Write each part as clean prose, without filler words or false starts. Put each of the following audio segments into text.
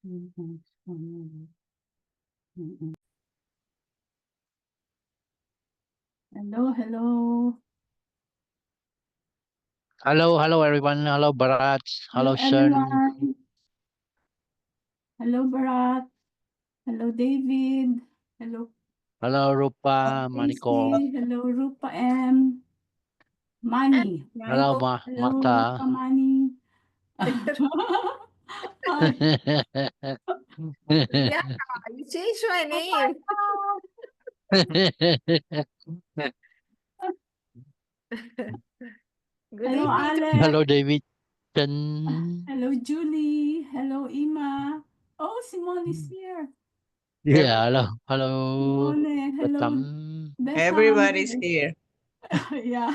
Hello, hello. Hello everyone. Hello Bharat. Hello, Hello Shen. everyone. Hello, Bharat. Hello, David. Hello, Hello Rupa, Maniko. Casey. Hello, Rupa M. Mani, right? Hello Hello, Mata. Rupa Mani. Hi. Yeah, you changed my name. Good Hello, evening to Alex. Hello David. Chen. Hello, Julie. Hello, Ima. Oh, Simone is here. Yeah, hello. Simone. Hello, Batam. everybody's Bethan. here. Yeah.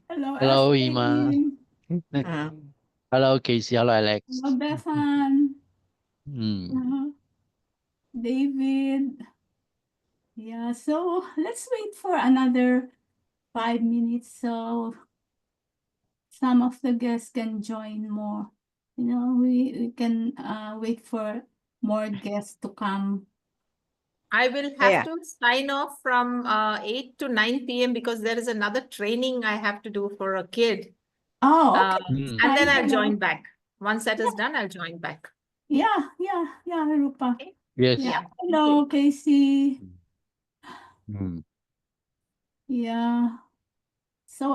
Hello, Hello Ima. Ephraim. Uh, Hello Casey. Hello Hello, Alex. Bethan. Hmm. David. Yeah, so let's wait for another 5 minutes so some of the guests can join more. We can wait for more guests to come. I will have Yeah. to sign off from 8 to 9 p.m. because there is another training I have to do for a kid. Oh, okay. And then I'll Fine. join back. Once that is done, I'll join back. Yeah, Rupa. Okay? Yes. Yeah. Yeah. Hello, Casey. Hmm. Yeah. So,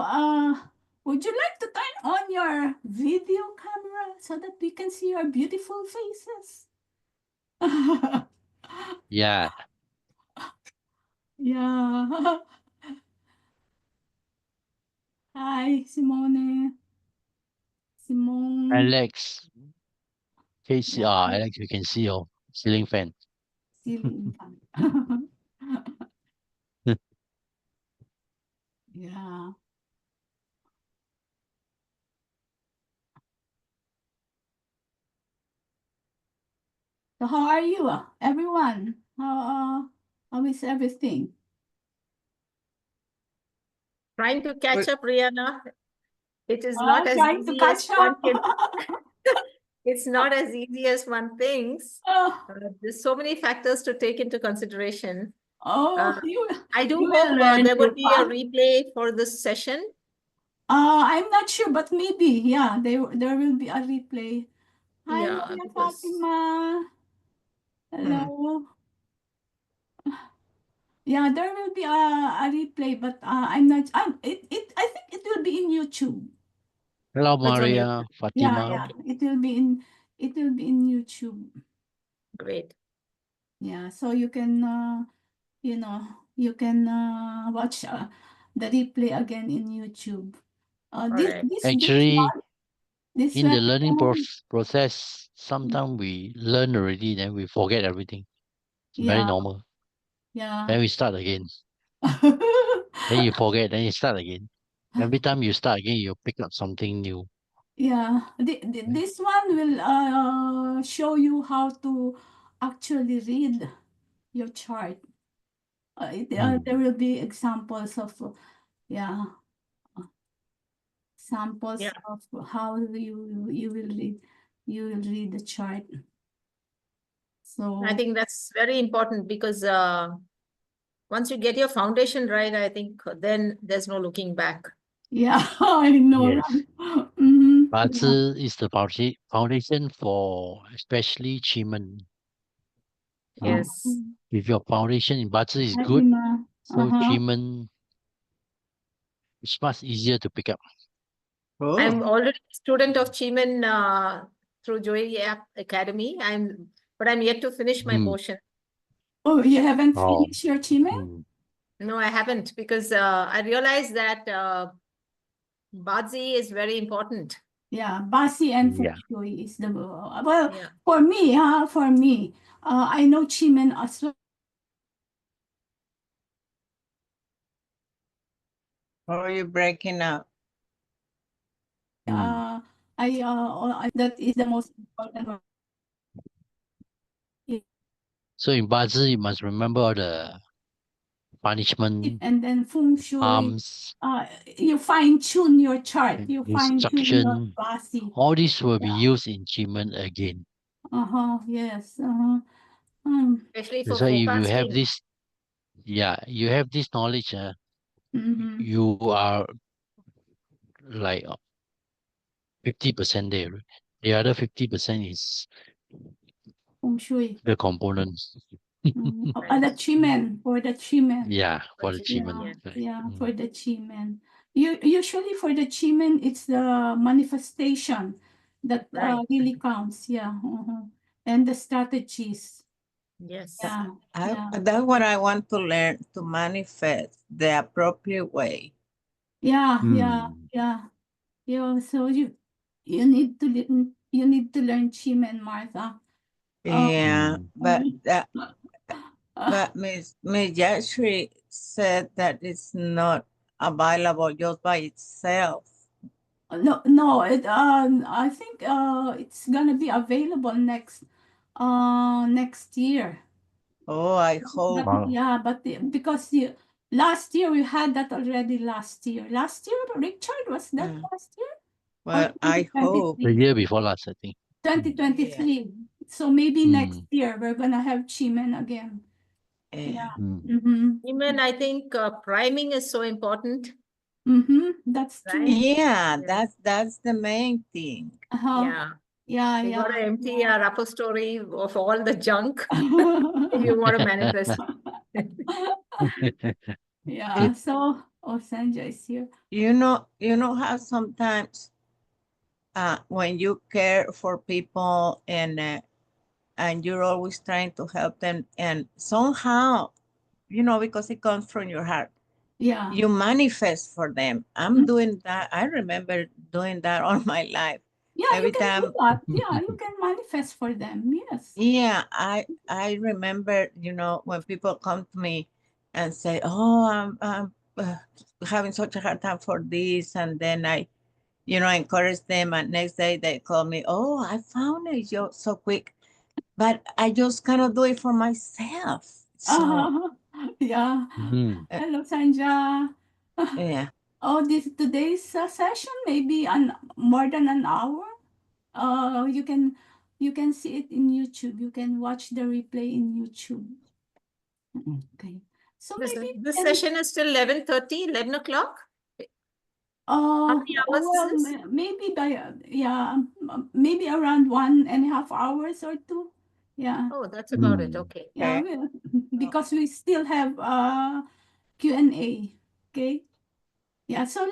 would you like to turn on your video camera so that we can see your beautiful faces? Yeah. Yeah. Hi, Simone. Simone. Alex. Casey. Yeah, Alex, we can see your ceiling fan. ceiling fan. Yeah. So how are you, everyone? How is everything? Trying to catch up, Rihanna. It is not as Trying to easy as catch one up. can. It's not as easy as one thinks. Oh, There's so many factors to take into consideration. you I do you will hope learn, there would be a Rupa. replay for this session. I'm not sure, but maybe, yeah, there will be a replay. Hi, Yeah, Maria because Fatima. Hello. Yeah, there will be a replay, but I'm not. I think it will be in YouTube. Hello it's on Maria. YouTube. Yeah, Fatima. Okay, it will be in YouTube. great. Yeah, so you can you know you can watch the replay again in YouTube. All This right. this this Actually, one this in the learning webinar. process, sometimes we learn already, then we forget everything. It's very Yeah, normal. yeah. Then we start again. Then you forget, then you start again. Every time you start again, you pick up something new. Yeah, Right? this one will show you how to actually read your chart. There will be examples of yeah samples Yeah, of how you will read the chart. I So think that's very important because once you get your foundation right, I think then there's no looking back. yeah, I know, Yes. right? Mm-hmm. Yeah, Bazi is the foundation for especially Chimen. So Yes. if your foundation in Bazi is good, Fatima. so Uh-huh. Chimen is much easier to pick up. I'm Oh. already a student of Chiman through Joy App Academy. But I'm yet to finish my Hmm. portion. Oh, you haven't Oh. finished your Chimen? Hmm. No, I haven't because I realized that Bazi is very important. Yeah, Basi and Feng Yeah. Shui is the well Yeah. for me. I know Chimen as well. Oh, you're breaking up. That is the most important one. So in Bazi, you must remember all the punishment, and then feng shui. harms, You fine tune your chart. You fine tune your instruction. Bazi. All these will be used in Chiman again. Yes. Especially for That's why if you have forecasting. this, you have this knowledge, Mm-hmm. you are like 50% there. The other 50% is Feng shui. the components. Right. The Chimen, for the Chimen. Yeah, for the Achievement, Chiman. yeah. Right. Yeah, for the Chimen. Usually for the Chimen, it's the manifestation that Right. really counts. Yeah. And the strategies. Yes. Yeah. That's what I want to learn, to manifest the appropriate way. Yeah. Hmm. So you need to learn Chimen, Martha. Yeah, Hmm. but Miss Yashri said that it's not available just by itself. No, I think it's gonna be available next year. Oh, I hope. Wow. Yeah, but because last year we had that already last year. Last year, Richard, was that last year? Or Well, I hope. The year before last, I think. 2023. So maybe next Mm. year we're gonna have Chimen again. Yeah. Mm. Even I think priming is so important, That's true. right? Yeah, Yeah. that's the main thing. Yeah. Yeah, We got to empty yeah. our upper story of all the junk if you want to manifest. Yeah, so Sanjay is here. You know how sometimes when you care for people and you're always trying to help them, and somehow, because it comes from your heart, Yeah. you manifest for them. I'm doing that. I remember doing that all my life. Yeah, Every you can do time. that. Yeah, you can manifest for them. Yes. Yeah, I remember, when people come to me and say, "Oh, I'm having such a hard time for this," and then I, encourage them, and next day they call me, "Oh, I found it so quick," but I just cannot do it for myself. So, Yeah. Mm. Hello, Sanja. yeah. Today's session maybe more than an hour. You can see it in YouTube. You can watch the replay in YouTube. Okay. So maybe This session is till 11:30, 11 o'clock. How many hours is this? maybe maybe around 1.5 hours or two. Yeah. Oh, that's about it. Mm. Okay. Yeah, Okay. because we still have Q&A. Okay. Yeah, so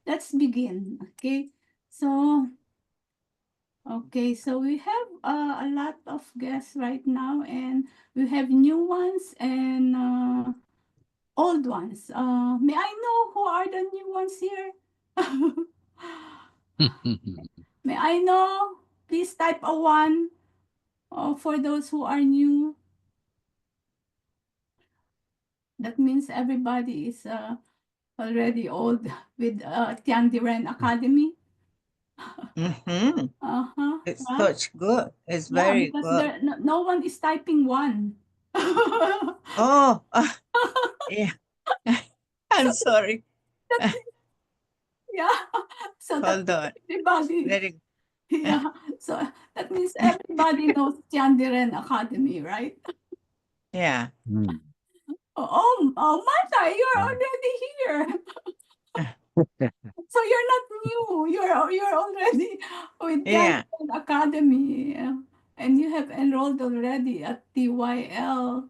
let's begin. Okay. So we have a lot of guests right now, and we have new ones and old ones. May I know who are the new ones here? May I know? Please type a one for those who are new. That means everybody is already old with Tiandiren Academy. Mm-hmm. It's Yeah. such good. It's Yeah, very because good. no one is typing one. Oh, yeah. I'm sorry. That means, yeah. So that Hold means on. everybody, Let it. yeah. So that means everybody knows Tiandiren Academy, right? Yeah. Mm. Martha, you're Wow. already here. So you're not new. You're already with Yeah. Tiandiren Academy, and you have enrolled already at TYL.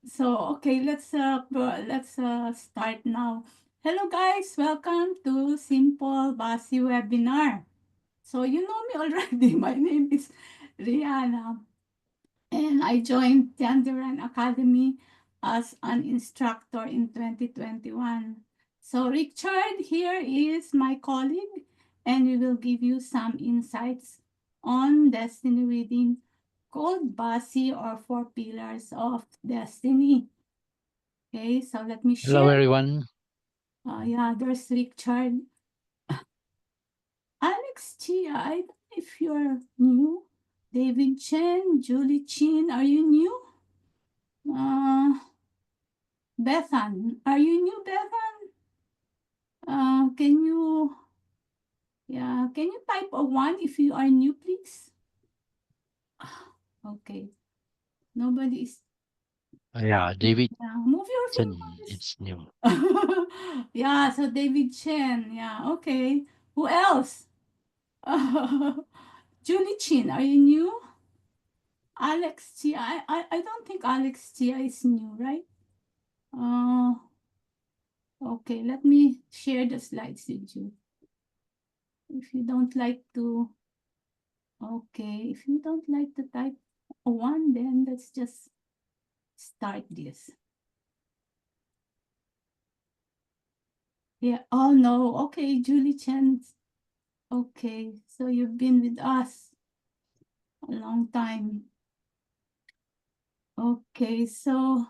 So okay, let's start now. Hello guys, welcome to Simple Bazi webinar. So you know me already. My name is Rihanna, and I joined Tiandiran Academy as an instructor in 2021. So Richard here is my colleague, and we will give you some insights on destiny reading called Basi or Four Pillars of Destiny. Okay, so let me Hello, share. everyone. Yeah, there's Richard. Alex Chia, I don't know if you're new. David Chen, Julie Chin, are you new? Uh, Bethan, are you new, Bethan? Can you type a 1 if you are new, please? Okay. Nobody is. Yeah, David Yeah, move your Chen, fingers. it's new. Yeah, so David Chen. Yeah, okay. Who else? Julie Chin, are you new? Alex Chia. I don't think Alex Chia is new, right? Okay, let me share the slides with you. If you don't like to, okay, if you don't like to type a 1, then let's just start this. Yeah, oh no, okay, Julie Chen. Okay, so you've been with us a long time. Okay, so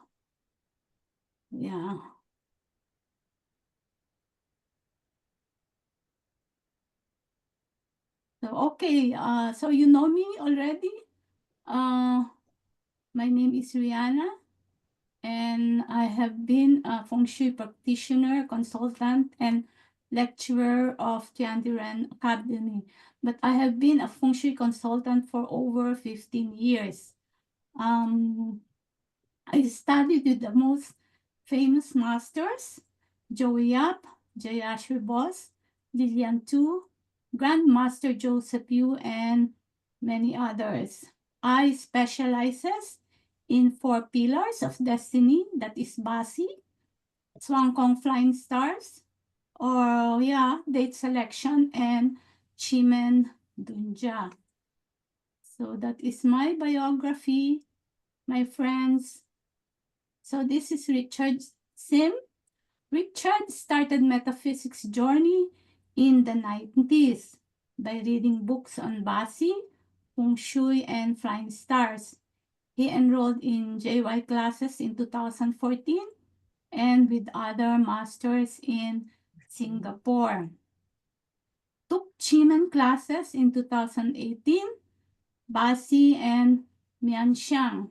yeah. So okay, so you know me already. My name is Rihanna, and I have been a feng shui practitioner, consultant, and lecturer of Tiandiren Academy. But I have been a feng shui consultant for over 15 years. I studied with the most famous masters, Joey Yap, Jayashri Bose, Lilian Tu, Grandmaster Joseph Yu, and many others. I specializes in 4 pillars of destiny, that is Bazi, Swan Kong Flying Stars, or date selection, and Chimen Dunja. So that is my biography, my friends. So this is Richard Sim. Richard started metaphysics journey in the 90s by reading books on Bazi, Feng Shui, and flying stars. He enrolled in JY classes in 2014 and with other masters in Singapore. Took Chimen classes in 2018, Bazi and Mianxiang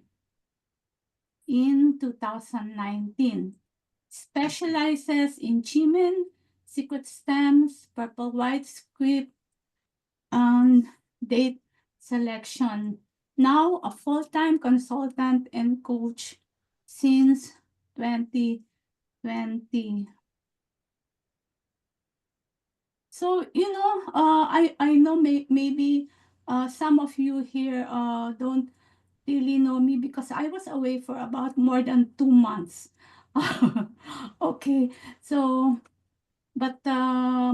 in 2019. Specializes in Chimen, secret stems, purple white script, and date selection. Now a full-time consultant and coach since 2020. So, I know maybe some of you here don't really know me because I was away for about more than 2 months. Okay, so but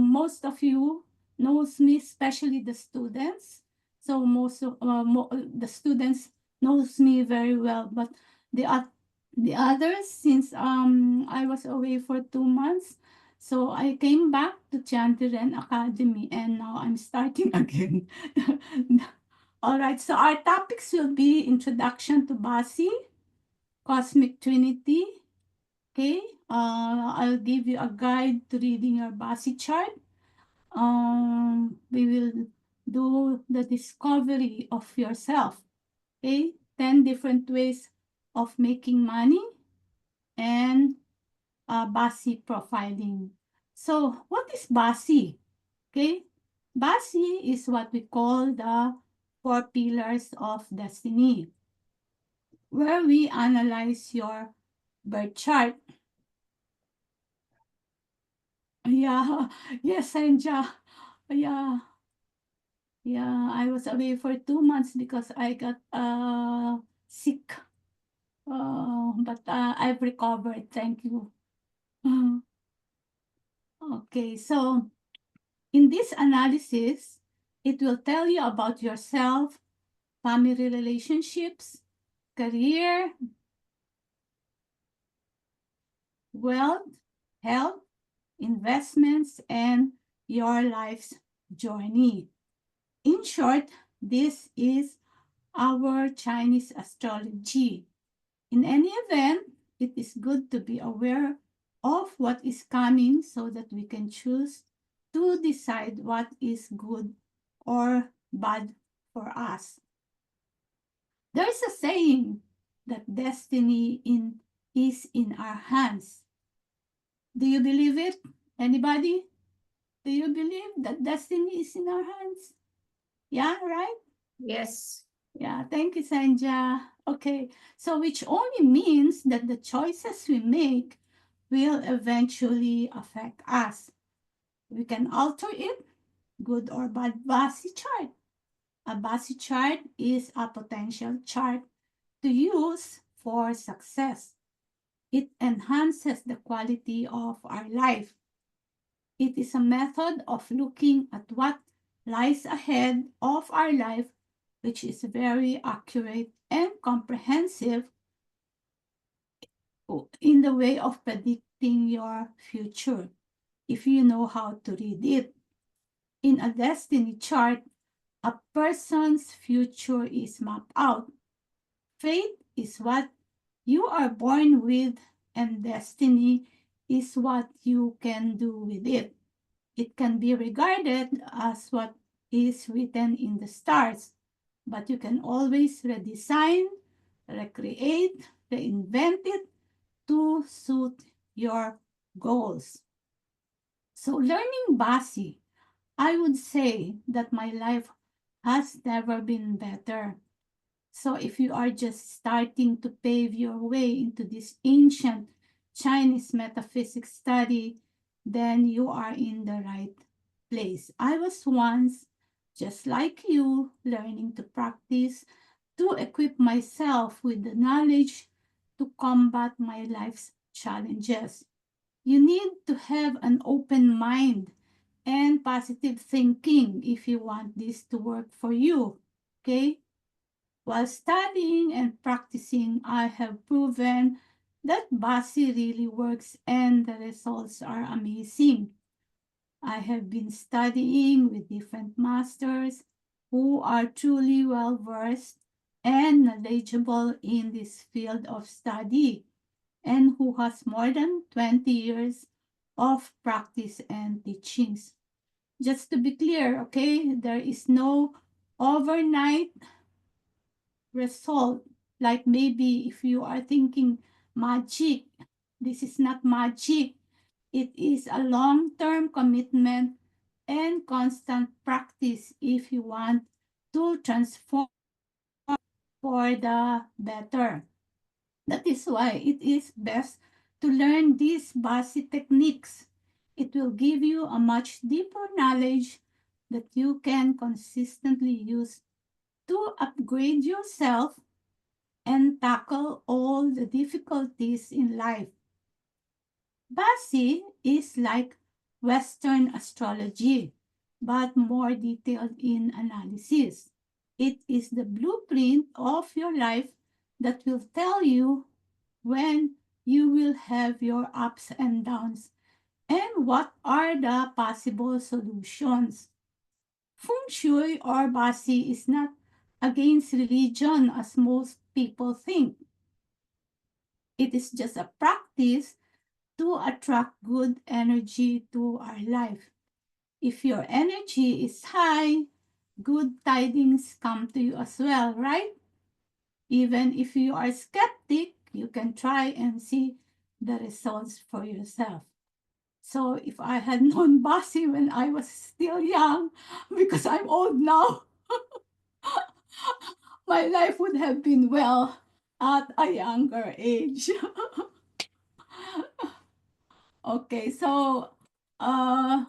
most of you knows me, especially the students. So most of the students knows me very well, but the the others, since I was away for 2 months, so I came back to Chantiren Academy, and now I'm starting again. All right, so our topics will be introduction to Basi, Cosmic Trinity. Okay, I'll give you a guide to reading your Basi chart. We will do the discovery of yourself. Okay, 10 different ways of making money and Basi profiling. So, what is Basi? Okay, Basi is what we call the 4 pillars of destiny, where we analyze your birth chart. Yeah, yes, Senja. Yeah, yeah, I was away for 2 months because I got sick. But I've recovered. Thank you. Okay, so in this analysis, it will tell you about yourself, family relationships, career, wealth, health, investments, and your life's journey. In short, this is our Chinese astrology. In any event, it is good to be aware of what is coming so that we can choose to decide what is good or bad for us. There's a saying that destiny is in our hands. Do you believe it? Anybody? Do you believe that destiny is in our hands? Yeah, right? Yes. Yeah, thank you, Sanja. Okay, so which only means that the choices we make will eventually affect us. We can alter it, good or bad Bazi chart. A Bazi chart is a potential chart to use for success. It enhances the quality of our life. It is a method of looking at what lies ahead of our life, which is very accurate and comprehensive in the way of predicting your future, if you know how to read it. In a destiny chart, a person's future is mapped out. Fate is what you are born with, and destiny is what you can do with it. It can be regarded as what is written in the stars, but you can always redesign, recreate, reinvent it to suit your goals. So, learning Basi, I would say that my life has never been better. So if you are just starting to pave your way into this ancient Chinese metaphysics study, then you are in the right place. I was once just like you, learning to practice to equip myself with the knowledge to combat my life's challenges. You need to have an open mind and positive thinking if you want this to work for you. Okay? While studying and practicing, I have proven that Basi really works and the results are amazing. I have been studying with different masters who are truly well versed and knowledgeable in this field of study and who has more than 20 years of practice and teachings. Just to be clear, okay, there is no overnight result. Like maybe if you are thinking magic, this is not magic. It is a long-term commitment and constant practice if you want to transform for the better. That is why it is best to learn these basic techniques. It will give you a much deeper knowledge that you can consistently use to upgrade yourself and tackle all the difficulties in life. Basi is like Western astrology, but more detailed in analysis. It is the blueprint of your life that will tell you when you will have your ups and downs and what are the possible solutions. Feng Shui or Basi is not against religion as most people think. It is just a practice to attract good energy to our life. If your energy is high, good tidings come to you as well, right? Even if you are skeptic, you can try and see the results for yourself. So if I had known Basi when I was still young, because I'm old now, my life would have been well at a younger age. Okay, so uh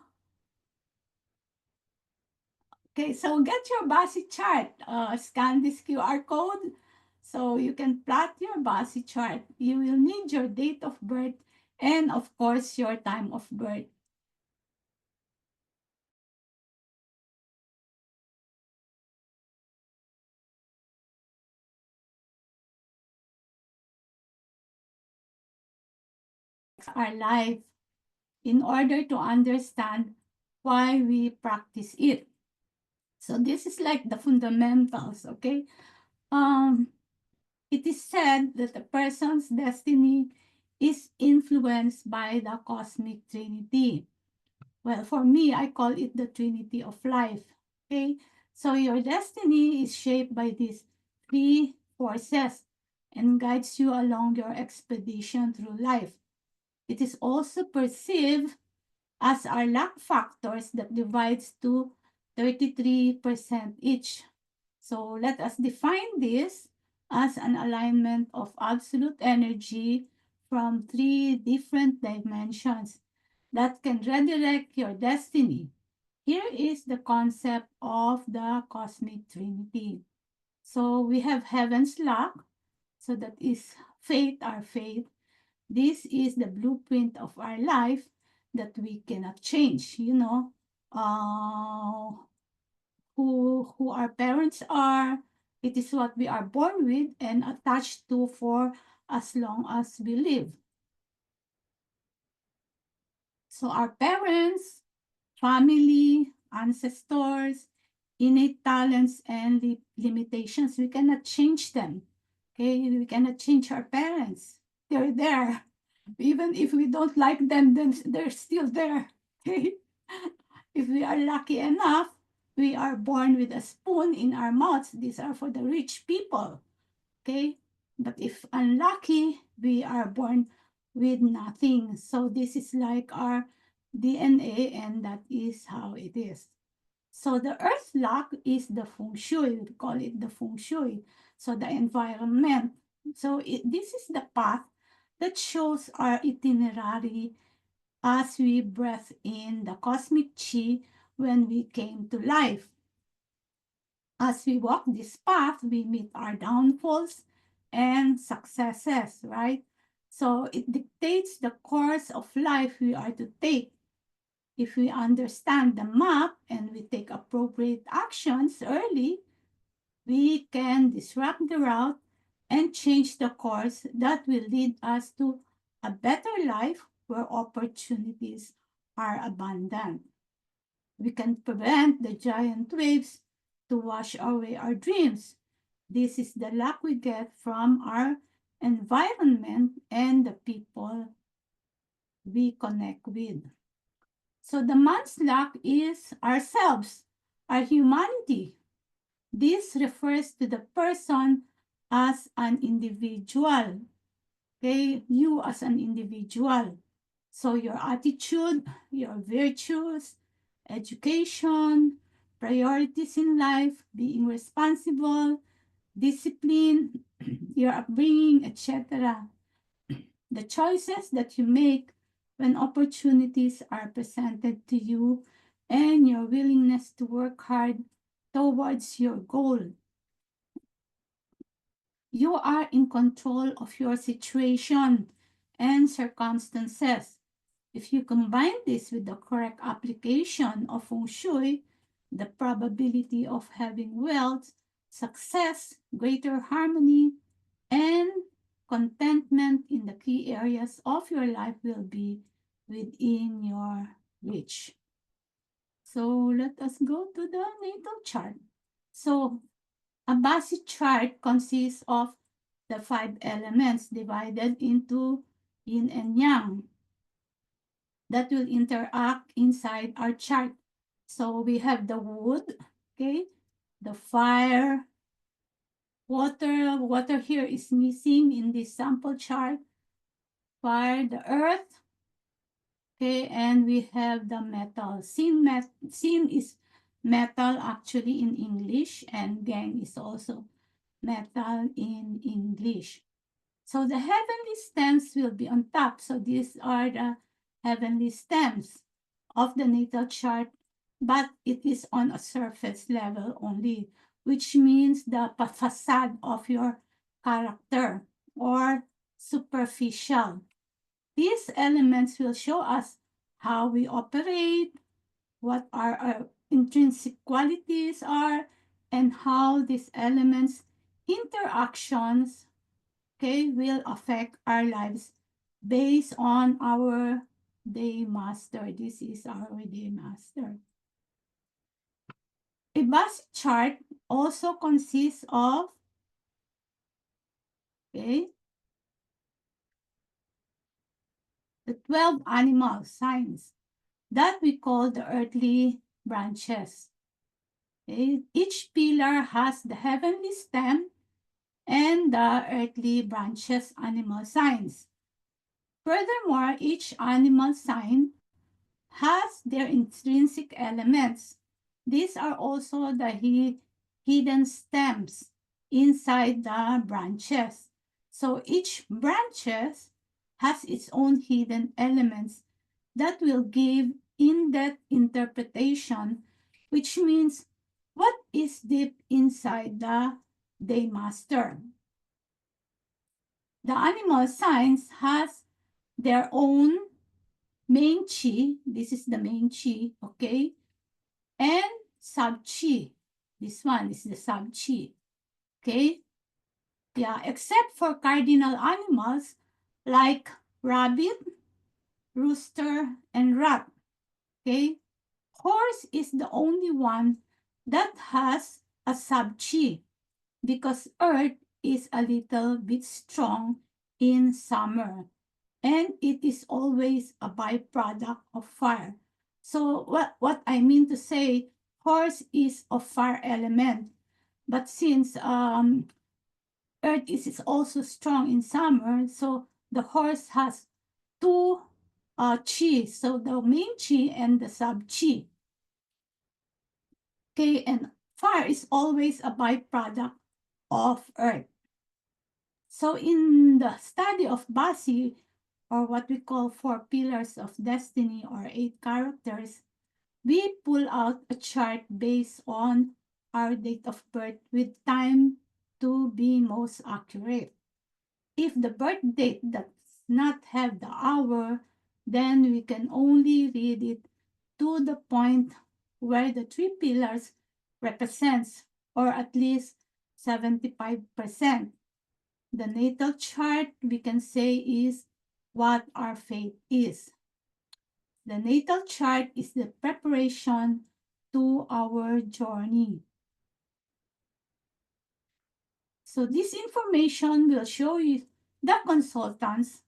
okay, so get your Basi chart. Scan this QR code so you can plot your Basi chart. You will need your date of birth and of course your time of birth. Our life in order to understand why we practice it. So this is like the fundamentals, okay? Um, it is said that a person's destiny is influenced by the cosmic trinity. Well, for me, I call it the trinity of life. Okay, so your destiny is shaped by these three forces, and guides you along your expedition through life. It is also perceived as our luck factors that divides to 33% each. So let us define this as an alignment of absolute energy from 3 different dimensions that can redirect your destiny. Here is the concept of the cosmic trinity. So we have heaven's luck, so that is fate, our fate. This is the blueprint of our life that we cannot change, uh, who our parents are. It is what we are born with and attached to for as long as we live. So our parents, family, ancestors, innate talents, and limitations, we cannot change them. Okay, we cannot change our parents. They're there. Even if we don't like them, then they're still there. Okay? If we are lucky enough, we are born with a spoon in our mouths. These are for the rich people. Okay? But if unlucky, we are born with nothing. So this is like our DNA, and that is how it is. So the earth luck is the feng shui. We call it the feng shui. So the environment. So this is the path that shows our itinerary as we breathe in the cosmic chi when we came to life. As we walk this path, we meet our downfalls and successes, right? So it dictates the course of life we are to take. If we understand the map and we take appropriate actions early, we can disrupt the route and change the course that will lead us to a better life where opportunities are abundant. We can prevent the giant waves to wash away our dreams. This is the luck we get from our environment and the people we connect with. So the month's luck is ourselves, our humanity. This refers to the person as an individual. Okay, you as an individual. So your attitude, your virtues, education, priorities in life, being responsible, discipline, your upbringing, etc. The choices that you make when opportunities are presented to you, and your willingness to work hard towards your goal. You are in control of your situation and circumstances. If you combine this with the correct application of feng shui, the probability of having wealth, success, greater harmony, and contentment in the key areas of your life will be within your reach. So let us go to the natal chart. So a Bazi chart consists of the 5 elements divided into yin and yang that will interact inside our chart. So we have the wood, okay, the fire, water. Water here is missing in this sample chart. Fire, the earth, okay, and we have the metal. Sin is metal actually in English, and gang is also metal in English. So the heavenly stems will be on top. So these are the heavenly stems of the natal chart, but it is on a surface level only, which means the facade of your character or superficial. These elements will show us how we operate, what our intrinsic qualities are, and how these elements interactions, okay, will affect our lives based on our day master. This is our day master. A bus chart also consists of, okay, the 12 animal signs that we call the earthly branches. Okay? Each pillar has the heavenly stem and the earthly branches animal signs. Furthermore, each animal sign has their intrinsic elements. These are also the hidden stems inside the branches. So each branches has its own hidden elements that will give in-depth interpretation, which means what is deep inside the daymaster. The animal signs has their own main chi, this is the main chi, okay, and sub chi. This one is the sub chi, okay. Yeah, except for cardinal animals like rabbit, rooster, and rat, okay. Horse is the only one that has a sub chi because earth is a little bit strong in summer and it is always a byproduct of fire. So what I mean to say, horse is a fire element, but since earth is also strong in summer, so the horse has two chi, so the main chi and the sub chi. Okay, and fire is always a byproduct of earth. So in the study of Bazi, or what we call 4 pillars of destiny or 8 characters, we pull out a chart based on our date of birth with time to be most accurate. If the birth date does not have the hour, then we can only read it to the point where the 3 pillars represents, or at least 75%. The natal chart, we can say, is what our fate is. The natal chart is the preparation to our journey. So this information will show you, the consultants,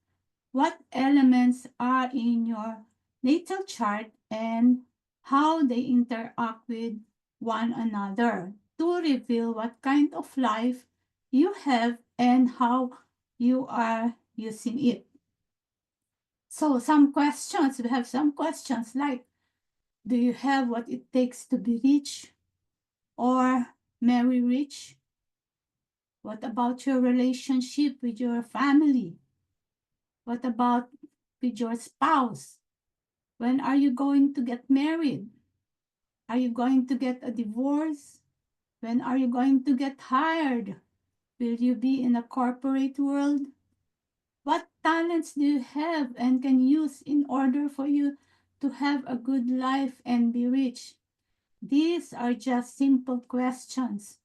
what elements are in your natal chart and how they interact with one another to reveal what kind of life you have and how you are using it. So some questions, we have some questions like, do you have what it takes to be rich or marry rich? What about your relationship with your family? What about with your spouse? When are you going to get married? Are you going to get a divorce? When are you going to get hired? Will you be in a corporate world? What talents do you have and can use in order for you to have a good life and be rich? These are just simple questions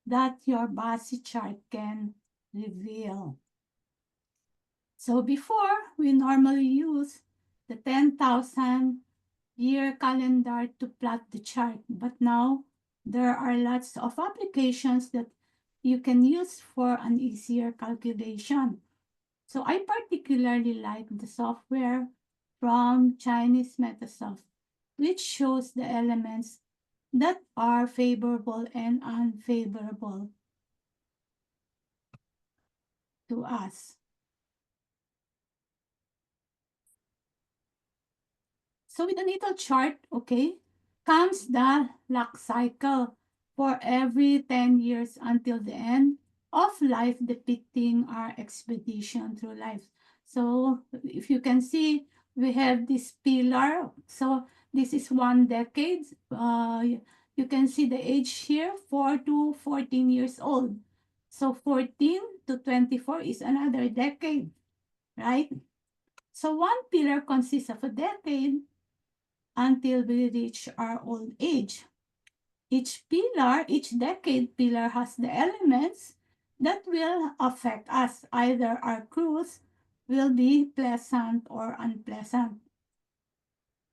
that your Bazi chart can reveal. So before, we normally use the 10,000 year calendar to plot the chart, but now there are lots of applications that you can use for an easier calculation. So I particularly like the software from Chinese Metasoft, which shows the elements that are favorable and unfavorable to us. So with the natal chart, okay, comes the luck cycle for every 10 years until the end of life, depicting our expedition through life. So if you can see, we have this pillar. So this is 1 decade. You can see the age here, 4 to 14 years old. So 14 to 24 is another decade, right? So one pillar consists of a decade until we reach our old age. Each pillar, each decade pillar has the elements that will affect us. Either our cruise will be pleasant or unpleasant.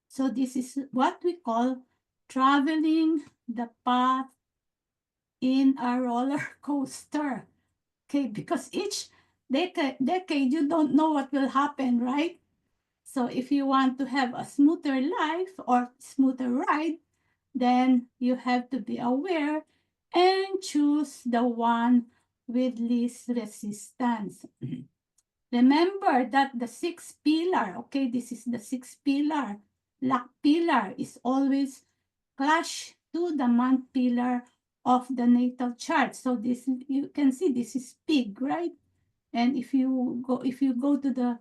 So this is what we call traveling the path in a roller coaster. Okay, because each decade you don't know what will happen, right? So if you want to have a smoother life or smoother ride, then you have to be aware and choose the one with least resistance. Remember that the sixth pillar, okay, this is the sixth pillar. Luck pillar is always clash to the month pillar of the natal chart. So this, you can see this is pig, right? And if you go to the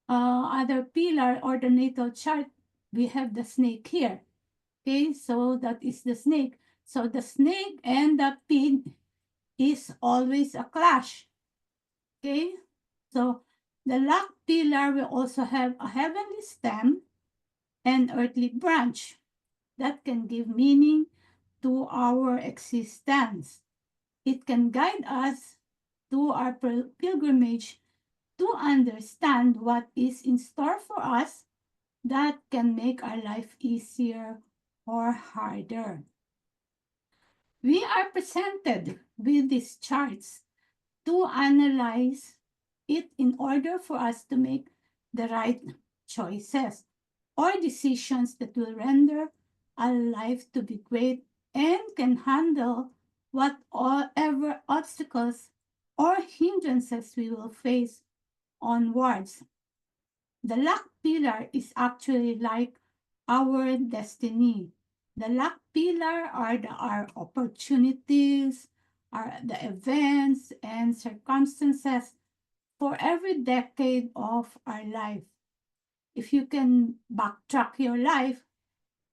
other pillar or the natal chart, we have the snake here. Okay, so that is the snake. So the snake and the pig is always a clash. Okay, so the luck pillar will also have a heavenly stem and earthly branch that can give meaning to our existence. It can guide us to our pilgrimage to understand what is in store for us that can make our life easier or harder. We are presented with these charts to analyze it in order for us to make the right choices or decisions that will render our life to be great and can handle whatever obstacles or hindrances we will face onwards. The luck pillar is actually like our destiny. The luck pillar are our opportunities, are the events and circumstances for every decade of our life. If you can backtrack your life,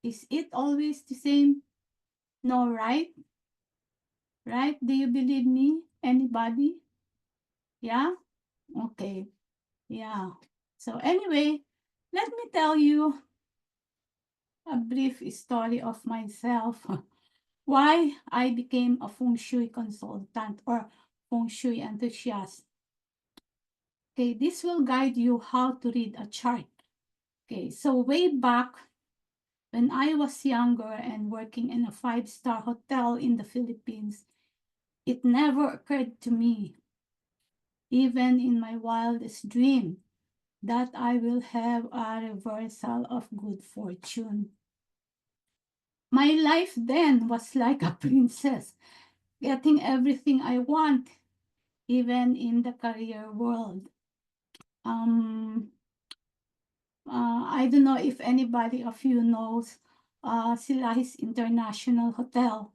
is it always the same? No, right? Right? Do you believe me? Anybody? Yeah? Okay. Yeah. So anyway, let me tell you a brief story of myself. Why I became a feng shui consultant or feng shui enthusiast. Okay, this will guide you how to read a chart. Okay, so way back when I was younger and working in a five-star hotel in the Philippines, it never occurred to me, even in my wildest dream, that I will have a reversal of good fortune. My life then was like a princess, getting everything I want, even in the career world. I don't know if anybody of you knows Silahis International Hotel.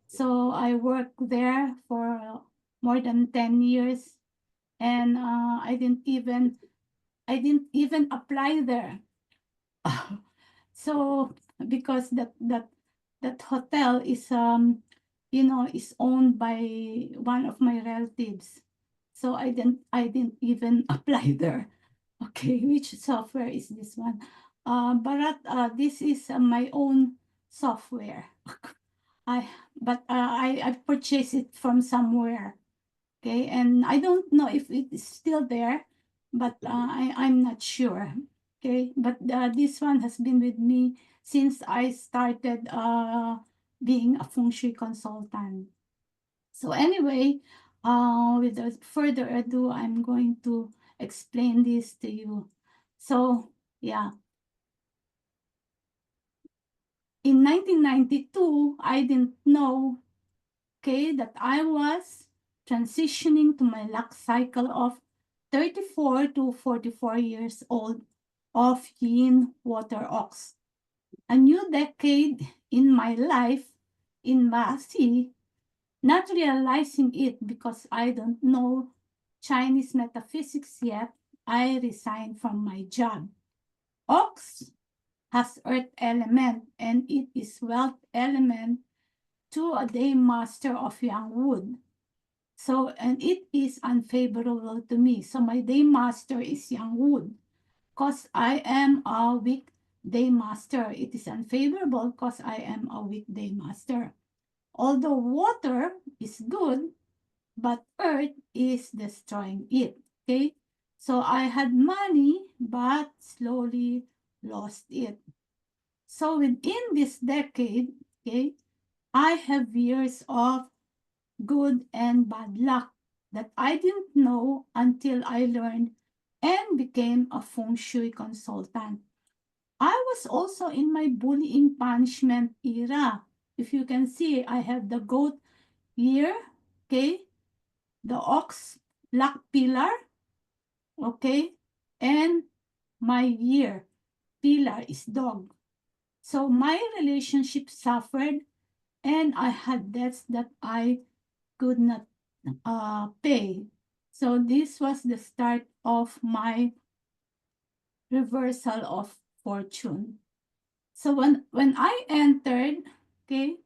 So I worked there for more than 10 years, and I didn't even apply there. So because that hotel is is owned by one of my relatives, so I didn't even apply there. Okay, which software is this one? But this is my own software. I I purchased it from somewhere. Okay, and I don't know if it is still there, but I'm not sure. Okay, but this one has been with me since I started being a feng shui consultant. So anyway, without further ado, I'm going to explain this to you. So yeah, in 1992, I didn't know, okay, that I was transitioning to my luck cycle of 34 to 44 years old of yin water ox. A new decade in my life in Bazi, not realizing it because I don't know Chinese metaphysics yet, I resigned from my job. Ox has earth element and it is wealth element to a day master of young wood. So, and it is unfavorable to me. So my day master is young wood because I am a weak day master. It is unfavorable because I am a weak day master. Although water is good, but earth is destroying it. Okay, so I had money, but slowly lost it. So within this decade, okay, I have years of good and bad luck that I didn't know until I learned and became a feng shui consultant. I was also in my bullying punishment era. If you can see, I have the goat here, okay? the ox luck pillar, okay, and my year pillar is dog. So my relationship suffered, and I had debts that I could not pay. So this was the start of my reversal of fortune. So when I entered, okay,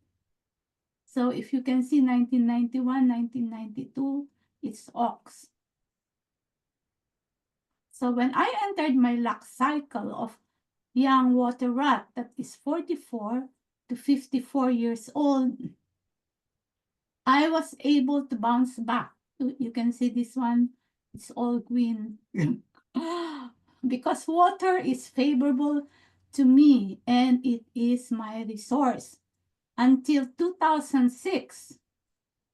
so if you can see 1991, 1992, it's ox. So when I entered my luck cycle of young water rat that is 44 to 54 years old, I was able to bounce back. You can see this one, it's all green. Because water is favorable to me and it is my resource until 2006,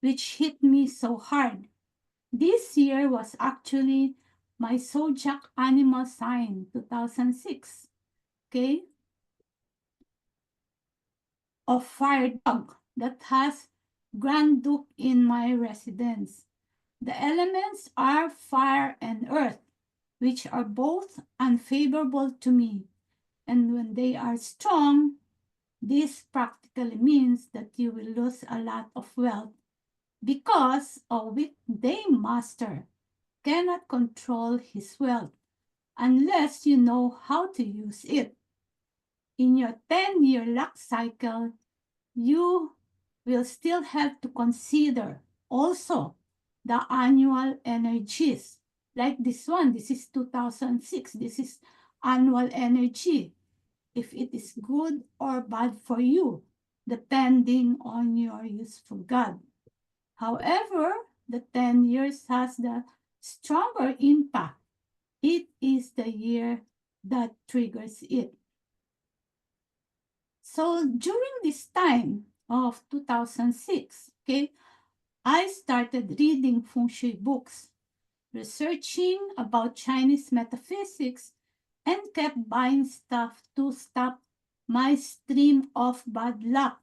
which hit me so hard. This year was actually my zodiac animal sign, 2006, okay, of fire dog that has Grand Duke in my residence. The elements are fire and earth, which are both unfavorable to me. And when they are strong, this practically means that you will lose a lot of wealth because a weekday master cannot control his wealth unless you know how to use it. In your 10-year luck cycle, you will still have to consider also the annual energies. Like this one, this is 2006, this is annual energy. If it is good or bad for you, depending on your use for God. However, the 10 years has the stronger impact. It is the year that triggers it. So during this time of 2006, okay, I started reading feng shui books, researching about Chinese metaphysics, and kept buying stuff to stop my stream of bad luck.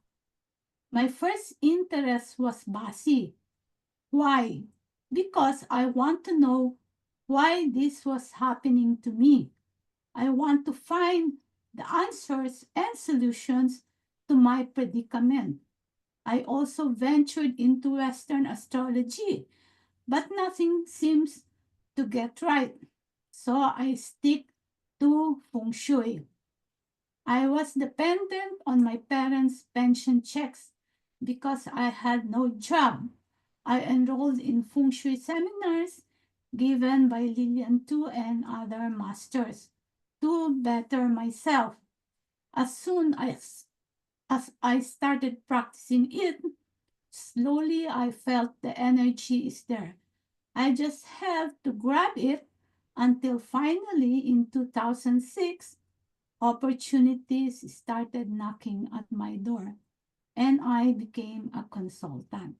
My first interest was Bazi. Why? Because I want to know why this was happening to me. I want to find the answers and solutions to my predicament. I also ventured into Western astrology, but nothing seems to get right. So I stick to feng shui. I was dependent on my parents' pension checks because I had no job. I enrolled in feng shui seminars given by Lillian Tu and other masters to better myself. As soon as I started practicing it, slowly I felt the energy is there. I just have to grab it until finally in 2006, opportunities started knocking at my door and I became a consultant.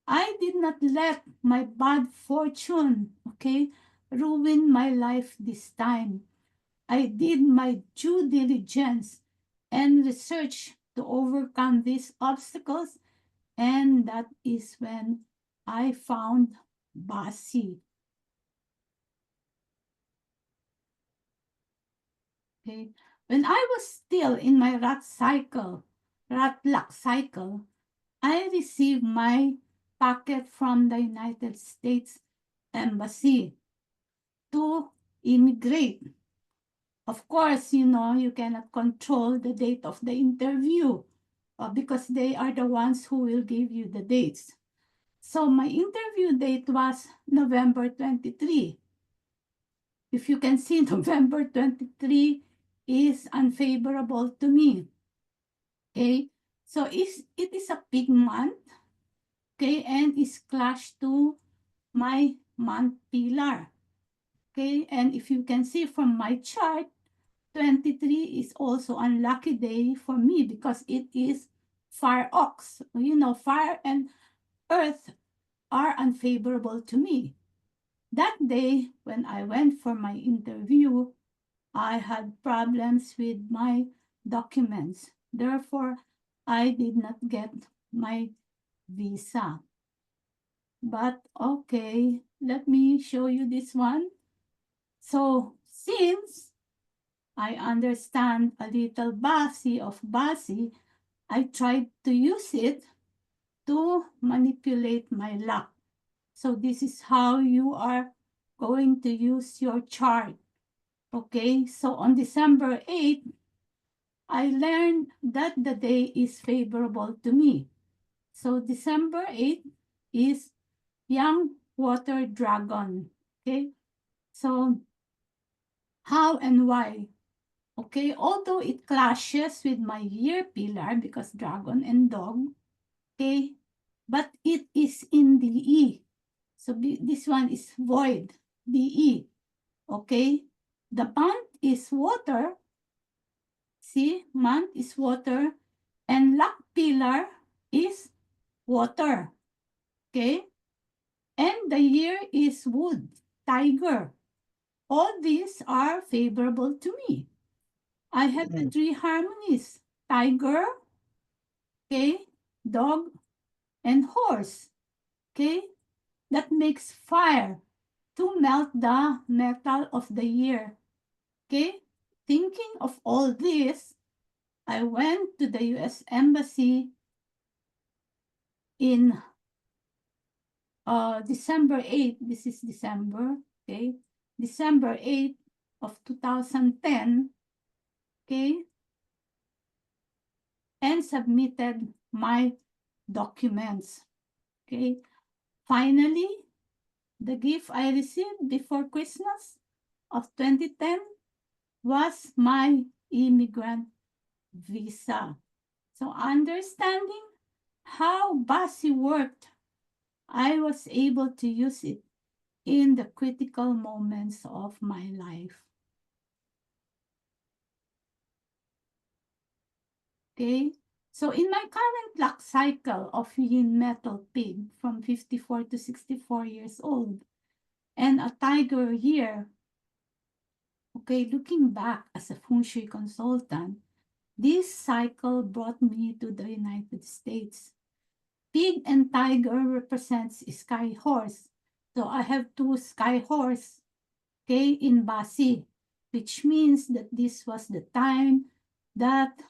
I did not let my bad fortune, okay, ruin my life this time. I did my due diligence and research to overcome these obstacles, and that is when I found Bazi. Okay, when I was still in my rat luck cycle, I received my packet from the United States Embassy to immigrate. Of course, you know, you cannot control the date of the interview because they are the ones who will give you the dates. So my interview date was November 23. If you can see, November 23 is unfavorable to me. Okay, so it is a big month, okay, and is clashed to my month pillar. Okay, and if you can see from my chart, 23 is also unlucky day for me because it is fire ox. You know, fire and earth are unfavorable to me. That day, when I went for my interview, I had problems with my documents. Therefore, I did not get my visa. But okay, let me show you this one. So since I understand a little Bazi of Bazi, I tried to use it to manipulate my luck. So this is how you are going to use your chart. Okay, so on December 8th, I learned that the day is favorable to me. So December 8th is young water dragon. Okay, so how and why? Okay, although it clashes with my year pillar because dragon and dog, okay, but it is in DE. So this one is void, DE, okay? The month is water, see, month is water, and luck pillar is water, okay? And the year is wood, tiger. All these are favorable to me. I have the three harmonies, tiger, okay, dog, and horse, okay? That makes fire to melt the metal of the year, okay? Thinking of all this, I went to the US Embassy in December 8th. This is December, okay? December 8th of 2010, okay? And submitted my documents, okay? Finally, the gift I received before Christmas of 2010 was my immigrant visa. So understanding how Bazi worked, I was able to use it in the critical moments of my life. Okay, so in my current luck cycle of yin metal pig from 54 to 64 years old and a tiger year, okay, looking back as a feng shui consultant, this cycle brought me to the United States. Pig and tiger represents sky horse. So I have two sky horse, okay, in Bazi, which means that this was the time that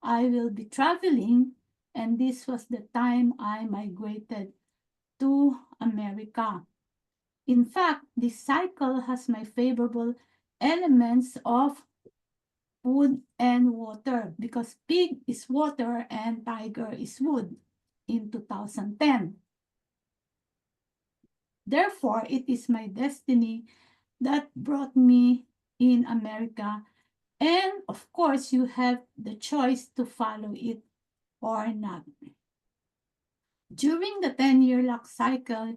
I will be traveling, and this was the time I migrated to America. In fact, this cycle has my favorable elements of wood and water because pig is water and tiger is wood in 2010. Therefore, it is my destiny that brought me in America. And of course, you have the choice to follow it or not. During the 10-year luck cycle,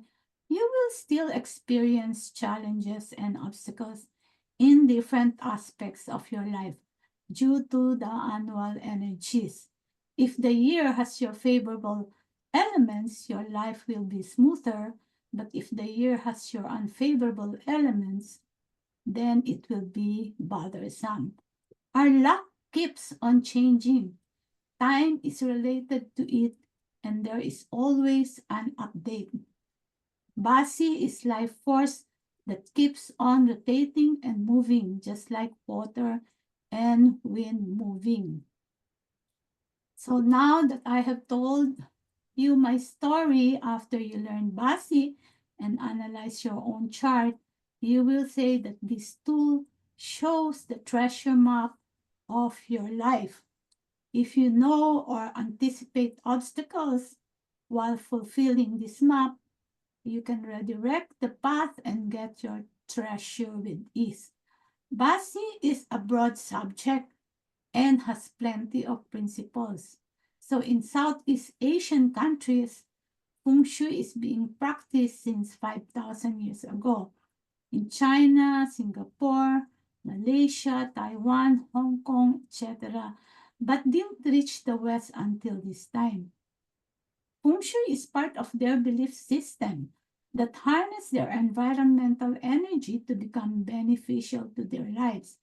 you will still experience challenges and obstacles in different aspects of your life due to the annual energies. If the year has your favorable elements, your life will be smoother, but if the year has your unfavorable elements, then it will be bothersome. Our luck keeps on changing. Time is related to it, and there is always an update. Bazi is life force that keeps on rotating and moving, just like water and wind moving. So now that I have told you my story after you learn Bazi and analyze your own chart, you will say that this tool shows the treasure map of your life. If you know or anticipate obstacles while fulfilling this map, you can redirect the path and get your treasure with ease. Bazi is a broad subject and has plenty of principles. So in Southeast Asian countries, Feng Shui is being practiced since 5,000 years ago. In China, Singapore, Malaysia, Taiwan, Hong Kong, etc., but didn't reach the West until this time. Feng Shui is part of their belief system that harness their environmental energy to become beneficial to their lives.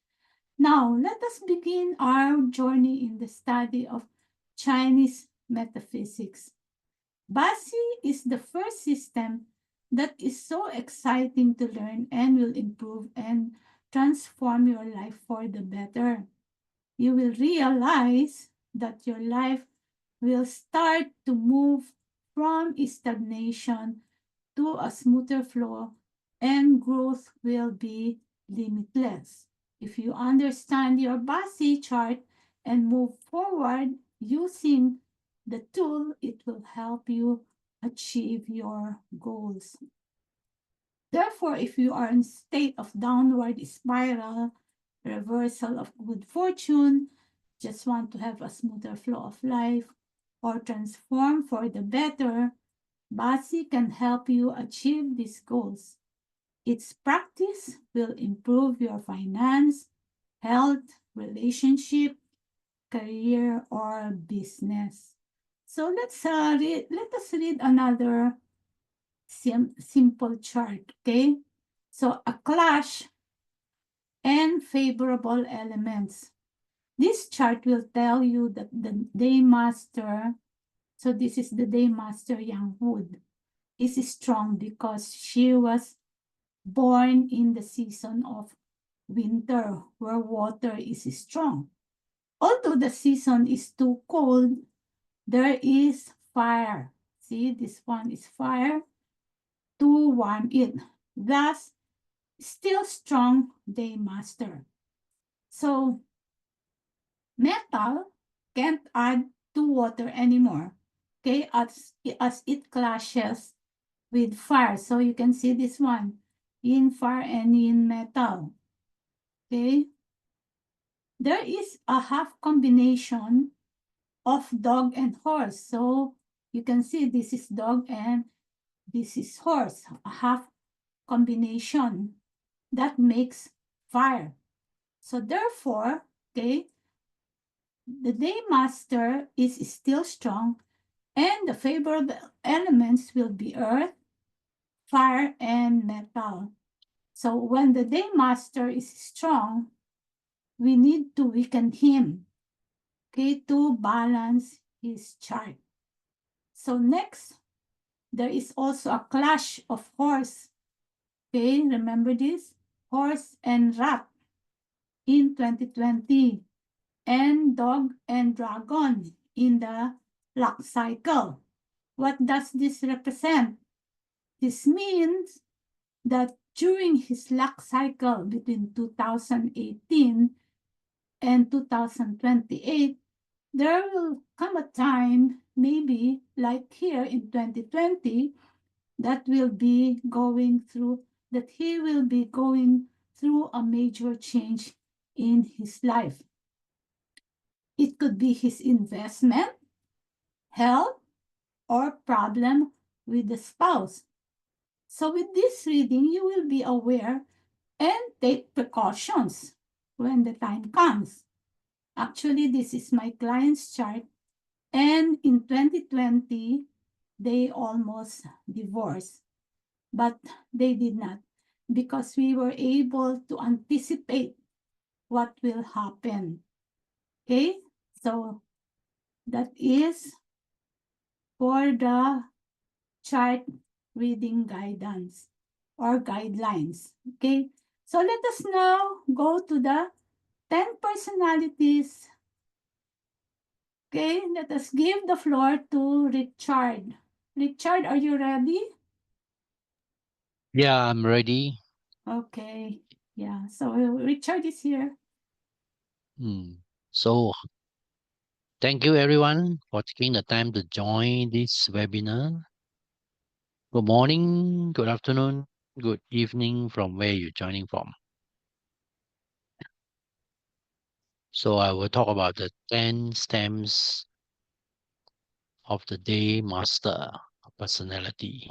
Now, let us begin our journey in the study of Chinese metaphysics. Bazi is the first system that is so exciting to learn and will improve and transform your life for the better. You will realize that your life will start to move from stagnation to a smoother flow and growth will be limitless. If you understand your Basi chart and move forward using the tool, it will help you achieve your goals. Therefore, if you are in state of downward spiral, reversal of good fortune, just want to have a smoother flow of life, or transform for the better, Basi can help you achieve these goals. Its practice will improve your finance, health, relationship, career, or business. So let us read another simple chart, okay? So a clash and favorable elements. This chart will tell you that the day master, so this is the day master Yang Wood, is strong because she was born in the season of winter where water is strong. Although the season is too cold, there is fire. See, this one is fire to warm it. Thus, still strong day master. So, metal can't add to water anymore, okay, as it clashes with fire. So you can see this one, yin fire and yin metal, okay. There is a half combination of dog and horse. So you can see this is dog and this is horse, a half combination that makes fire. So therefore, okay, the day master is still strong and the favorable elements will be earth, fire, and metal. So when the day master is strong, we need to weaken him, okay, to balance his chart. So next, there is also a clash of horse. Okay, remember this? Horse and rat in 2020 and dog and dragon in the luck cycle. What does this represent? This means that during his luck cycle between 2018 and 2028, there will come a time, maybe like here in 2020, that will be going through, that he will be going through a major change in his life. It could be his investment, health, or problem with the spouse. So with this reading, you will be aware and take precautions when the time comes. Actually, this is my client's chart, and in 2020, they almost divorced, but they did not because we were able to anticipate what will happen. Okay, so that is for the chart reading guidance or guidelines. Okay, so let us now go to the 10 personalities. Okay, let us give the floor to Richard. Richard, are you ready? Yeah, I'm ready. Okay, yeah, so Richard is here. So thank you everyone for taking the time to join this webinar. Good morning, good afternoon, good evening from where you're joining from. So I will talk about the 10 stems of the day master personality.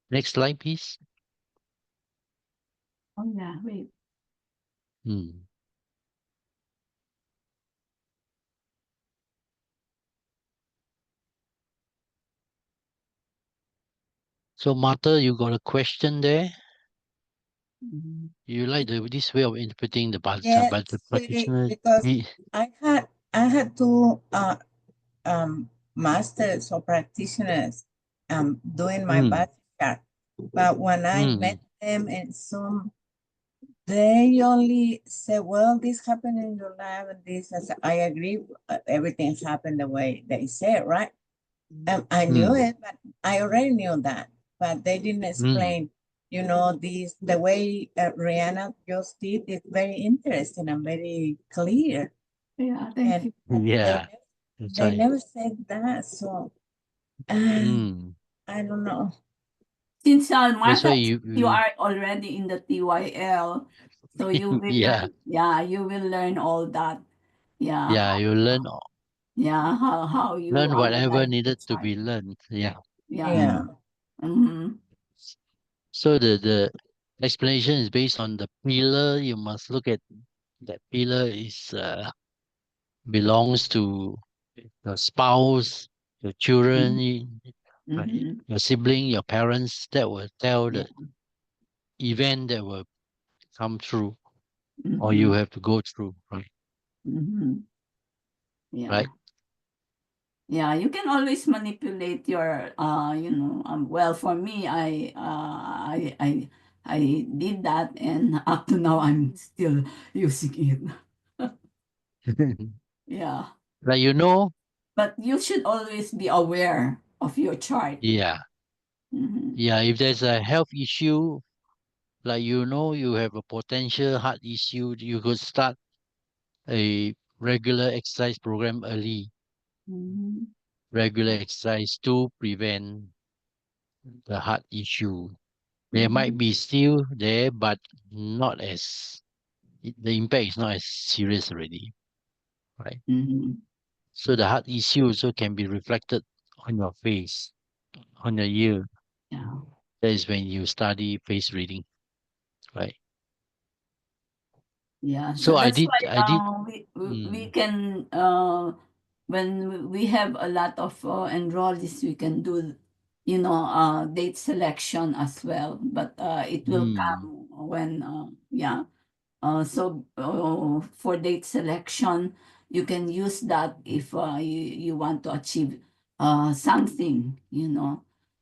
Next slide, please. Oh yeah, wait. So Martha, you got a question there? Mhm. You like this way of interpreting the Yes, but the sweetie, practitioner? because I had to masters or practitioners doing my Mm, Bazi chart. But when I met mm, them in Zoom, they only say, well, this happened in your lab and this. I agree, everything happened the way they said, right? I knew mm, it, but I already knew that. But they didn't mm. explain, this, the way Rihanna just did is very interesting and very clear. Yeah, thank And you. Yeah, that's they right. never said that. So Mm. I don't know. Since That's Martha, why you are already in the TYL, so you will yeah, learn. Yeah, you will learn all that. Yeah, yeah, you yeah, how you learn whatever analyze the needed to chart. be learned. Yeah. Yeah. Yeah. Mm. Mm-hmm. So the explanation is based on the pillar. You must look at that pillar is belongs to your spouse, your children, right? Mm-hmm. Your sibling, your parents. That will tell Yeah. the event that will come through, or Mm-hmm. you have to go through, right? Mm-hmm. Yeah. Right. Yeah, you can always manipulate your well, for me, I did that, and up to now I'm still using it. Yeah. Like you know, But you should always be aware of your chart. yeah, Mm-hmm. yeah. If there's a health issue, like you know, you have a potential heart issue, you could start a regular exercise program early. Mm-hmm. Regular exercise to prevent the heart issue. There Mm-hmm. might be still there, but not as the impact is not as serious already, right? Mm-hmm. So the heart issue also can be reflected on your face, on your ear. Yeah. That is when you study face reading, right? Yeah, so So I that's did, why I did. we Mm, can when we have a lot of enrollees, we can do date selection as well, but it will mm, come when yeah. So for date selection, you can use that if you want to achieve something, yeah.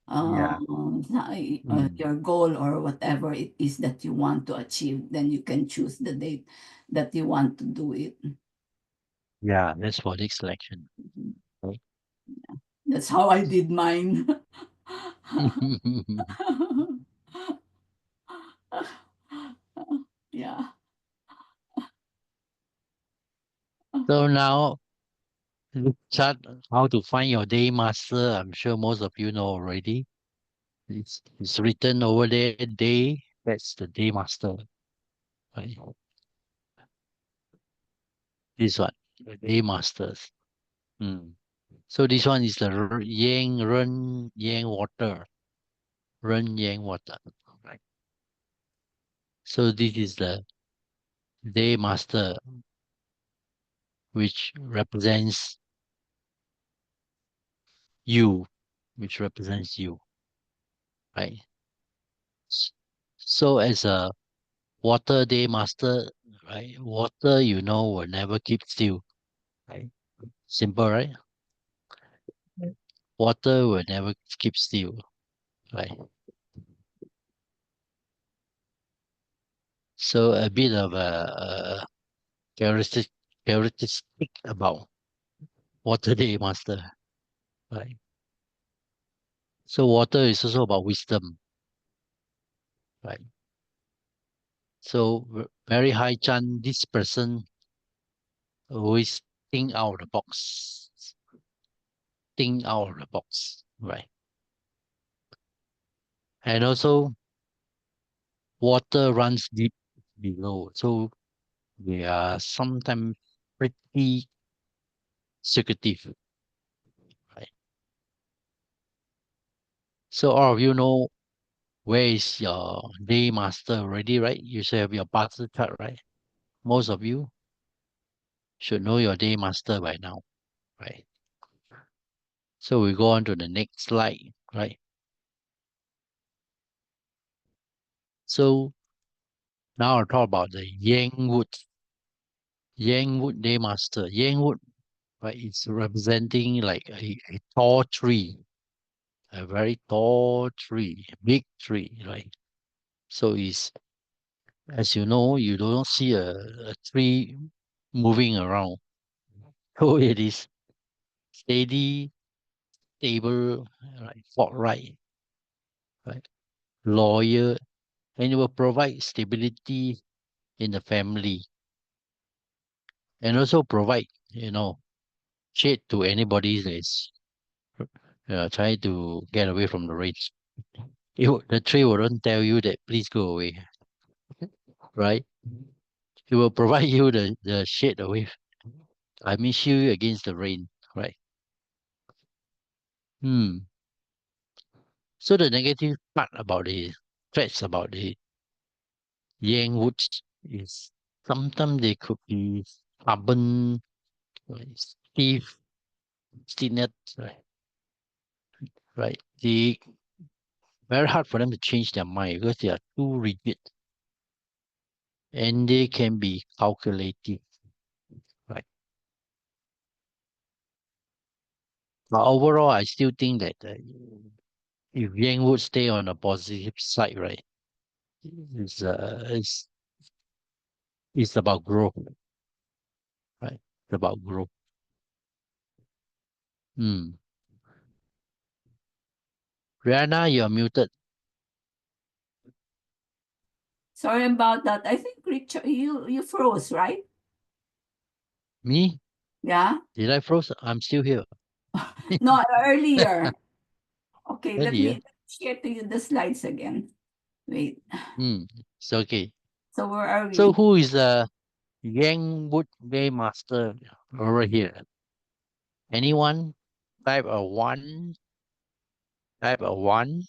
Mm, your goal or whatever it is that you want to achieve. Then you can choose the date that you want to do it. yeah, that's for the selection. Mhm. Right? That's how I did mine. Yeah. So now look chat how to find your day master. I'm sure most of you know already. It's written over there, day. That's the day master. Right? This one, the day masters. Mm. So this one is the yang run yang water. Run yang water. Right. So this is the day master, which represents you, which represents you. Right. S- So as a water day master, right? Water, will never keep still. Right. Simple, right? Water will never keep still. Right. So a bit of a characteristic characteristic about water day master. Right. So water is also about wisdom. Right. So very high chance this person always think out of the box. Think out of the box. Right. And also water runs deep below. So they are sometimes pretty secretive. Right. So all of you know where is your day master already, right? You should have your Bazi chart, right? Most of you should know your day master by now, right? So we go on to the next slide, right? So now I'll talk about the Yang Wood day master. Yang Wood right? It's representing like a tall tree, a very tall tree, big tree, right? So it's, as you know, you don't see a tree moving around. So it is steady, stable, right? Forthright, right? Loyal, and it will provide stability in the family and also provide, shade to anybody that is trying to get away from the rain. The tree wouldn't tell you that please go away, right? It will provide you the shade away. I mean, shield you against the rain, right? Hmm. So the negative part about the threats about the yang woods is sometimes they could be stubborn, like stiff, right? Right. They very hard for them to change their mind because they are too rigid and they can be calculative, right? But overall, I still think that if Yang would stay on the positive side, right, it's, uh, it's, it's about growth, right? It's about growth. Hmm. Rihanna, you're muted. Sorry about that. I think Richard, you froze, right? Me? Yeah. Did I froze? I'm still here. No, earlier. Okay, let Earlier. me share to you the slides again. Wait. Hmm. It's okay. So where are So we? who is Yang Wood Game Master over here? Anyone? Type a one. Type a one.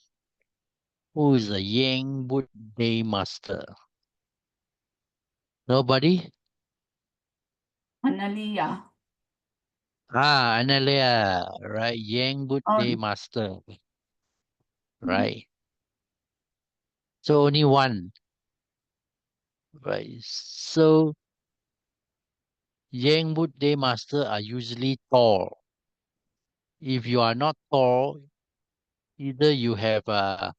Who is the Yang Wood Day Master? Nobody? Analia. Analia, right? Yang Wood Day Oh, Master, right? So only one, right? So Yang Wood Day Master are usually tall. If you are not tall, either you have the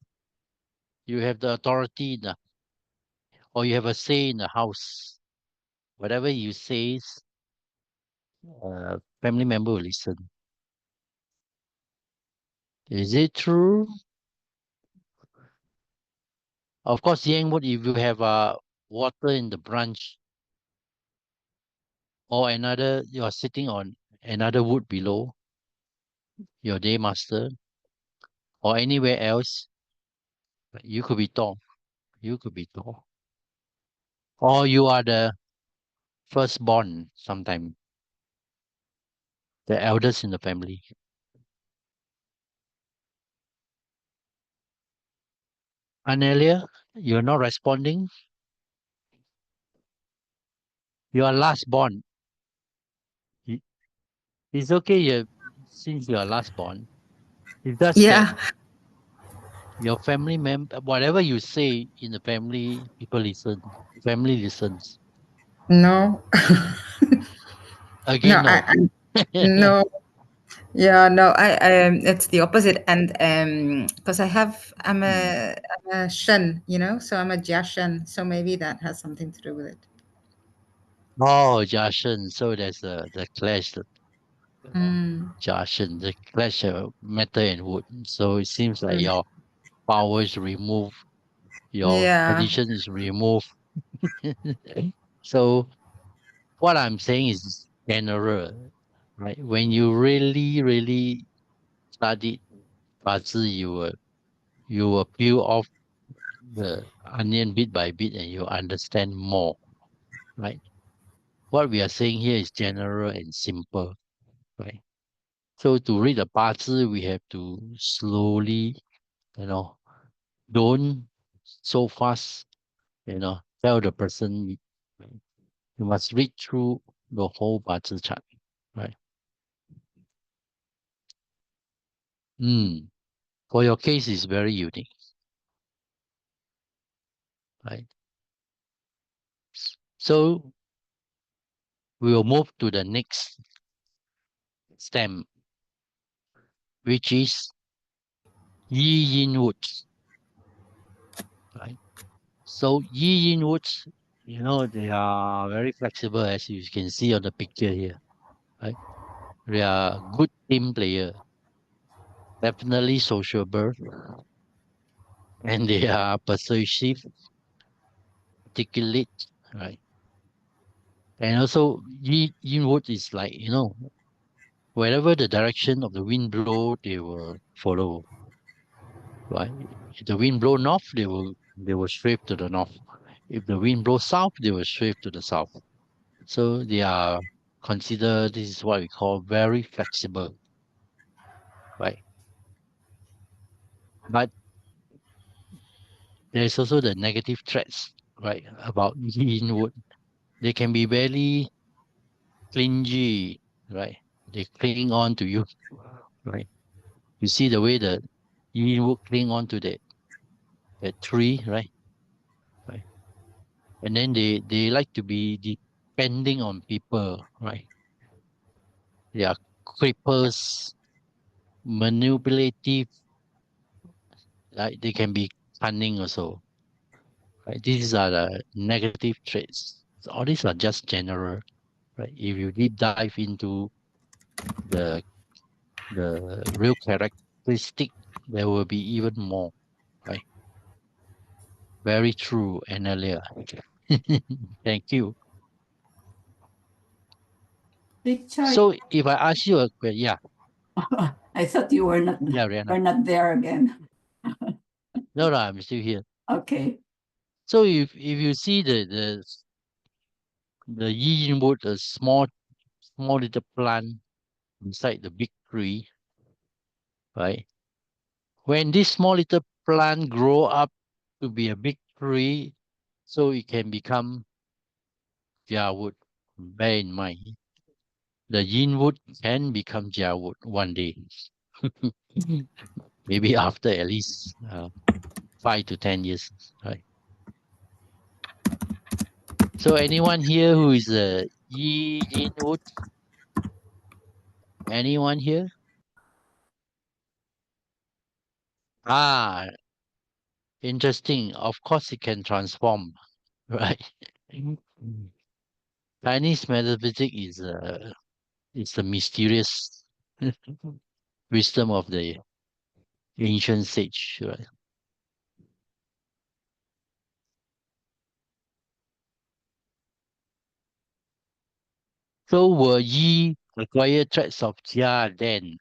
authority or you have a say in the house. Whatever you say, family member will listen. Is it true? Of course, Yang Wood, if you have water in the branch or you are sitting on another wood below your day master or anywhere else, you could be tall. You could be tall. Or you are the firstborn sometime, the eldest in the family. Anelia, you're not responding. You are last born. I- It's okay since you are last born. It's just that Yeah. your family member, whatever you say in the family, people listen. Family listens. No. No, Again, no. no. Yeah, no, it's the opposite. And because Hmm. I'm a Shen, so I'm a Jia Shen. So maybe that has something to do with it. Oh, Jashan. So there's the clash, Mm, Jashan, the clash of metal and wood. So it seems like mm. your power is removed, your Yeah. position is removed. So what I'm saying is general, right? When you really, really study Bazi, you will peel off the onion bit by bit and you understand more, right? What we are saying here is general and simple, right? So to read a Bazi, we have to slowly, you know, don't so fast, tell the person. Right? You must read through the whole Bazi chart, right? Mm. For your case, is very unique, right? So we will move to the next stem, which is Yi Yin woods. Right? So Yi Yin woods, they are very flexible, as you can see on the picture here. Right? They are good team player, definitely sociable, and they are persuasive, articulate, right? And also Yin wood is like, wherever the direction of the wind blow, they will follow. Right? If the wind blow north, they will sweep to the north. If the wind blows south, they will sweep to the south. So they are considered, this is what we call very flexible, right? But there's also the negative threats, right? About yin wood. They can be very clingy, right? They cling on to you, right? You see the way the yin wood cling on to that tree, right? Right. And then they like to be depending on people, right? They are creepers, manipulative, like they can be cunning also. Right? These are the negative traits. So all these are just general, right? If you deep dive into the real characteristic, there will be even more, right? Very true, Analia. Thank you. Richard, So if I ask you a question, yeah, I thought you were not yeah, Rihanna. were not there again. No, I'm still here. Okay. So if you see the yin wood, a small little plant inside the big tree, right? When this small little plant grow up to be a big tree, so it can become firewood. Bear in mind, the yin wood can become firewood one day. Maybe after at least 5 to 10 years, right? So anyone here who is a yin wood? Anyone here? Ah, interesting. Of course, it can transform, right? Chinese metaphysics is the mysterious wisdom of the ancient sage, right? So were ye acquire traits of Jia then?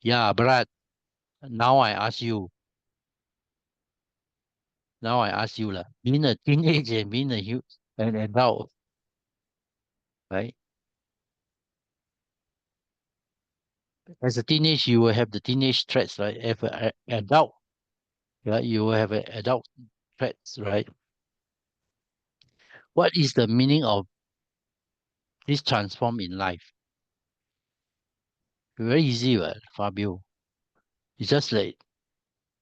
Yeah, but now I ask you, lah, being a teenager and being an adult, right? As a teenage, you will have the teenage traits, right? As an adult, right, you will have an adult traits, right? What is the meaning of this transform in life? Very easy, right, Fabio? It's just like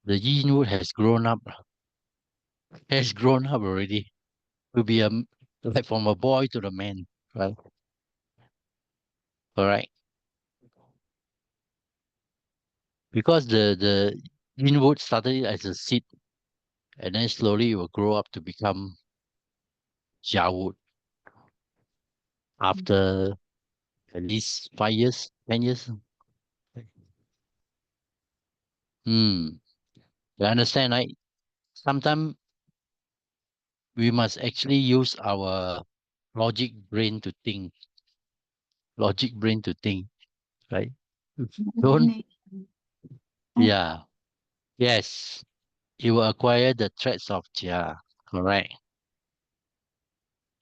the yin wood has grown up already to be like from a boy to the man, right? Correct. Because the yin wood started as a seed, and then slowly it will grow up to become jia wood after at least 5 years, 10 years. Hmm. You understand, right? Sometimes we must actually use our logic brain to think. Logic brain to think, right? Don't. Yeah. Yes. You will acquire the traits of Jia. Correct.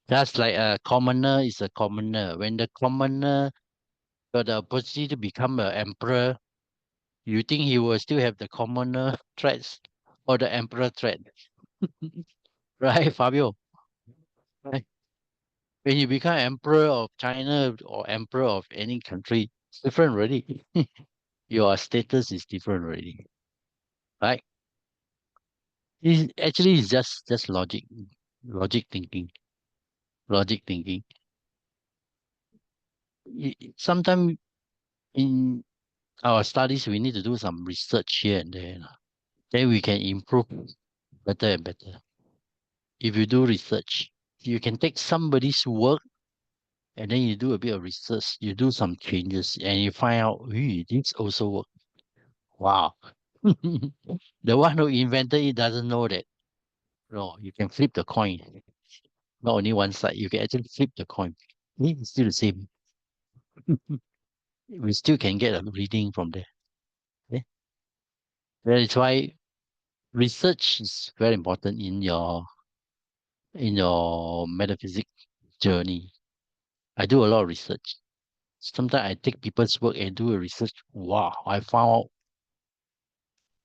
Just like a commoner is a commoner. When the commoner got the opportunity to become an emperor, you think he will still have the commoner traits or the emperor trait? Right, Fabio? Right. When you become emperor of China or emperor of any country, it's different already. Your status is different already. Right? It's just logic. Logic thinking. Logic thinking. Sometimes in our studies, we need to do some research here and there. Then we can improve better and better. If you do research, you can take somebody's work and then you do a bit of research, you do some changes, and you find out, this also work. Wow. The one who invented it doesn't know that. No, you can flip the coin. Not only one side, you can actually flip the coin. It's still the same. We still can get a reading from there. Okay? That is why research is very important in your metaphysics journey. I do a lot of research. Sometimes I take people's work and do a research. Wow, I found out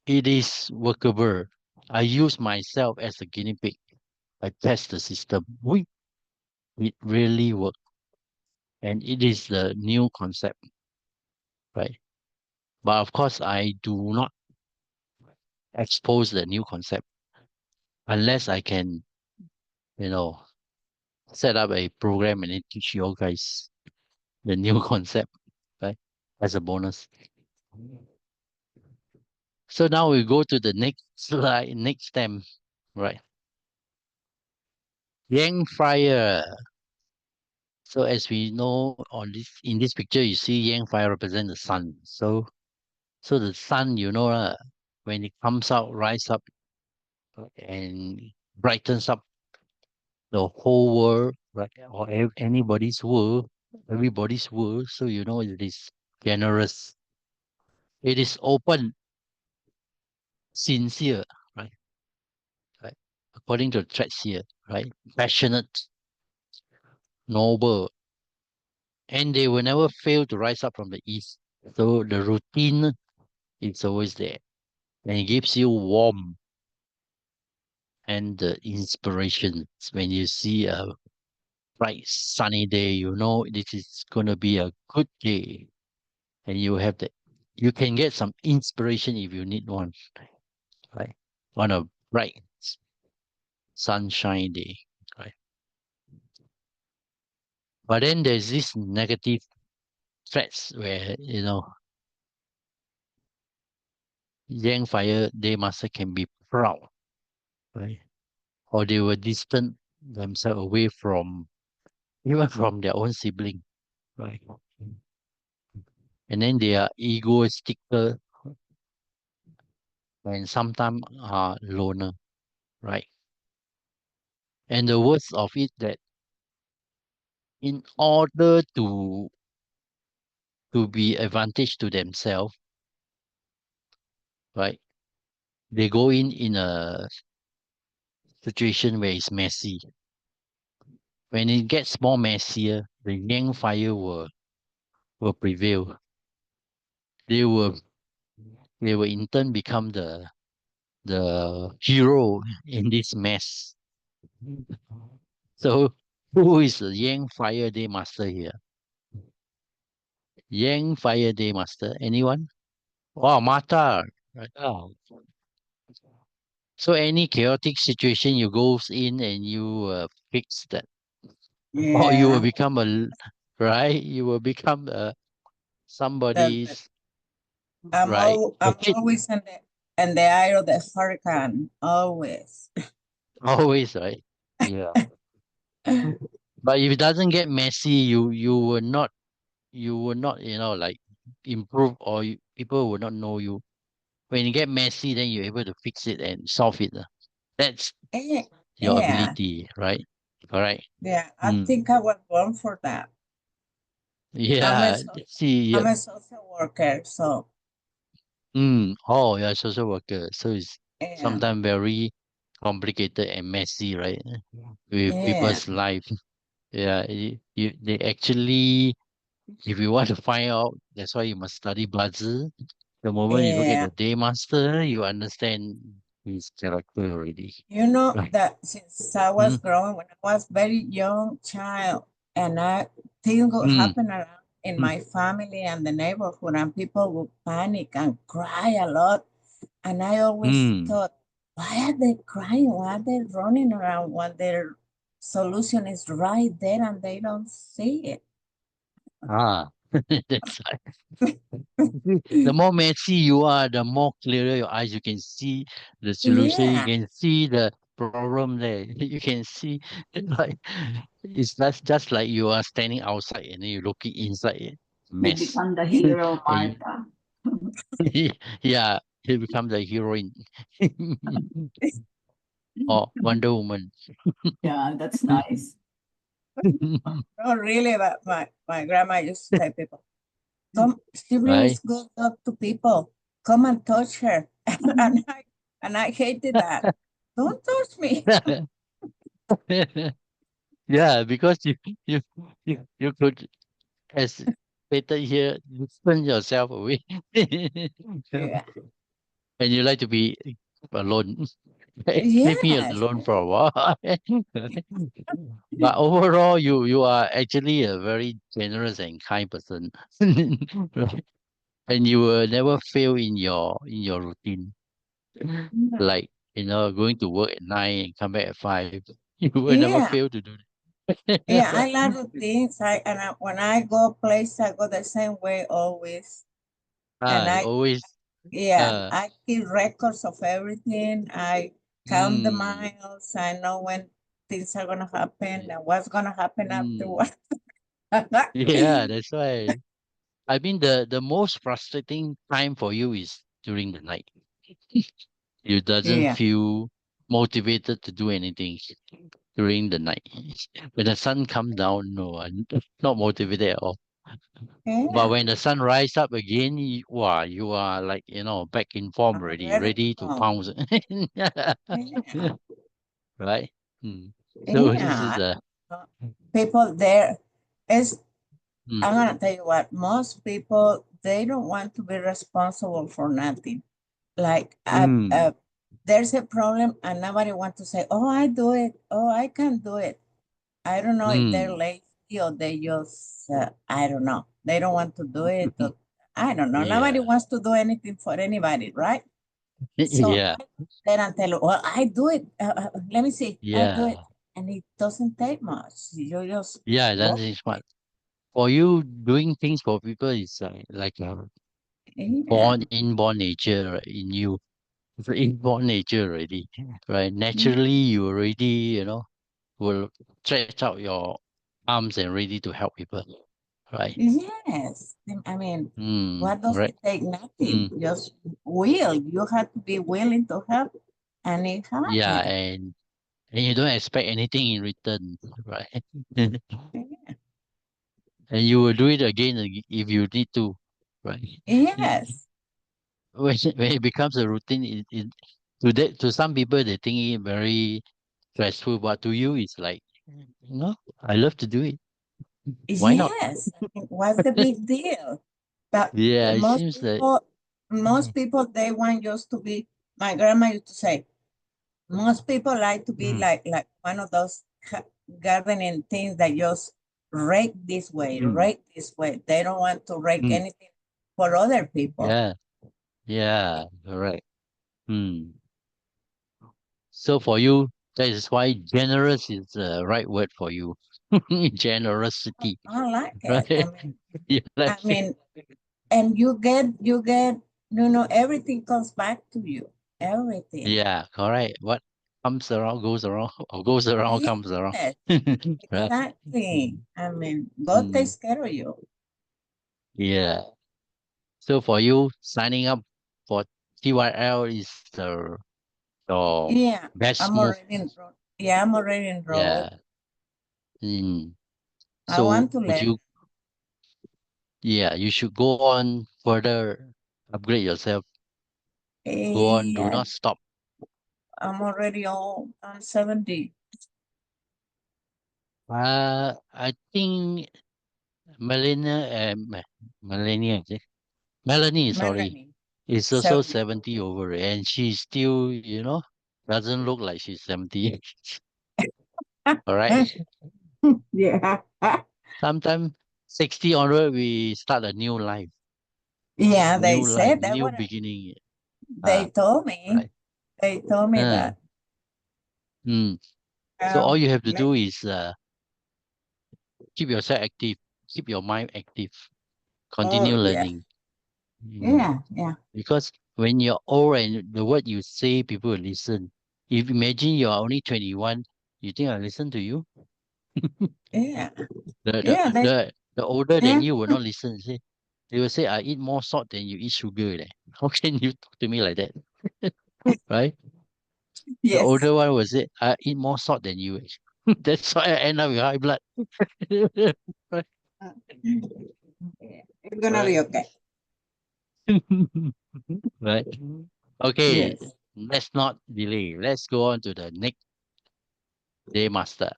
it is workable. I use myself as a guinea pig. I test the system. It really works. And it is the new concept, right? But of course, I do not expose the new concept unless I can, you know, set up a program and then teach you guys the new concept, right? As a bonus. So now we go to the next slide, next stem, right? Yang fire. So as we know in this picture, you see Yang fire represent the sun. So the sun, when it comes out, rise up and brightens up the whole world, right? Or anybody's world, everybody's world. So it is generous. It is open, sincere, right? Right. According to the threats here, right? Passionate, noble, and they will never fail to rise up from the east. So the routine is always there, and it gives you warmth and the inspiration. When you see a bright sunny day, this is gonna be a good day, and you can get some inspiration if you need one, right? On a bright sunshine day, right? But then there's this negative threats where Yang fire day master can be proud, right? Or they will distance themselves away from even from their own sibling, right? And then they are egoistical and sometimes are loner, right? And the worst of it that in order to be advantage to themselves, right? They go in a situation where it's messy. When it gets more messier, the Yang fire will prevail. They will they will in turn become the hero in this mess. So who is the Yang fire day master here? Yang fire day master. Anyone? Wow, Mata. Right. Oh. So any chaotic situation you goes in and you fix that, or you will Yeah. become right. You will become The, somebody's right. I'm always in the eye of the hurricane. Always. Always right. Yeah. But if it doesn't get messy, you will not like improve, or people will not know you. When you get messy, then you're able to fix it and solve it. That's Yeah. your Yeah. ability, right? Correct. Yeah. I Mm. think I was born for that. I'm a Yeah. so- See, yeah. I'm a social worker, so Oh, yeah, social worker. So it's yeah. sometimes very complicated and messy, right? With Yeah. people's life. Yeah, they actually, if you want to find out, that's why you must study Bazi. The moment you look at Yeah. the day master, you understand his character already. You know Right. that since I was Mm, growing, when I was very young child, and things would mm, happen around in mm, my family and the neighborhood, and people would panic and cry a lot. And I always mm, thought, why are they crying? Why are they running around when their solution is right there and they don't see it? Ah, that's right. The more messy you are, the more clearer your eyes. You can see the solution. You Yeah, can see the problem there. You can see like it's just like you are standing outside and then you're looking inside it. You Mess. become the hero, And you- Martha. yeah, you become the heroine or Wonder Woman. Yeah, that's nice. no, really, but my grandma used to tell people, come, she brings Right? good luck to people. Come and touch her. And I hated that. Don't touch me. Yeah, because you could as better here you turn yourself away. Yeah. And you like to be alone. Leave me Yes. alone for a while. But overall, you are actually a very generous and kind person. Right? And you will never fail in your routine. Yeah. Like, going to work at 9 and come back at 5. You will never Yeah. fail to do Yeah, that. I like routines. When I go place, I go the same way always. And You always yeah, uh I keep records of everything. I count the mm, miles. I know when things are gonna happen and what's gonna happen mm, afterwards. yeah, that's why. I mean the most frustrating time for you is during the night. You doesn't Yeah, feel motivated to do anything during the night. When the sun comes down, no, I'm not motivated at all. But yeah, when the sun rise up again, wow, you are like, back in form I'm already, ready to ready to go. pounce. Yeah, Right? Mm. So this is yeah. the People there is I'm mm, gonna tell you what, most people they don't want to be responsible for nothing. Like mm, there's a problem and nobody wants to say, "Oh, I do it. Oh, I can do it." I don't know if they're mm. lazy or they just I don't know. They don't want to do it. Or, I don't know. Nobody Yeah. wants to do anything for anybody, right? So Yeah. I go there and tell, well, I do it. Let me see. I do it, Yeah. and it doesn't take much. You just Yeah, go. that's smart. For you, doing things for people is like a Yeah. inborn nature, right, in you. It's an inborn nature already, right? Mm. Naturally, you already, will stretch out your arms and ready to help people, right? Yes. I mean, what does Right. it take? Nothing. Mm, Just will. You have to be willing to help, and it yeah, happens. and you don't expect anything in return, right? And you will do it again if you need to, right? Yes. When it becomes a routine, to some people they think it very stressful, but to you it's like, I love to do it. Why not? Yes. I mean, what's the big deal? But Yeah, it most seems that. people, most people, they want just to be. My grandma used to say, most people like to be Mm, like one of those gardening things that just mm, rake this way. They don't want to rake mm. anything for other people. Yeah, yeah, correct. Mm. So for you, that is why generous is the right word for you. Generosity, I like it. right? You I like it. mean, and everything comes back to you. Everything. Yeah, correct. What comes around goes around, or goes around comes around. Yes, Right? exactly. I mean, God Mm, takes care of you. yeah. So for you, signing up for TYL is your Yeah, best I'm move. already enrolled. Yeah, I'm already enrolled. Yeah. Mm. I So want to would learn. you? Yeah, you should go on further, upgrade yourself. Go on. Do Yeah, not stop. I'm already on. I'm 70. I think Melania, is it? Melanie, sorry, Melanie, is also 72. 70 over, and she still, doesn't look like she's 70. All right. Yeah. Sometime 60 onward, we start a new life, Yeah, they new life, said that new what beginning. they told me. Right. They told me Uh, that. mm. So all you have to Let do is keep yourself active. keep your mind active, continue Oh, yeah. learning. Yeah. Because when you're old and the word you say, people will listen. If imagine you are only 21, you think I'll listen to you? Yeah. The the Yeah. the older than Yeah. you will not listen. Say they will say, I eat more salt than you eat sugar. Leh. How can you talk to me like that? Right? The Yes. older one will say, I eat more salt than you. That's why I end up with high blood. Right? Yeah. It's gonna Right. be okay. Right. Okay. Yes. Let's not delay. Let's go on to the next day master.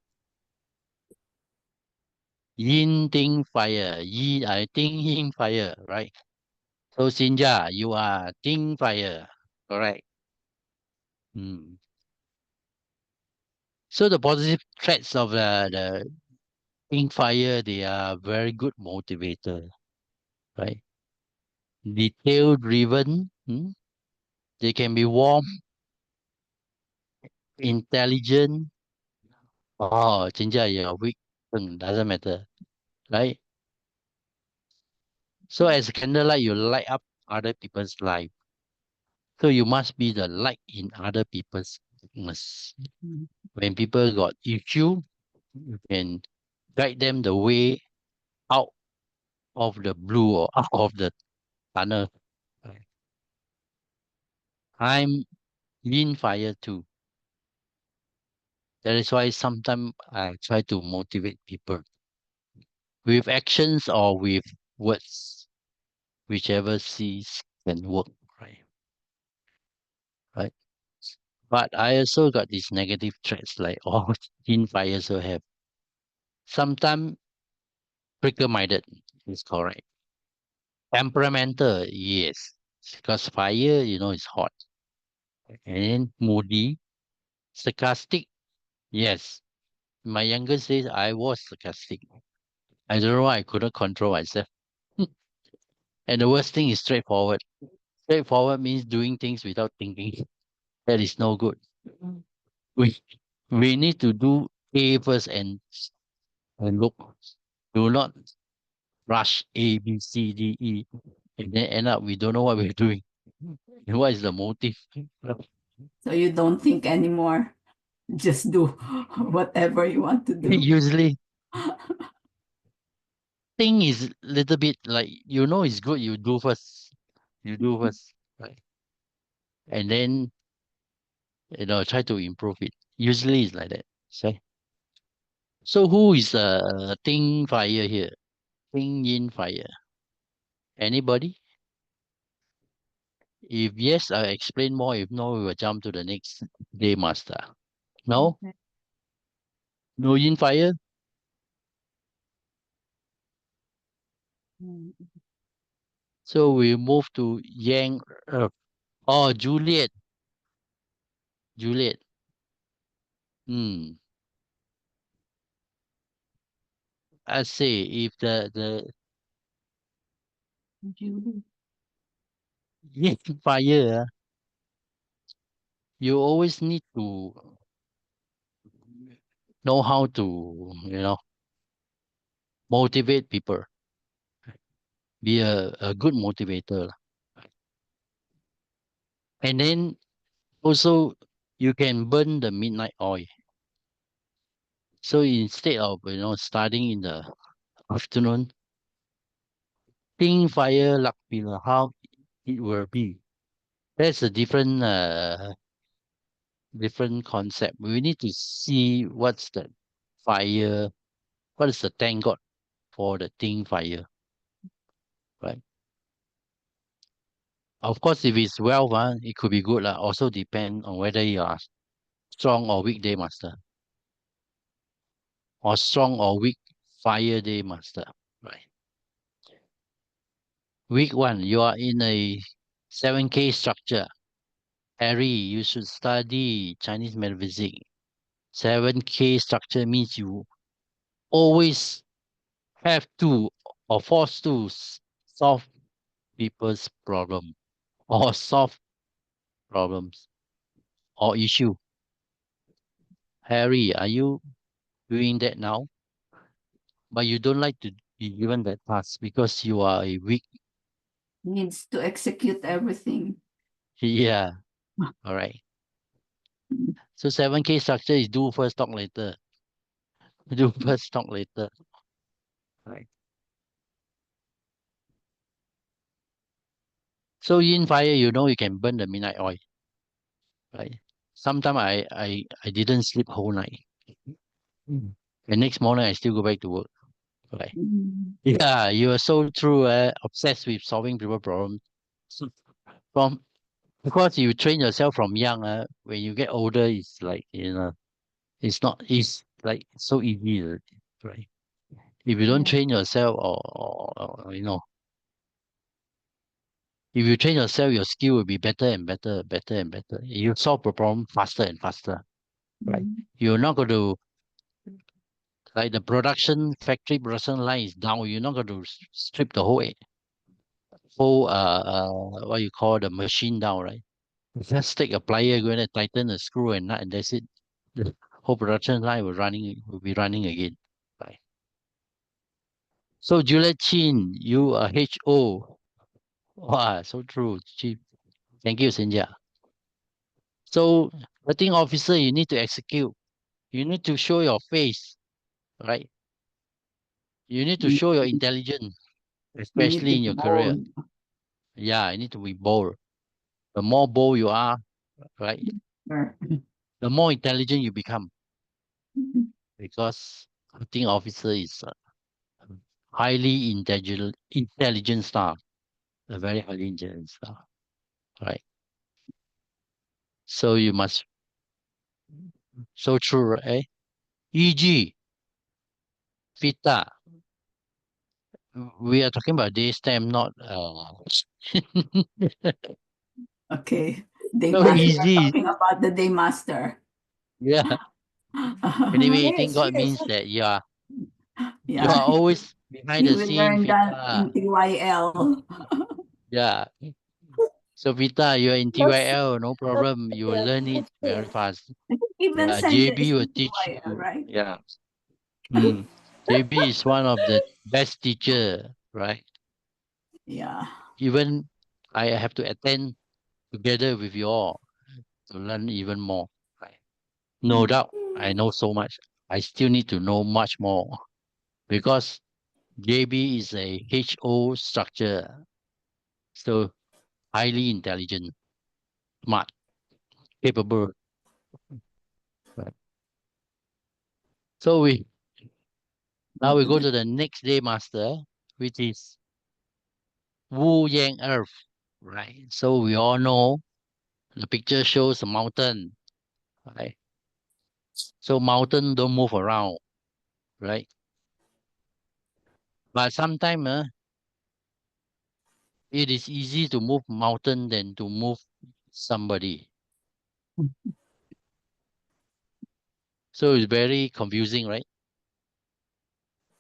Yin Ting Fire. Yin, I think Yin Fire, right? So Sinja, you are Ting Fire, correct? Hmm. So the positive traits of the Ting Fire, they are very good motivator, right? Detail driven. They can be warm, intelligent. Oh, Sinja, you are weak. Doesn't matter, right? So as a candlelight, you light up other people's life. So you must be the light in other people's darkness. When people got issue, you can guide them the way out of the blue or out of the tunnel. Right. I'm in fire too. That is why sometimes I try to motivate people with actions or with words, whichever sees can work, right? Right. But I also got these negative traits like all in fire also have. Sometimes fickle-minded is correct. Temperamental, yes. Because fire, is hot. And then moody, sarcastic, yes. My youngest days, I was sarcastic. I don't know why I couldn't control myself. And the worst thing is straightforward. Straightforward means doing things without thinking. That is no good. We we need to do A first and look. Do not rush A, B, C, D, E. And then end up we don't know what we're doing. And what is the motive? So you don't think anymore. Just do whatever you want to do. Usually thing is little bit like it's good, you do first. You do first. Right. And then try to improve it. Usually it's like that. So who is Ting Fire here? Ting Yin Fire. Anybody? If yes, I'll explain more. If no, we will jump to the next day master. No? Okay. No Yin Fire? Mm. So we move to Yang. Oh, Juliet. Juliet. Hmm. I say if the Julie. Yin Fire, you always need to know how to, motivate people. Be a good motivator. And then also you can burn the midnight oil. So instead of studying in the afternoon, think fire luck pillar, how it will be. That's a different concept. We need to see what's the fire, what is the thank God for the thing fire, right? Of course, if it's well, it could be good. Also depend on whether you are strong or weak day master, or strong or weak fire day master, right? Week one, you are in a 7K structure. Harry, you should study Chinese metaphysics. 7K structure means you always have to or forced to solve people's problem or solve problems or issue. Harry, are you doing that now? But you don't like to be given that task because you are a weak. Needs to execute everything. Yeah. All right. So 7K structure is do first, talk later. Do first, talk later. Right. So in fire, you know you can burn the midnight oil. Right. Sometimes I didn't sleep whole night. The next morning I still go back to work. Right. Mm. Yeah, you are so true. Obsessed with solving people problems. So from because you train yourself from young. When you get older, it's like it's like so easy, right? If you don't Yeah. train yourself, if you train yourself, your skill will be better and better, better and better. You solve the problem faster and faster, right? Mm. You're not going to like the factory production line is down. You're not going to strip the whole what you call the machine down, right? You just take a plier, go in and tighten the screw and nut, and that's it. The whole production line will be running again. Right. So Juliet Chin, you are HO. Wow, so true. Chief. Thank you, Sinja. So I think officer, you need to execute. You need to show your face, right? You need to Mm. show your intelligence, You need especially to in be your career. bold. Yeah, you need to be bold. The more bold you are, right, Sure. the more intelligent you become. Mhm. Because I think officer is a highly intelligent staff, a very highly intelligent staff, right? So you must, so true, right? E.g., Vita. We are talking about this time, not Okay. so Daymaster, we're easy. talking about the Daymaster. Yeah. Anyway, thank Yes, God yes. means that you Yeah. are always behind You the will scene, learn that Vita. in TYL. Yeah. So Vita, you're in That's TYL, no that's problem. You will it. learn it That's very it. fast. I think even Yeah, Senja is JB will in teach TYL, you. right? Yeah. Mm. JB is one of the best teacher, right? Yeah. Even I have to attend together with you all to learn even more. Right? No doubt, I know so much. I still need to know much more because JB is a HO structure, so highly intelligent, smart, capable. Right? So now we go to the next day master, which is Wu Yang Earth, right? So we all know the picture shows a mountain, right? So mountain don't move around, right? But sometimes it is easy to move mountain than to move somebody. So it's very confusing, right?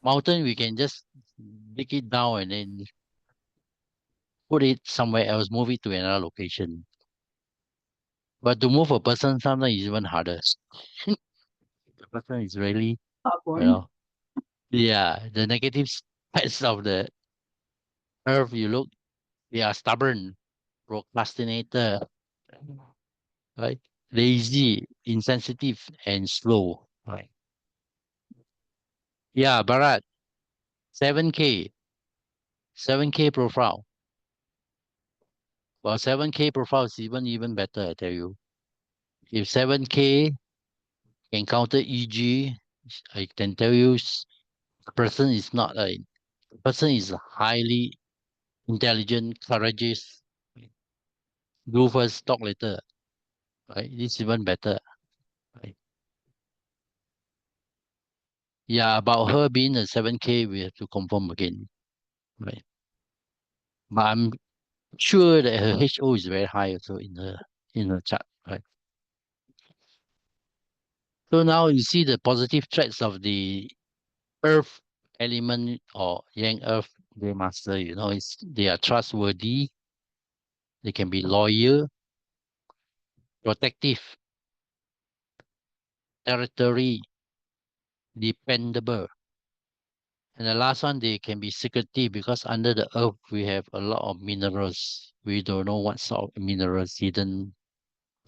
Mountain we can just dig it down and then put it somewhere else, move it to another location. But to move a person sometimes is even harder. The person is really, you Stubborn. know, yeah, the negative sides of the earth you look, they are stubborn, procrastinator, right? Lazy, insensitive, and slow, right? Yeah, Bharat, 7K, 7K profile. Well, 7K profile is even better, I tell you. If 7K can counter EG, I can tell you the person is not a person is highly intelligent, courageous. Do first, talk later. Right? It's even better. Right? Yeah, about her being a 7K, we have to confirm again. Right? But I'm sure that her HO is very high also in her chart. Right? So now you see the positive traits of the Earth element or Yang Earth they master. They are trustworthy. They can be loyal, protective, territory, dependable, And the last one, they can be secretive because under the earth we have a lot of minerals. We don't know what sort of minerals hidden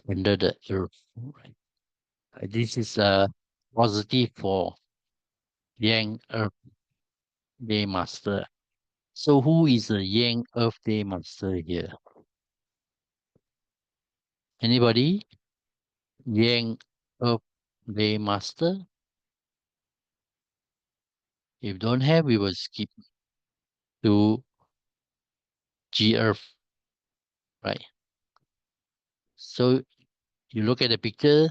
under the earth. Right? This is positive for Yang Earth Day Master. So who is the Yang Earth Day Master here? Anybody? Yang Earth Day Master? If don't have, we will skip to G Earth, right? So you look at the picture,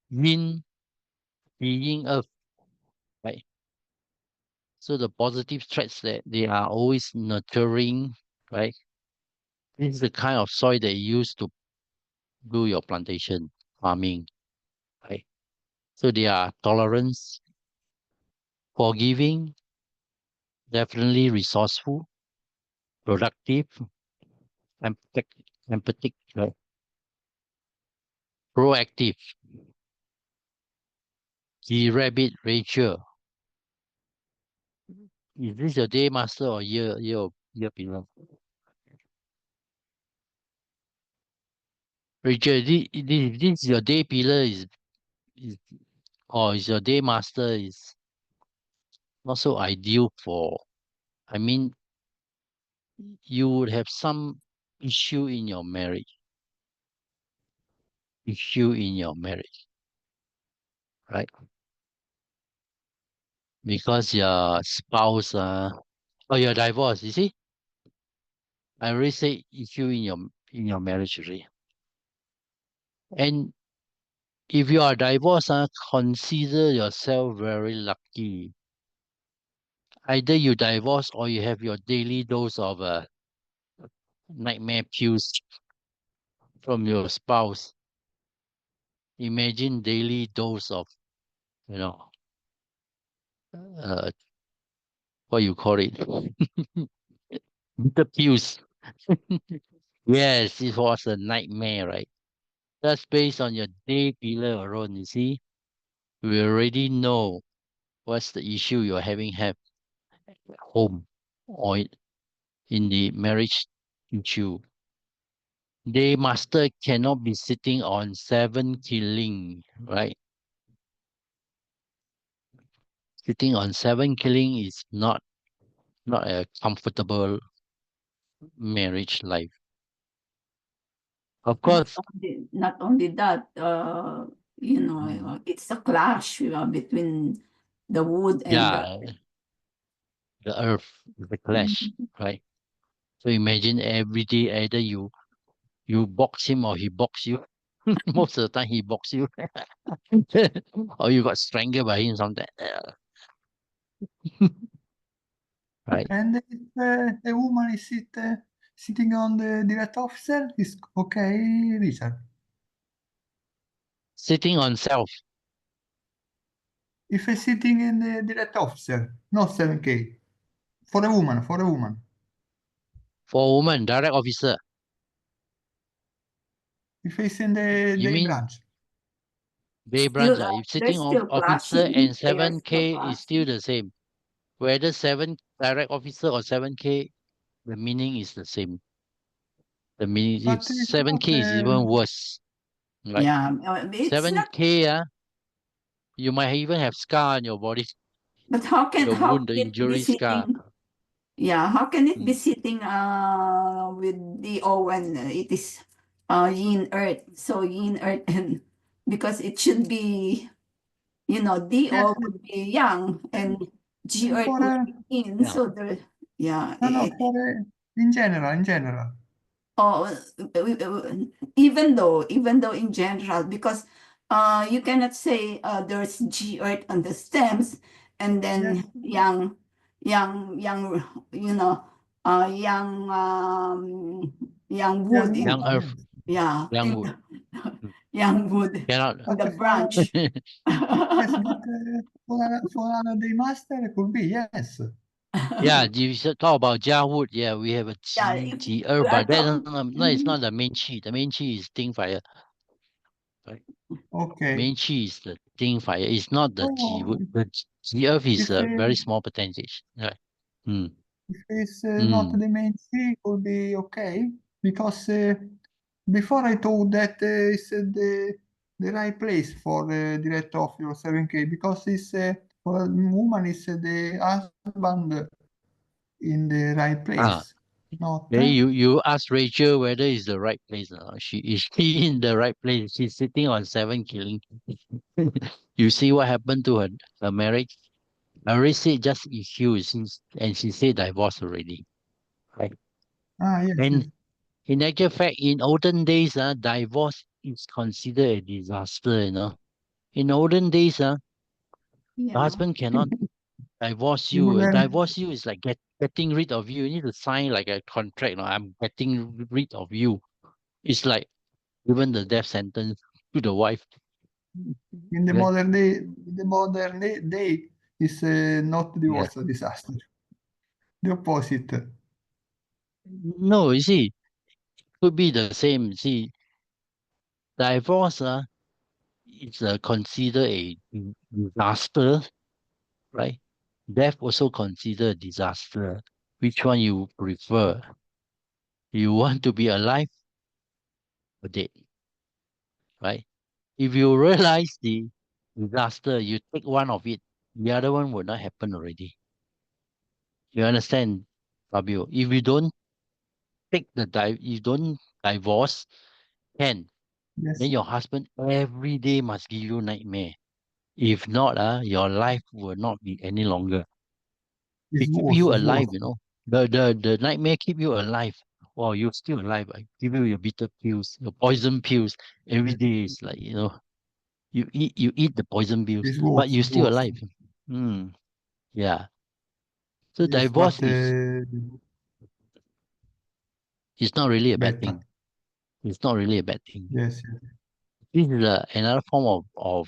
Yin, Yin Earth, right? So the positive traits that they are always nurturing, right? This is the kind of soil that you use to do your plantation farming, right? So they are tolerance, forgiving, definitely resourceful, productive, empathic, empathic, right? Proactive. The rabbit Rachel. Is this your day master or year pillar? Rachel, this your day pillar is or is your day master is not so ideal for, I mean, you would have some issue in your marriage, right? Because your spouse, or your divorce, you see? I already say issue in your marriage already. And if you are divorced, consider yourself very lucky. Either you divorce or you have your daily dose of nightmare pills from your spouse. Imagine daily dose of, you know, uh, what you call it, bitter pills. Yes, it was a nightmare, right? That's based on your day pillar alone. You see, we already know what's the issue you're having have at home or in the marriage issue. Day master cannot be sitting on 7 killing, right? Sitting on 7 killing is not a comfortable marriage life. Of Not course, not only that, mm, it's a clash, between the wood and the yeah, the earth is a clash, Mhm. right? So imagine every day either you box him or he box you. Most of the time he box you, or you got strangled by him something, right? And if a woman is sitting on the direct officer, is okay, Richard. Sitting on self If he's sitting in the direct officer, not 7K. For a woman, for a woman. for a woman, direct officer. If he's in the You day mean branch. day Still, branch? If they're sitting still officer clashing. and They are seven still K is still clashing. the same. Whether seven direct officer or 7K, the meaning is the same. The meaning if But it's not, 7K is even worse. Like Yeah, it's not. 7K, you might even have scar on your body, But the how wound, can the it be injury scar. sitting? Yeah, how can it be Mm. sitting with the O when it is yin earth? So yin earth, and because it should be, yes, DO would be yang and G and earth for would a, be yin. Yeah. So there, yeah, no, no, for a, in general, in general. oh, even though in general, because you cannot say there's G earth on the stems and Yes, then young you know young young wood young in Young wood, Earth, yes. yeah young in wood. the young wood Cannot. in But the for, branch. yes, but for another master, it could be, yes. Yeah, you should talk about Jia wood. Yeah, we have a Yeah, Ji if Ji we Earth, are but that talking. no, it's not the main chi. The main chi is Ting Fire. Right? Okay. 煤气 is the thing fire. It's not the G. Oh, The GF is if a very small percentage. Right? Mm. if it's not the main C, could be okay because before I thought that it's the right place for direct off your 7K because it's for a woman is the husband in the right Ah, place, not then you ask Rachel whether it's the right place or not. She in the right place. She's sitting on 7 killing. You see what happened to her marriage? I already said just issue and she said divorce already. Right? yes, yes, And in actual fact, in olden days, divorce is considered a disaster, you know. In olden days, the Yeah. husband cannot divorce you you. learn. Divorce you is like getting rid of you. You need to sign like a contract. No? I'm getting rid of you. It's like given the death sentence to the wife. In the Okay? modern day is not Yeah. divorce a disaster. The opposite. No, you see, could be the same. See, divorce is considered a disaster, right? Death also considered a disaster. Which one you prefer? You want to be alive or dead, right? If you realize the disaster, you take one of it, the other one will not happen already. You understand, Fabio? If you don't you don't divorce, then Yes, your husband every day must give you nightmare. If not, your life will not be any longer. it's It keep worse. you It's alive, worse. you know. The nightmare keep you alive. Wow, you're still alive. I give you your bitter pills, your poison pills. Every day is like, you eat the poison pills, It's but worse. you're It's still worse. alive. Hmm. Yeah. So Yes, divorce but is not really a bad better. thing. It's not really a bad thing. Yes, yes. This is another form of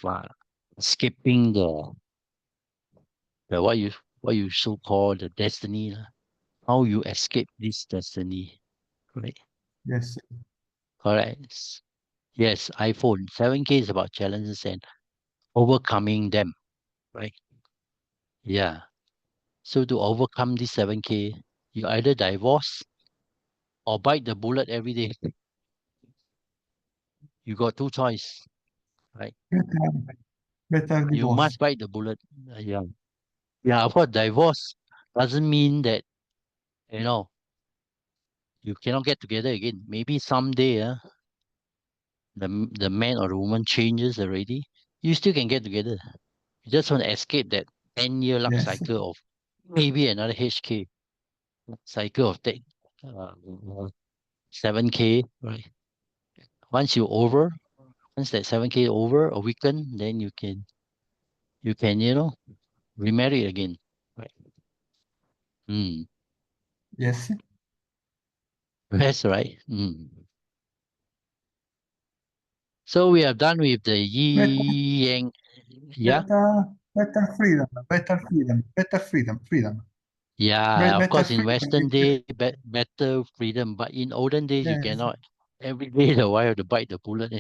escaping the what you so call the destiny. How you escape this destiny, right? Yes. Correct. Yes, iPhone 7K is about challenges and overcoming them, right? Yeah. So to overcome this 7K, you either divorce or bite the bullet every day. You got two choice, right? Better, better You divorce. must bite the bullet. Yeah. Yeah, of course, divorce doesn't mean that, you know, you cannot get together again. Maybe someday, the man or the woman changes already. You still can get together. You just want to escape that 10-year luck Yes, cycle of maybe another HK cycle of that 7K, right? Once you over, once that 7K over a weekend, then you can remarry again. Right. Mm. yes. That's right. So we are done with the Better, yi yang. Yeah. better freedom. Better freedom. Better freedom. Freedom. Yeah, of Better course, in freedom. Western day, better freedom, but in olden days, you Yes, cannot. Every day, the wife have to bite the bullet,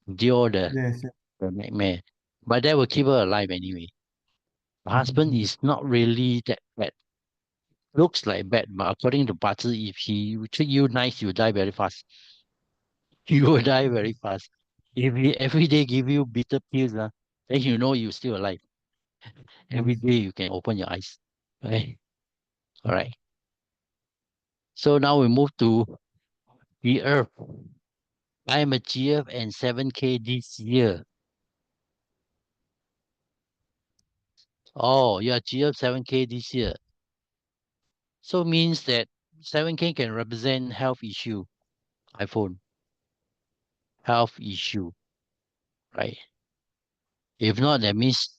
endure yes, the nightmare. But that will keep her alive anyway. The husband is not really that bad. Looks like bad, but according to Bazi, if he will treat you nice, you die very fast. You will die very fast. If he every day give you bitter pills, then you know you're still alive. Every yes. day you can open your eyes. Right? All right. So now we move to the Earth. I am a GF and 7K this year. Oh, you're GF 7K this year. So means that 7K can represent health issue, iPhone, health issue, right? If not, that means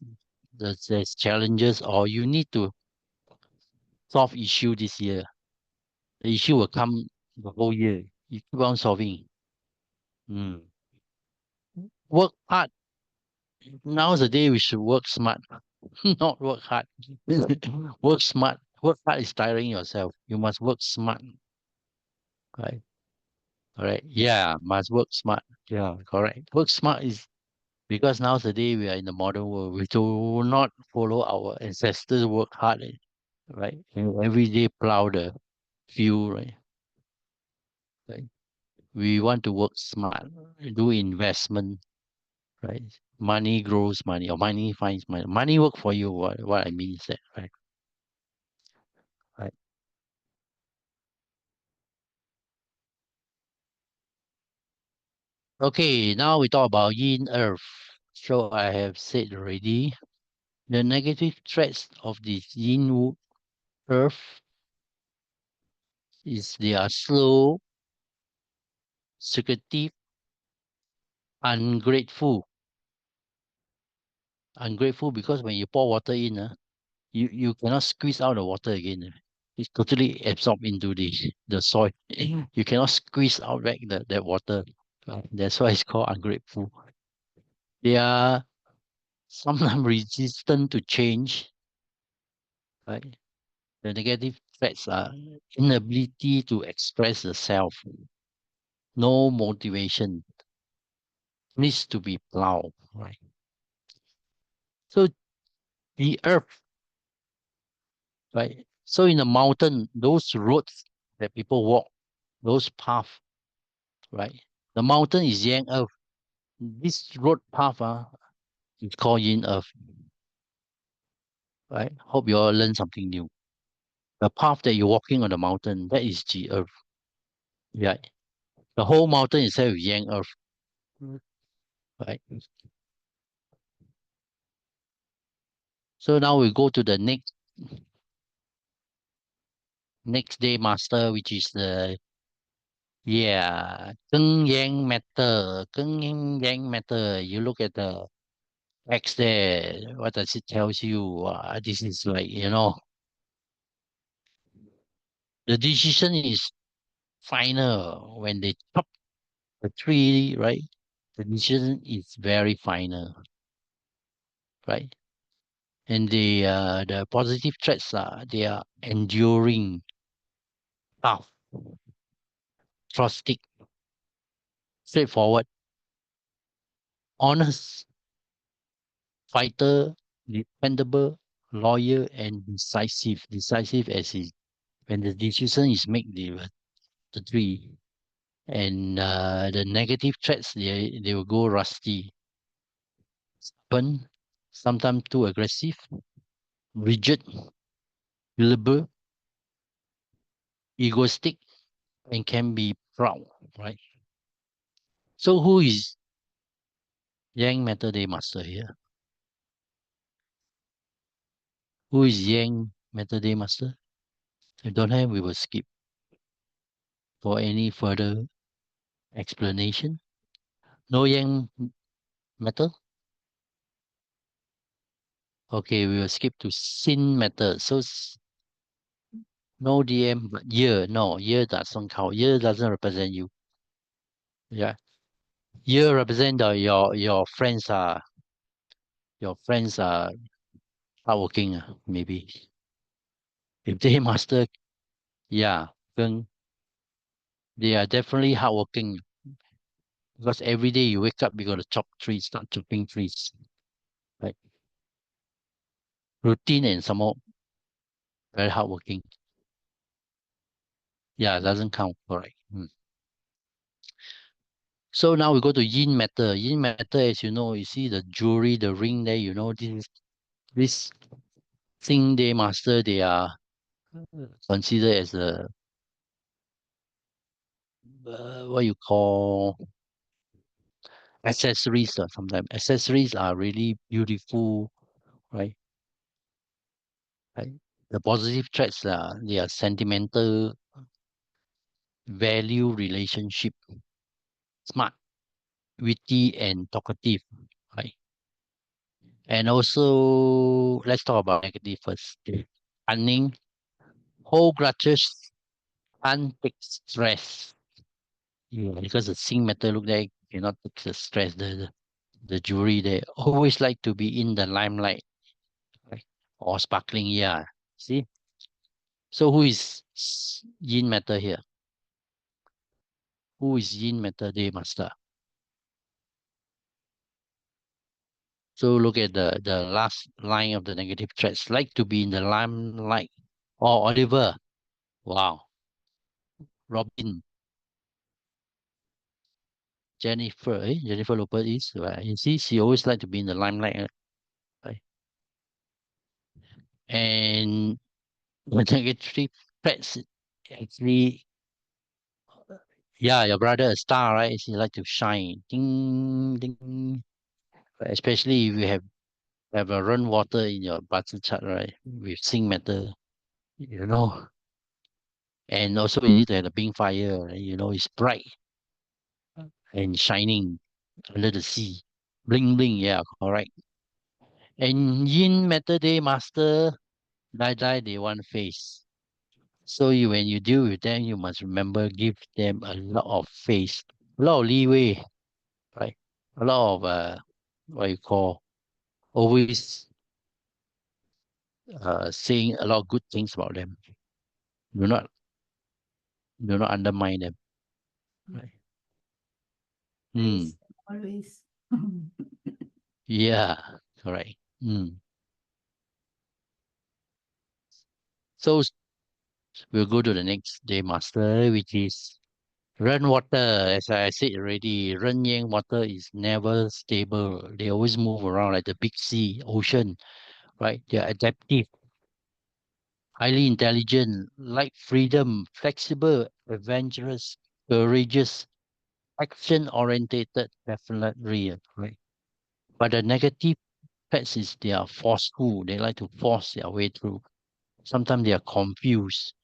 there's challenges or you need to solve issue this year. The issue will come the whole year. You keep on solving. Mm. Work hard. Nowadays we should work smart, not work hard. Work smart. Work hard is tiring yourself. You must work smart, right? Correct. Yeah, must work smart. Yeah, correct. Work smart is because nowadays we are in the modern world. We do not follow our ancestors work hard, right? And every day plow the field, right? Right. We want to work smart, do investment, right? Money grows money, or money finds money. Money work for you. What I mean is that, right? Right. Okay, now we talk about yin earth. So I have said already, the negative traits of the yin earth is they are slow, secretive, ungrateful. Ungrateful because when you pour water in, you cannot squeeze out the water again. It's totally absorbed into the soil. You cannot squeeze out back that water. That's why it's called ungrateful. They are sometimes resistant to change. Right? The negative traits are inability to express the self, no motivation, needs to be plowed. Right? So the earth, right? So in the mountain, those roads that people walk, those paths, right? The mountain is yang earth. This road path is called yin earth. Right? Hope you all learn something new. The path that you're walking on the mountain, that is Ji earth. Right? The whole mountain itself is yang earth. Right? So now we go to the next day master, which is the Geng Yang matter. Geng Yang matter. You look at the X there, what does it tells you? This is like, the decision is final when they chop the tree, right? The decision is very final, right? And the positive traits are they are enduring, tough, trusting, straightforward, honest, fighter, dependable, loyal, and decisive. Decisive as is when the decision is made, the three. And the negative traits, they will go rusty, stubborn, sometimes too aggressive, rigid, liberal, egoistic, and can be proud, right? So who is Yang Metal Day Master here? Who is Yang Metal Day Master? If don't have, we will skip for any further explanation. No Yang Metal? Okay, we will skip to Sin Metal. So no DM, but year. No, year doesn't count. Year doesn't represent you. Yeah. Year represent your friends are hardworking, maybe. If they master, yeah, then they are definitely hardworking because every day you wake up, you got to chop trees, start chopping trees, right? Routine and some more very hardworking. Yeah, it doesn't count, correct. So now we go to yin matter. Yin matter, as you know, you see the jewelry, the ring there, this thing they master, they are considered as a what you call accessories. Sometimes accessories are really beautiful, right? Right. The positive traits are they are sentimental, value relationship, smart, witty, and talkative, right? And also, let's talk about negative first. Cunning, hold grudges, and take stress. Yeah, because the zinc metal look like cannot take the stress. The jewelry they always like to be in the limelight, right? Or sparkling. Yeah. See. So who is yin metal here? Who is yin matter day master? So look at the last line of the negative traits. Like to be in the limelight. Oh, Oliver. Wow. Robin. Jennifer. Jennifer Lopez is. Right? You see, she always like to be in the limelight. Right? And the negative traits actually, yeah, your brother a star, right? He like to shine. Ding, ding. Especially if you have a run water in your Bazi chart, right? With zinc metal, you know. And also you need to have the pink fire, right? You know, it's bright and shining under the sea. Bling bling, yeah, correct. And yin metal day master, die they one face. So when you deal with them, you must remember give them a lot of face, a lot of leeway, right? A lot of what you call always saying a lot of good things about them. Do not undermine them. Right. Always, always. Yeah, correct. So we'll go to the next day master, which is run water. As I said already, run yang water is never stable. They always move around like the big sea, ocean, right? They're adaptive, highly intelligent, like freedom, flexible, adventurous, courageous, action orientated, definitely, right? But the negative pets is they are forceful. They like to force their way through. Sometimes they are confused.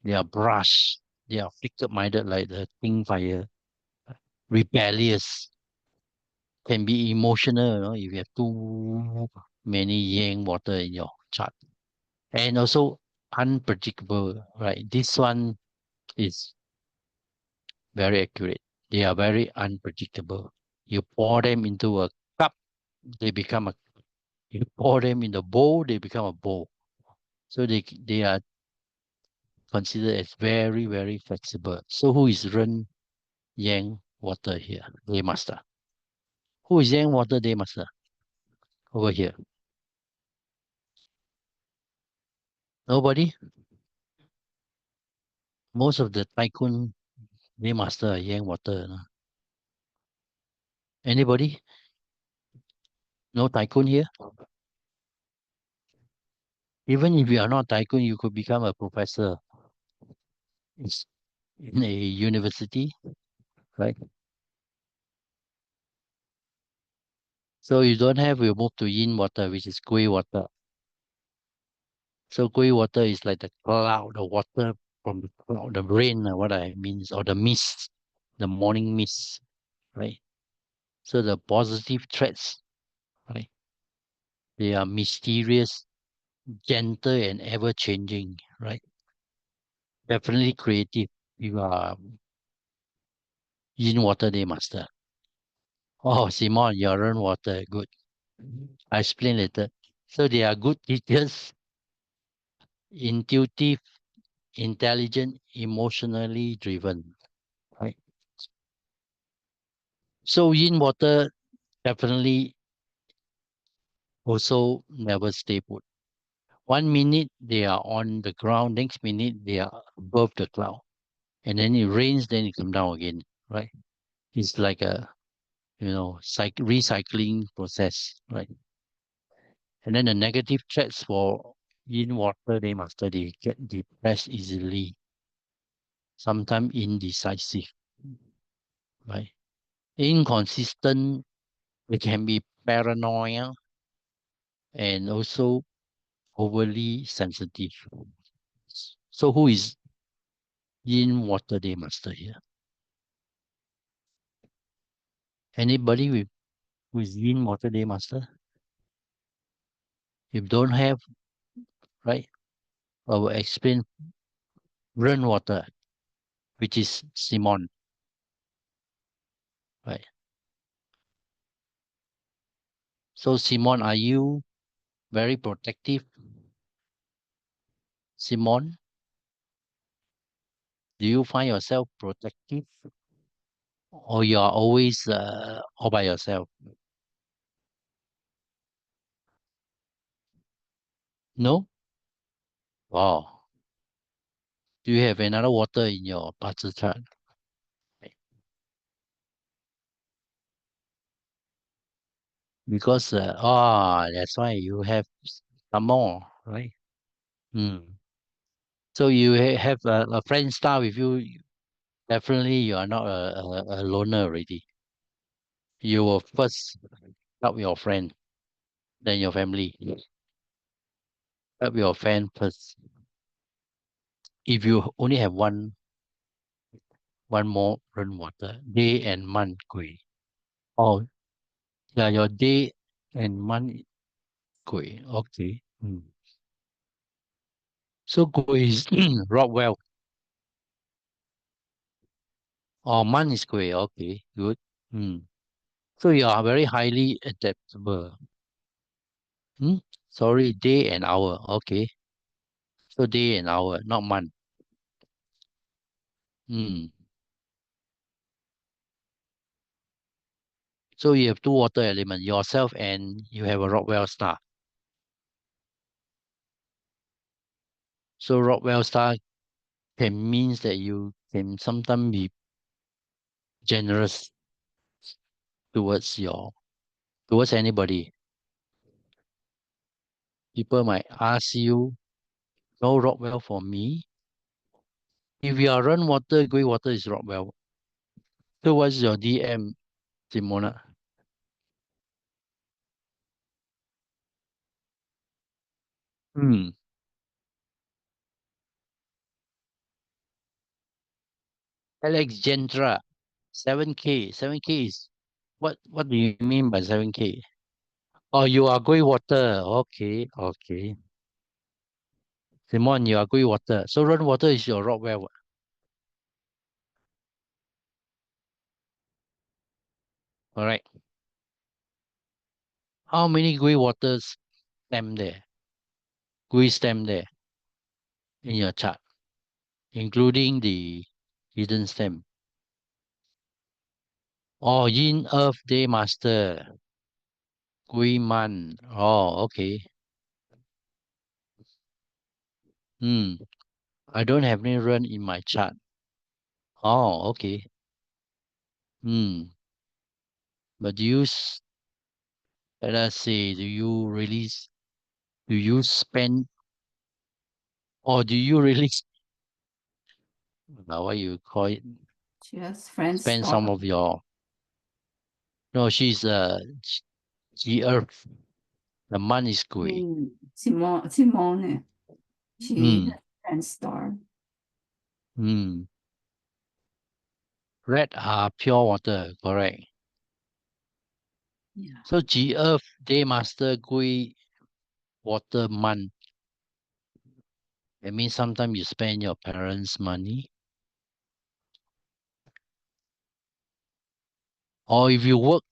They are brash. They are fickle-minded like the king fire. Rebellious. Can be emotional, if you have too many yang water in your chart. And also unpredictable, right? This one is very accurate. They are very unpredictable. You pour them into a cup, they become a. You pour them in the bowl, they become a bowl. So they are considered as very, very flexible. So who is Ren Yang Water here? Day Master. Who is Yang Water Day Master? Over here. Nobody? Most of the tycoon Day Master are Yang Water. No? Anybody? No tycoon here? Even if you are not tycoon, you could become a professor in a university, right? So you don't have, you move to Yin Water, which is Gui Water. So gray water is like the cloud, the water from the cloud, the rain, what I mean, or the mist, the morning mist, right? So the positive traits, right? They are mysterious, gentle, and ever changing, right? Definitely creative. You are in water day master. Oh, Simon, you're in water. Good. I explain later. So they are good teachers, intuitive, intelligent, emotionally driven, right? So yin water definitely also never stay put. 1 minute they are on the ground, next minute they are above the cloud. And then it rains, then it come down again, right? It's like a, recycling process, right? And then the negative threats for in water, they get depressed easily, sometimes indecisive, right? Inconsistent, they can be paranoia and also overly sensitive. So who is in water day master here? Anybody who is in water day master? If don't have, right, I will explain run water, which is Simon, right? So Simon, are you very protective? Simon, Do you find yourself protective, or you are always all by yourself? No? Wow. Do you have another water in your Bazi chart? Because that's why you have some more, right? So you have a friend star with you. Definitely, you are not a loner already. You will first help your friend, then your family. Help your friend first. If you only have one more rainwater, day and month gui. Oh, yeah, your day and month gui. Okay. So gui is Rockwell. Oh, month is gui. Okay, good. So you are very highly adaptable. Sorry, day and hour. Okay. So day and hour, not month. So you have two water elements, yourself and you have a Rockwell star. So Rockwell star can means that you can sometimes be generous towards anybody. People might ask you, no Rockwell for me. If you are run water, grey water is Rockwell. So what's your DM, Simona? Alexandra, 7K. 7K is what do you mean by 7K? Oh, you are grey water. Okay, okay. Simon, you are grey water. So run water is your Rockwell. All right. How many grey waters stem there? Grey stem there in your chart, including the hidden stem. Oh, Yin Earth Day Master. Grey Man. Oh, okay. I don't have any run in my chart. Oh, okay. But let us say, do you spend, or do you really, what you call it, Just friend spend some star. of your, no, she's G Earth. The man is grey. Simone. She Mm, friend star. mm. Red are pure water, correct. Yeah. So G Earth, Day Master, grey water man. It means sometimes you spend your parents' money. Or if you work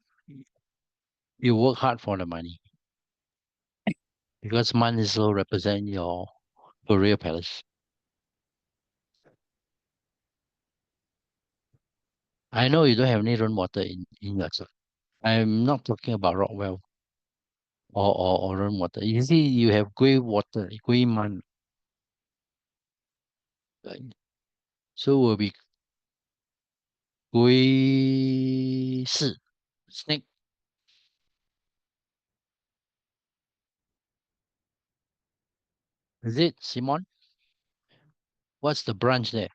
hard for the money. Because man is will represent your career palace. I know you don't have any run water in your chart. I'm not talking about Rockwell or run water. You see, you have grey water, grey man. So will be grey snake. Is it, Simon? What's the branch there?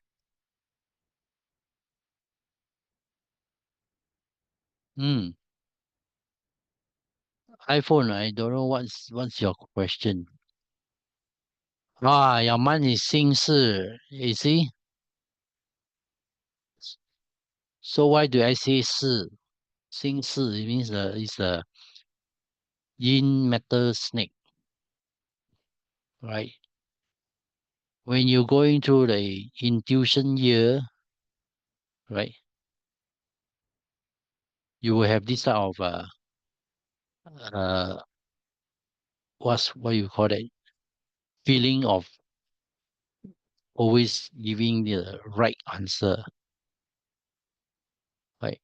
iPhone, I don't know what's your question. Your man is 姓氏, you see? So why do I say 氏? 姓氏 it means it's a yin metal snake, right? When you're going through the intuition year, right? You will have this type of uh what you call it, feeling of always giving the right answer. Right.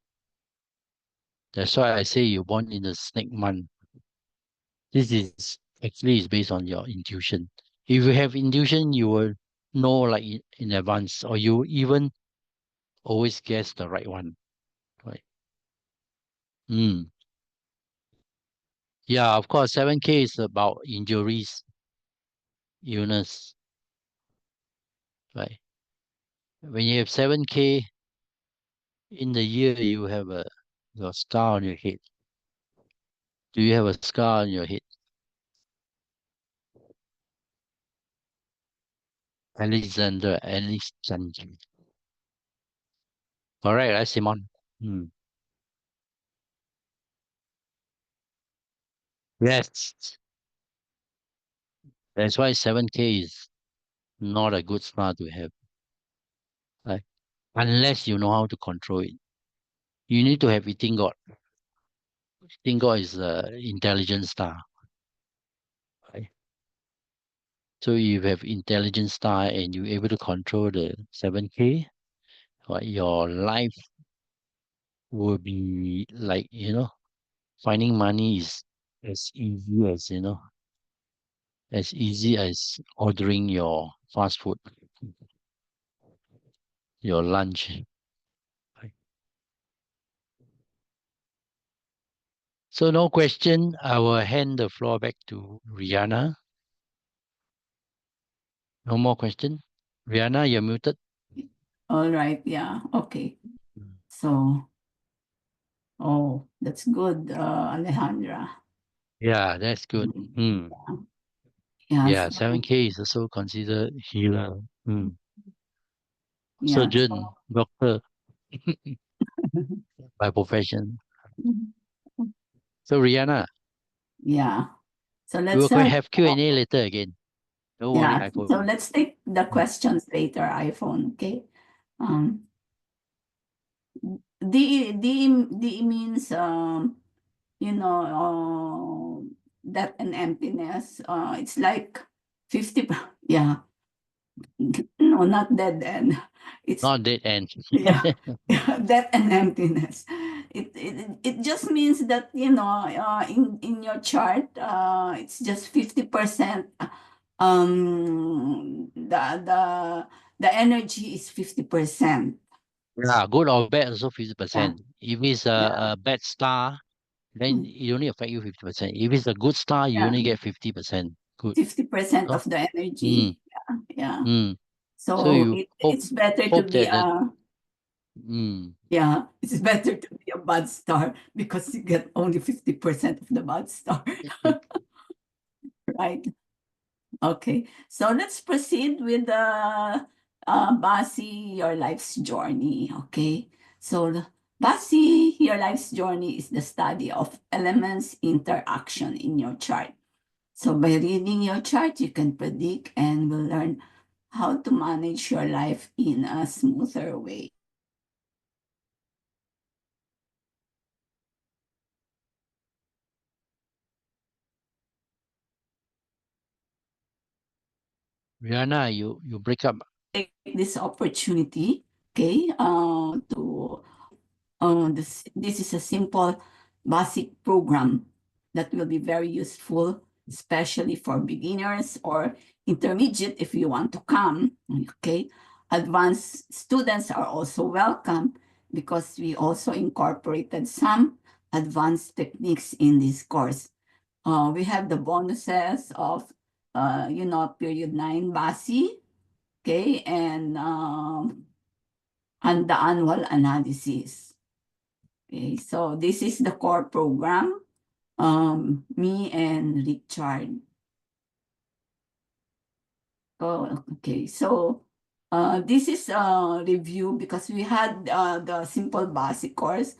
That's why I say you're born in the snake month. This is actually is based on your intuition. If you have intuition, you will know like in advance, or you even always guess the right one. Right. Mm. Yeah, of course, 7K is about injuries, illness. Right. When you have 7K in the year, you have your scar on your head. Do you have a scar on your head? Alexander. Correct, right, Simon? Hmm. Yes. That's why 7K is not a good star to have. Right? Unless you know how to control it. You need to have eating God. Eating God is an intelligent star. Right? So if you have intelligent star and you're able to control the 7K, right, your life will be like, finding money is as easy as ordering your fast food, your lunch. Right? So no question. I will hand the floor back to Rihanna. No more question. Rihanna, you're muted. All right. Yeah. Okay. So, oh, that's good, Alejandra. Yeah, that's good. Mm, Mm. Yeah. Yeah, So, 7K is also considered healer. Mm. yeah. Surgeon, doctor by profession. So Rihanna, Yeah. So we will let's have Q&A later again. Don't worry, yeah. So iPhone. let's take the questions later, iPhone. Okay. Um, D means that and emptiness. It's like 50. Yeah. No, not dead end. It's Not dead end. yeah, yeah, that and emptiness. It just means that in your chart, it's just 50%. The energy is 50%. Yeah, good or bad also Yeah, 50%. If it's yeah, a bad star, then mm, it only affect you 50%. If it's a good star, you yeah. only get 50%. Good. 50% Oh, of the mm, energy. Yeah, yeah. mm. So So you hope it's better to hope be that the a mm, yeah. It's better to be a bad star because you get only 50% of the bad star, right? Okay, so let's proceed with the Bazi, your life's journey. Okay, so Bazi, your life's journey is the study of elements interaction in your chart. So by reading your chart, you can predict and will learn how to manage your life in a smoother way. Rihanna, you break up. Take this opportunity, okay, this is a simple basic program that will be very useful, especially for beginners or intermediate if you want to come. Okay. Advanced students are also welcome because we also incorporated some advanced techniques in this course. We have the bonuses of, period 9 BASI, okay, and the annual analysis. Okay, so this is the core program. Me and Richard. Oh, okay. So this is a review because we had the simple basic course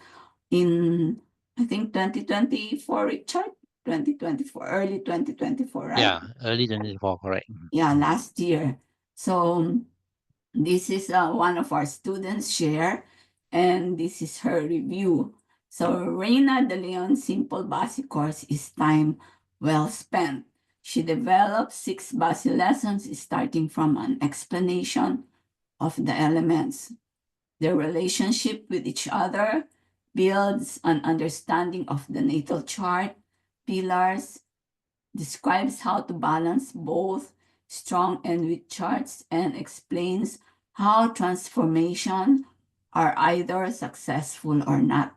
in I think 2024, Richard. 2024, early 2024, right? Yeah, early 2024, correct. Yeah, last year. So this is one of our students share, and this is her review. So Reina de Leon Simple Basic Course is time well spent. She developed 6 Bazi lessons starting from an explanation of the elements, their relationship with each other, builds an understanding of the natal chart, pillars, describes how to balance both strong and weak charts, and explains how transformation are either successful or not.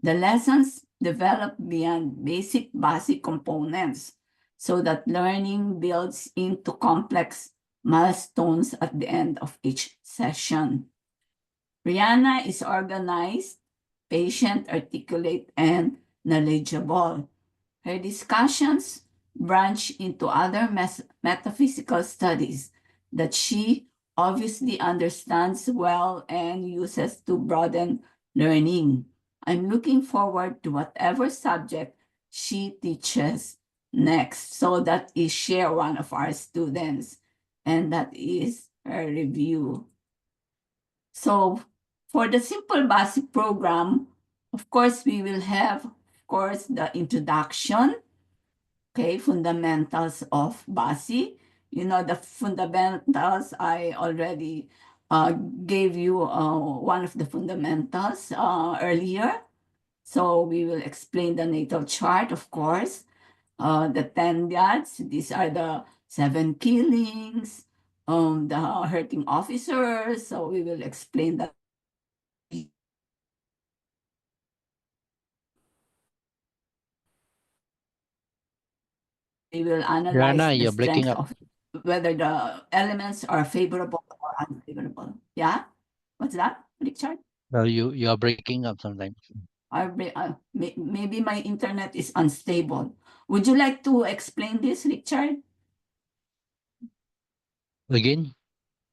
The lessons develop beyond basic basic components so that learning builds into complex milestones at the end of each session. Rihanna is organized, patient, articulate, and knowledgeable. Her discussions branch into other metaphysical studies that she obviously understands well and uses to broaden learning. I'm looking forward to whatever subject she teaches next. So that is share one of our students, and that is her review. So for the simple basic program, of course, we will have, of course, the introduction, okay, fundamentals of Bazi. You know, the fundamentals, I already gave you one of the fundamentals earlier. So we will explain the natal chart, of course, the 10 yads. These are the 7 killings, the hurting officers. So we will explain that. We will analyze Rihanna, the you're breaking strength up. of whether the elements are favorable or unfavorable. Yeah? What's that, Richard? Well, you are breaking up sometimes. Maybe my internet is unstable. Would you like to explain this, Richard? Again?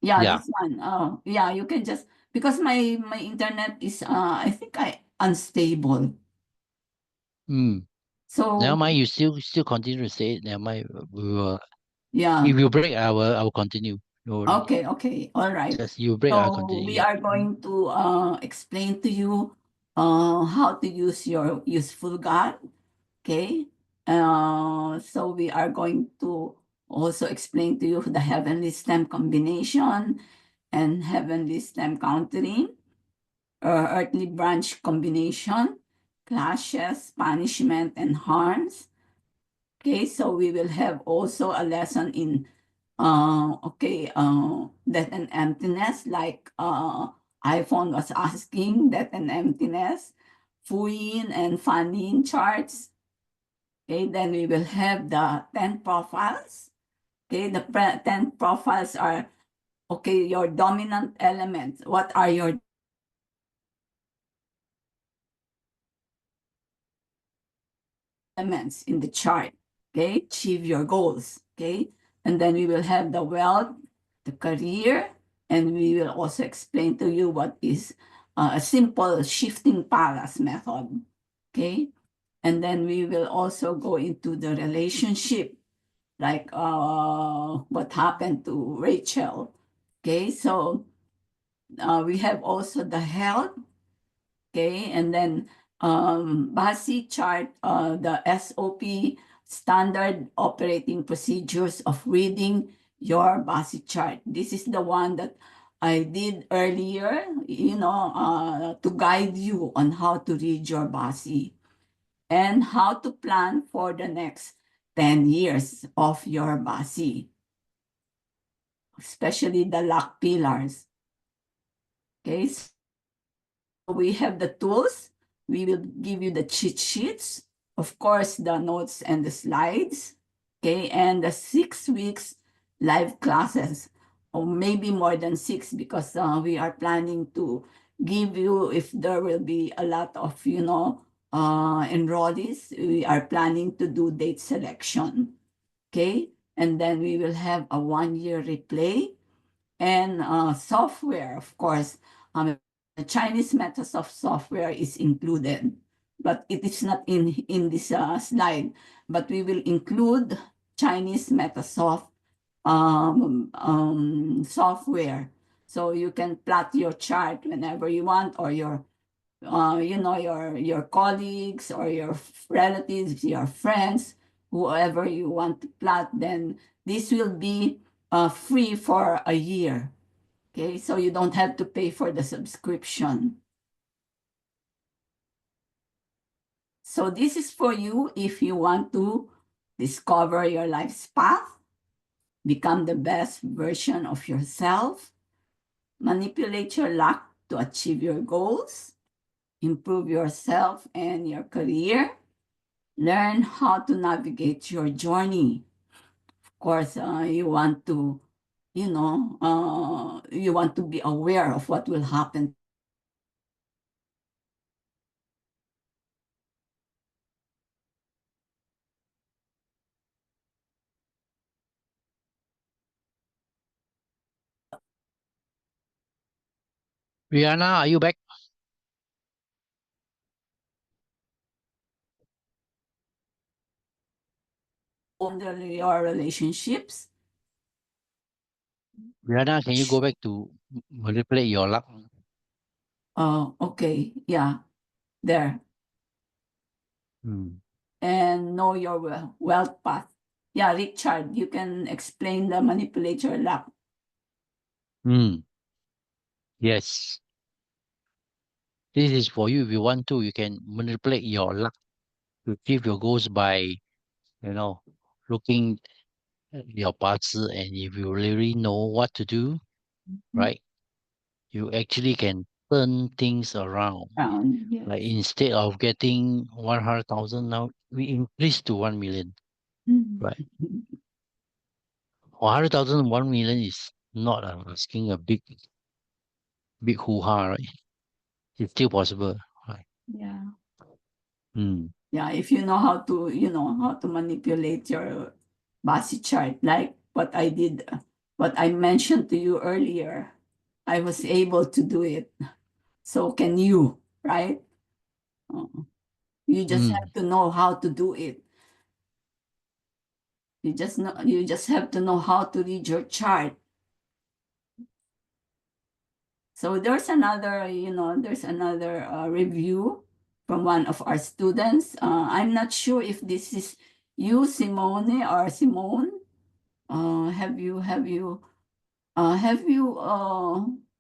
Yeah, Yeah. this one. Yeah, you can just, because my internet is I think unstable. Never So mind. You still continue to say it. Never mind. We will. yeah. If you break, I will continue. No worry. Okay, all right. Just you break, I'll So continue. we Yeah. are going to explain to you how to use your useful God. Okay. So we are going to also explain to you the heavenly stem combination and heavenly stem countering, earthly branch combination, clashes, punishment, and harms. Okay, so we will have also a lesson in death and emptiness, like iPhone was asking, death and emptiness, Fuyin and Fanin charts. Okay, then we will have the 10 profiles. Okay, the 10 profiles are, okay, your dominant elements. What are your elements in the chart? Okay, achieve your goals. Okay, and then we will have the wealth, the career, and we will also explain to you what is a simple shifting palace method. Okay, and then we will also go into the relationship, like what happened to Rachel. Okay, so we have also the health. Okay, and then Bazi chart, the SOP, standard operating procedures of reading your Bazi chart. This is the one that I did earlier, you know, to guide you on how to read your Bazi and how to plan for the next 10 years of your Bazi, especially the lock pillars. Okay, so we have the tools. We will give you the cheat sheets, of course, the notes and the slides, okay, and the 6 weeks live classes, or maybe more than 6, because we are planning to give you, if there will be a lot of, you know, enrollees, we are planning to do date selection, okay, and then we will have a 1-year replay and software, of course. The Chinese Metasoft software is included, but it is not in this slide. But we will include Chinese Metasoft software, so you can plot your chart whenever you want, or your you know, your colleagues or your relatives, your friends whoever you want to plot, then this will be free for a year. Okay, so you don't have to pay for the subscription. So this is for you if you want to discover your life's path, become the best version of yourself, manipulate your luck to achieve your goals, improve yourself and your career, learn how to navigate your journey. Of course, you want to, you want to be aware of what will happen. Rihanna, are you back? Under your relationships. Rihanna, can you go back to manipulate your luck? Okay, yeah, there. Mm. And know your wealth path. Yeah, Richard, you can explain the manipulate your luck. Mm. Yes. This is for you. If you want to, you can manipulate your luck to achieve your goals by, looking at your Bazi, and if you really know what to do, right, you actually can turn things around. Yes. Like instead of getting 100,000, now we increase to 1 million, right? 100,000, 1 million is not asking a big hoo-ha, right? It's still possible, right? Yeah. Mm. Yeah, if you know how to manipulate your Bazi chart, like what I did, what I mentioned to you earlier, I was able to do it. So can you, right? You just Mm. have to know how to do it. You just have to know how to read your chart. So there's another, review from one of our students. I'm not sure if this is you, Simone, or Simone. Have you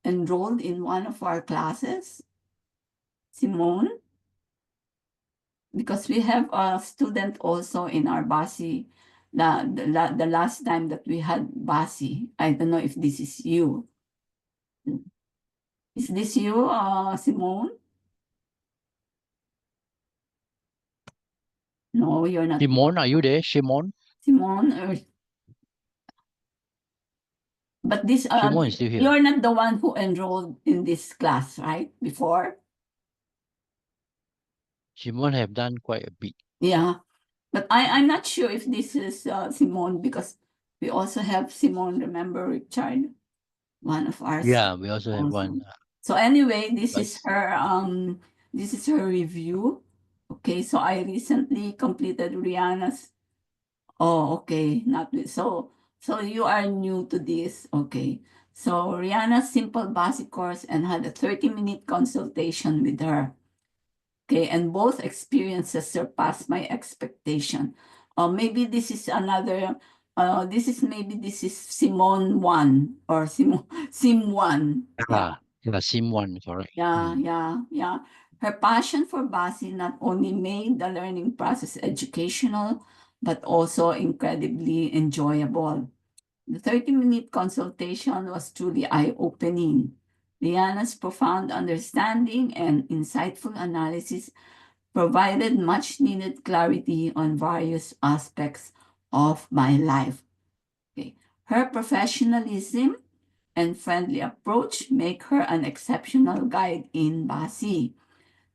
enrolled in one of our classes, Simone? Because we have a student also in our Basi. The last time that we had Basi, I don't know if this is you. Is this you, Simone? No, you're not. Shimon, are you there? Shimon? Simone, but this Shimon is still here. you're not the one who enrolled in this class, right? Before? Shimon have done quite a bit. Yeah. But I'm not sure if this is Simone, because we also have Simone, remember, Richard? One of our Yeah, we also have also. one. So anyway, But this is her review. Okay, so I recently completed Rihanna's. Oh, okay, not so you are new to this. Okay. So Rihanna's simple basic course and had a 30-minute consultation with her. Okay, and both experiences surpassed my expectation. Maybe this is another this is Simone 1 or Sim 1. Yeah. yeah, Sim one, correct. Yeah, yeah, yeah. Her passion for Basi not only made the learning process educational, but also incredibly enjoyable. The 30-minute consultation was truly eye-opening. Liana's profound understanding and insightful analysis provided much needed clarity on various aspects of my life. Okay. Her professionalism and friendly approach make her an exceptional guide in Basi.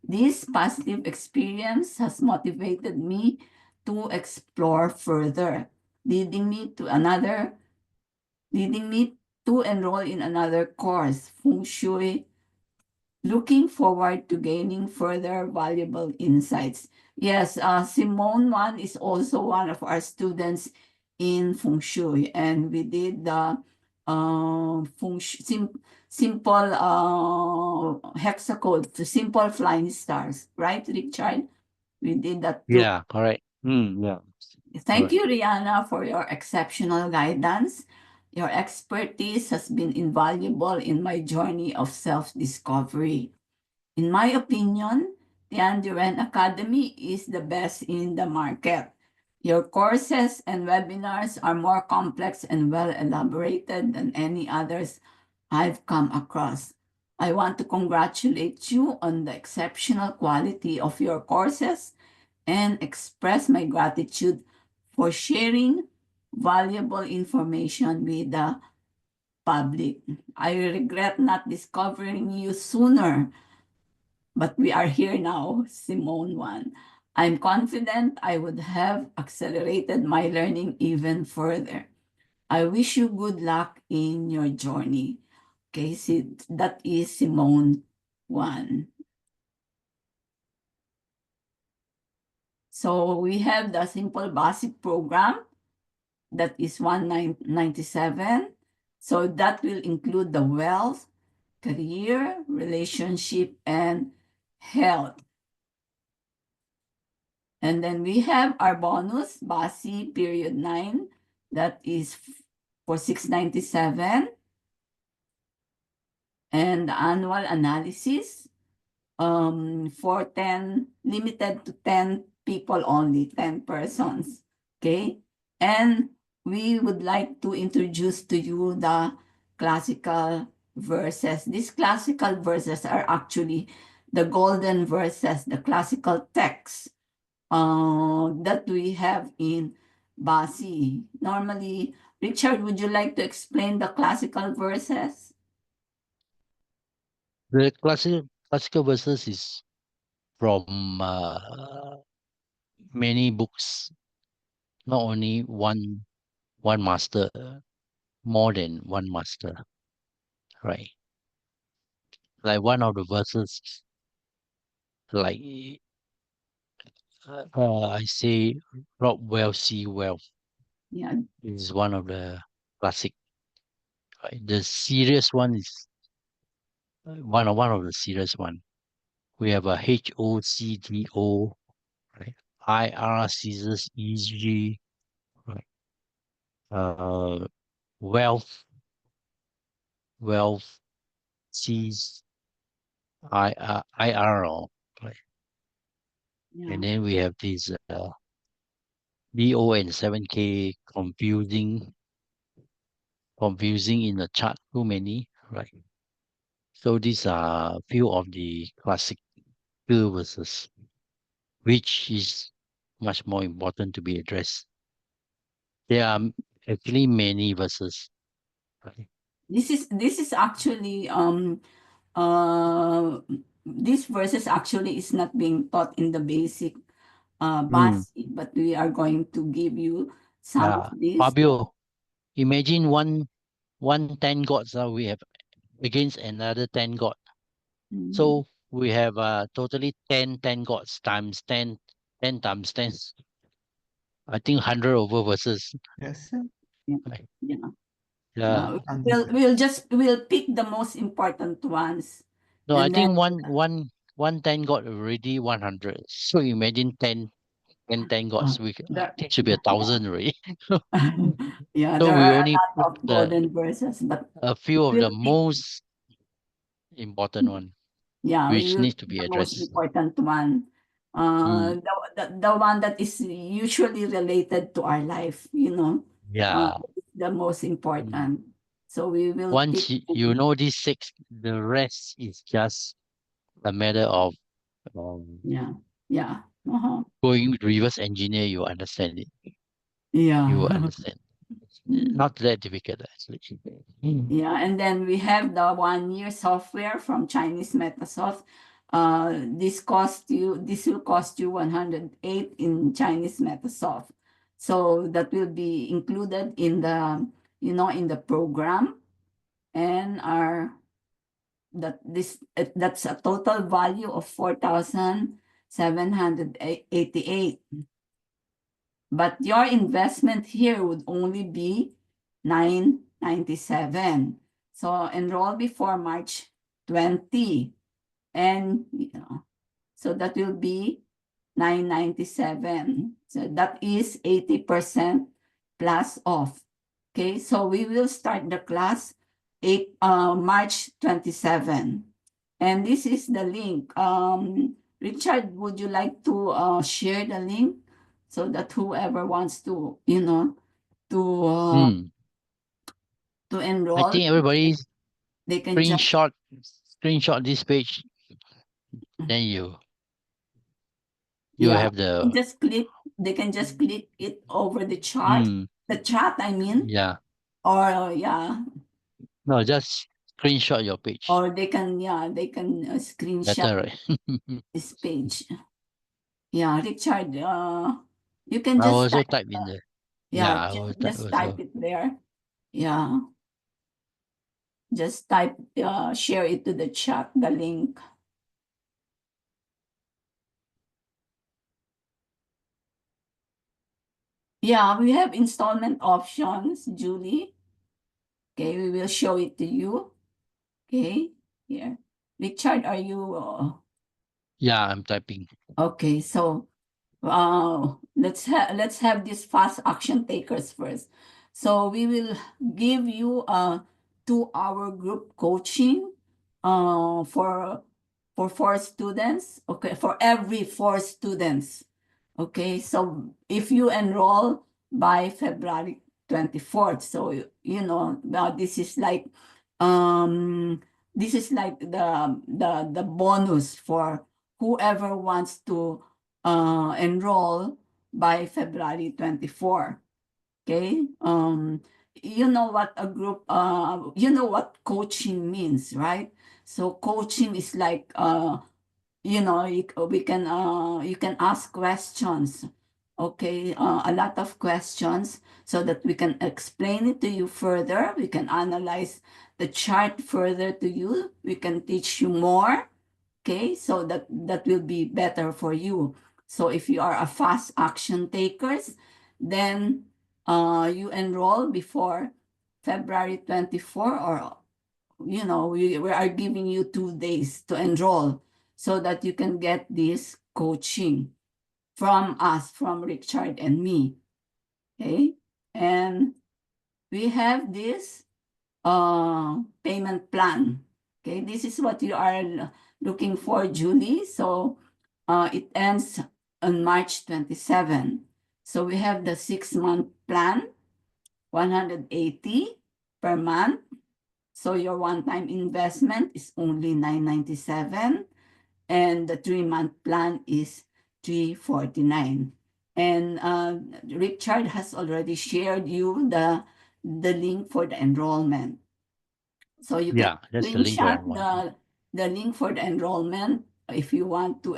This positive experience has motivated me to explore further, leading me to enroll in another course, Feng Shui, looking forward to gaining further valuable insights. Yes, Simone Wan is also one of our students in Feng Shui, and we did the simple hexacode, the simple flying stars, right, Richard? We did that too. Yeah, correct. Yeah. Thank Alright. you, Rihanna, for your exceptional guidance. Your expertise has been invaluable in my journey of self-discovery. In my opinion, the Anduran Academy is the best in the market. Your courses and webinars are more complex and well elaborated than any others I've come across. I want to congratulate you on the exceptional quality of your courses and express my gratitude for sharing valuable information with the public. I regret not discovering you sooner, but we are here now, Simone 1. I'm confident I would have accelerated my learning even further. I wish you good luck in your journey. Okay, see, that is Simone 1. So we have the simple basic program that is 197. So that will include the wealth, career, relationship, and health. And then we have our bonus, Bazi period 9, that is for 697. And the annual analysis for 10, limited to 10 people only, 10 persons. Okay. And we would like to introduce to you the classical verses. These classical verses are actually the golden verses, the classical texts that we have in Bazi. Normally, Richard, would you like to explain the classical verses? The classical verses is from many books, not only one master, more than one master, right? Like one of the verses, like I say, rob well, see well, Yeah, is one of the classic. Right? The serious one is one of the serious one. We have a HOCDO, right? IR Caesars EG, right? Uh, wealth, wealth, C's IRO, right? yeah. And then we have this BO and 7K confusing in the chart, too many, right? So these are few of the classic verses, which is much more important to be addressed. There are actually many verses, right? This is actually this verses actually is not being taught in the basic Mm, Basi, but we are going to give you some of yeah. this. Fabio, imagine one 10 gods we have against another 10 god. Mm, So we have totally 10 gods times 10, 10 times 10. I think 100 over verses. Yes. yeah, Right? yeah. Yeah. And We'll pick the most important ones, No, I and then think one 10 got already 100. So imagine 10 uh, gods. there, It should be 1,000 already. yeah, So there we are a only lot put of golden verses, but a few of the we'll pick. most important one, Yeah, we which will needs to pick be the most addressed. important one. Mm, The one that is usually related to our life, yeah. the most Mm. important. So we will pick. Once you know these six, the rest is just a matter of um, Yeah, yeah, uh-huh. going reverse engineer. You understand it. You will Yeah. understand. It's not that difficult actually. Mm. Yeah, and then we have the 1 year software from Chinese Metasoft. This will cost you 108 in Chinese Metasoft. So that will be included in the program, and that's a total value of 4,788. But your investment here would only be 997. So enroll before March 20. And so that will be 997. So that is 80% plus off. Okay, so we will start the class March 27. And this is the link. Richard, would you like to share the link so that whoever wants to, Mm. to I enroll, think everybody they can just screenshot this page. Then you yeah, have the they can just click it over the chat, I mean, yeah. or yeah, No, just screenshot your page. or they can screenshot Better, right? this page. Yeah, Richard, you can I will just also type, type in there. yeah, Yeah, I will type just type also. it there. Yeah, just type, share it to the chat, the link. Yeah, we have installment options, Julie. Okay, we will show it to you. Okay, here. Richard, are you, Yeah, I'm typing. okay, so let's have these fast action takers first. So we will give you a 2-hour group coaching for 4 students. Okay, for every 4 students. Okay, so if you enroll by February 24th, so this is like the bonus for whoever wants to enroll by February 24. Okay. You know what a group, you know what coaching means, right? So coaching is like, you can ask questions. Okay. A lot of questions so that we can explain it to you further. We can analyze the chart further to you. We can teach you more. Okay, so that will be better for you. So if you are a fast action takers, then you enroll before February 24, or we are giving you 2 days to enroll so that you can get this coaching from us, from Richard and me. Okay, and we have this payment plan. Okay, this is what you are looking for, Julie. So it ends on March 27. So we have the 6-month plan, 180 per month. So your one-time investment is only 997, and the 3-month plan is 349. And Richard has already shared you the link for the enrollment. So you can Yeah, that's the link for screenshot everyone. the link for the enrollment if you want to,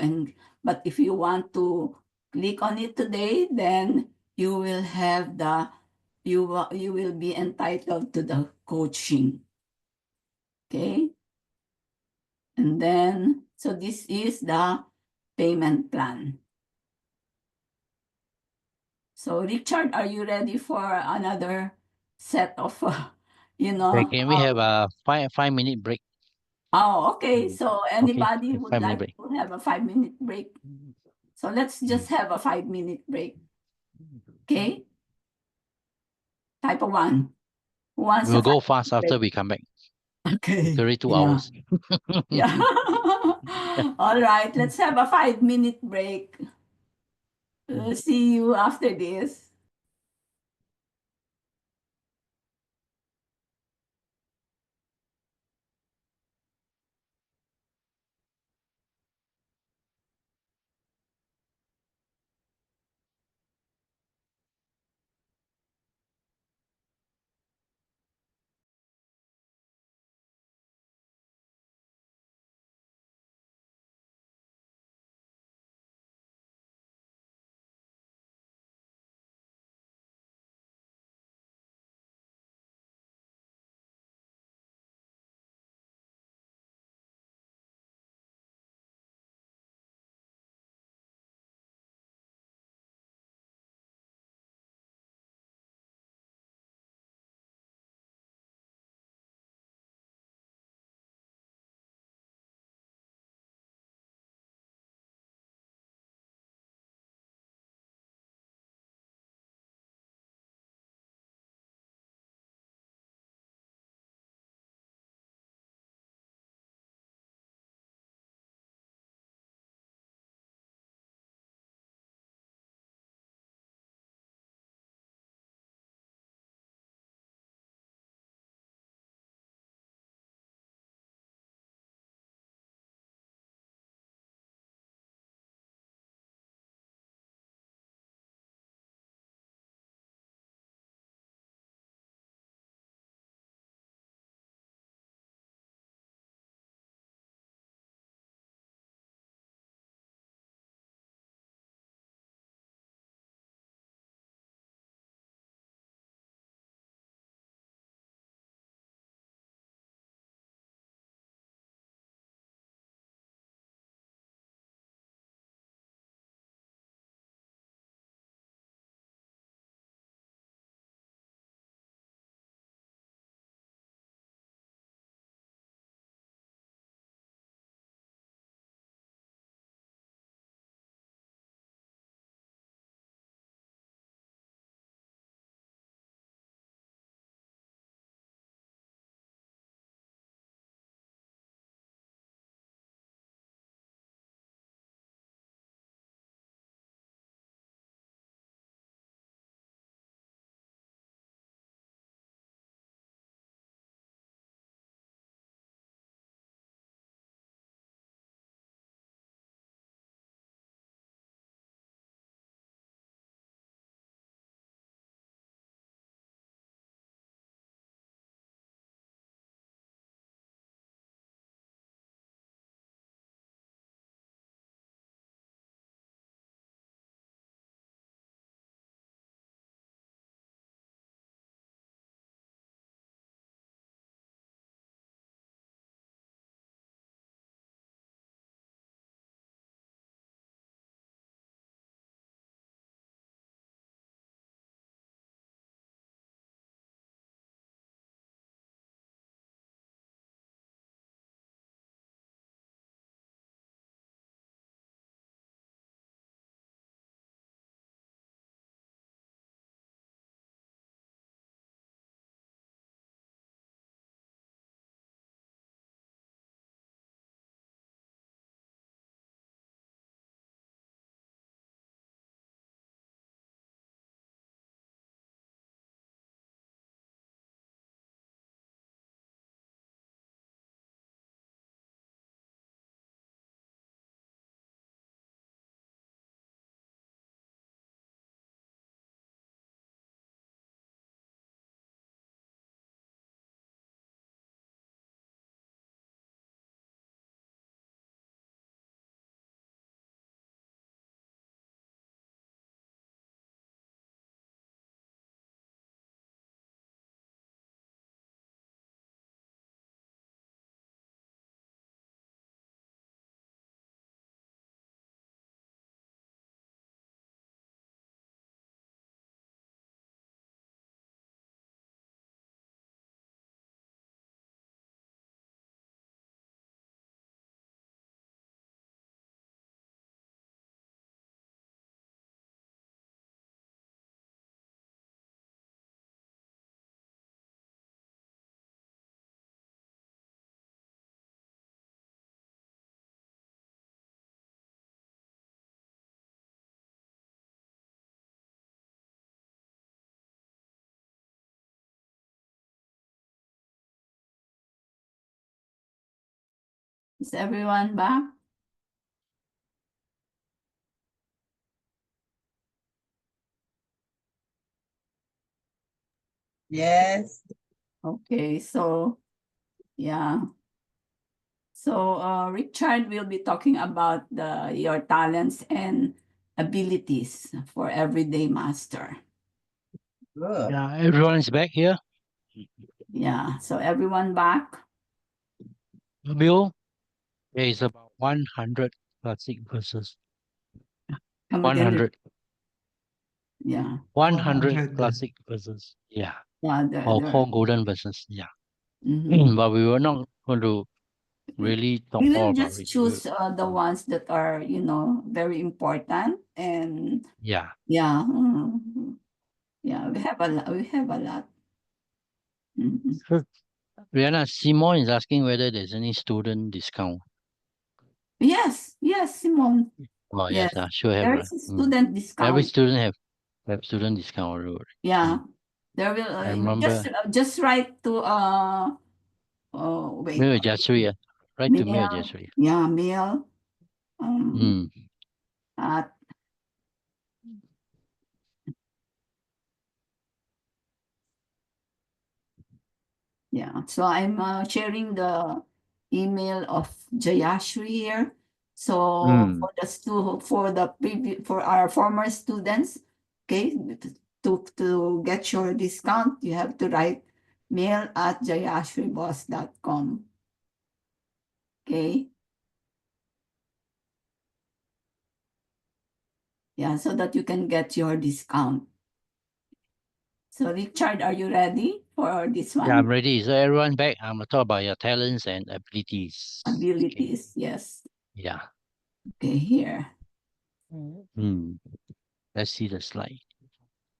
but if you want to click on it today, then you will have you will be entitled to the coaching. Okay? And then, so this is the payment plan. So Richard, are you ready for another set of, Okay, can we have a 5 minute break? oh, okay. Mm. So Okay, anybody a would 5 minute like break. to have a 5-minute break? So let's just have a 5-minute break. Okay? Type of 1. Who wants a We'll go 5 fast after break? we come back. Okay. 32 Yeah. hours. Yeah. All right. Let's have a 5-minute break. See you after this. Is everyone back? Yes. Okay, so yeah. So Richard will be talking about your talents and abilities for everyday master. Good. Yeah, everyone is back here. Yeah, so everyone back? Bill, there is about 100 classic verses. Come again. 100. Yeah. 100 100. classic verses. Yeah. Yeah, Or there. called golden verses. Yeah. Mhm. But we were not going to really talk We all will about just it. choose the ones that are, very important and Yeah. yeah, yeah, we have a lot. We have a lot. Mhm. So, Rihanna, Simon is asking whether there's any student discount. Yes, Simone. Oh, yes, Yes, sure have. there's a student Every discount. student have student discount. Yeah, there will I remember just write to wait, Mail Jasri. Write to Mail mail. Jasri. Yeah, mail. Mm. At yeah, so I'm sharing the email of Jayashri here. So Mm. for our former students, okay, to get your discount, you have to write mail at jayashriboss.com. Okay. Yeah, so that you can get your discount. So Richard, are you ready for this Yeah, I'm one? ready. So everyone back. I'm gonna talk about your talents and abilities. Okay. Abilities, yes. Yeah. Okay, here. Mm. Let's see the slide.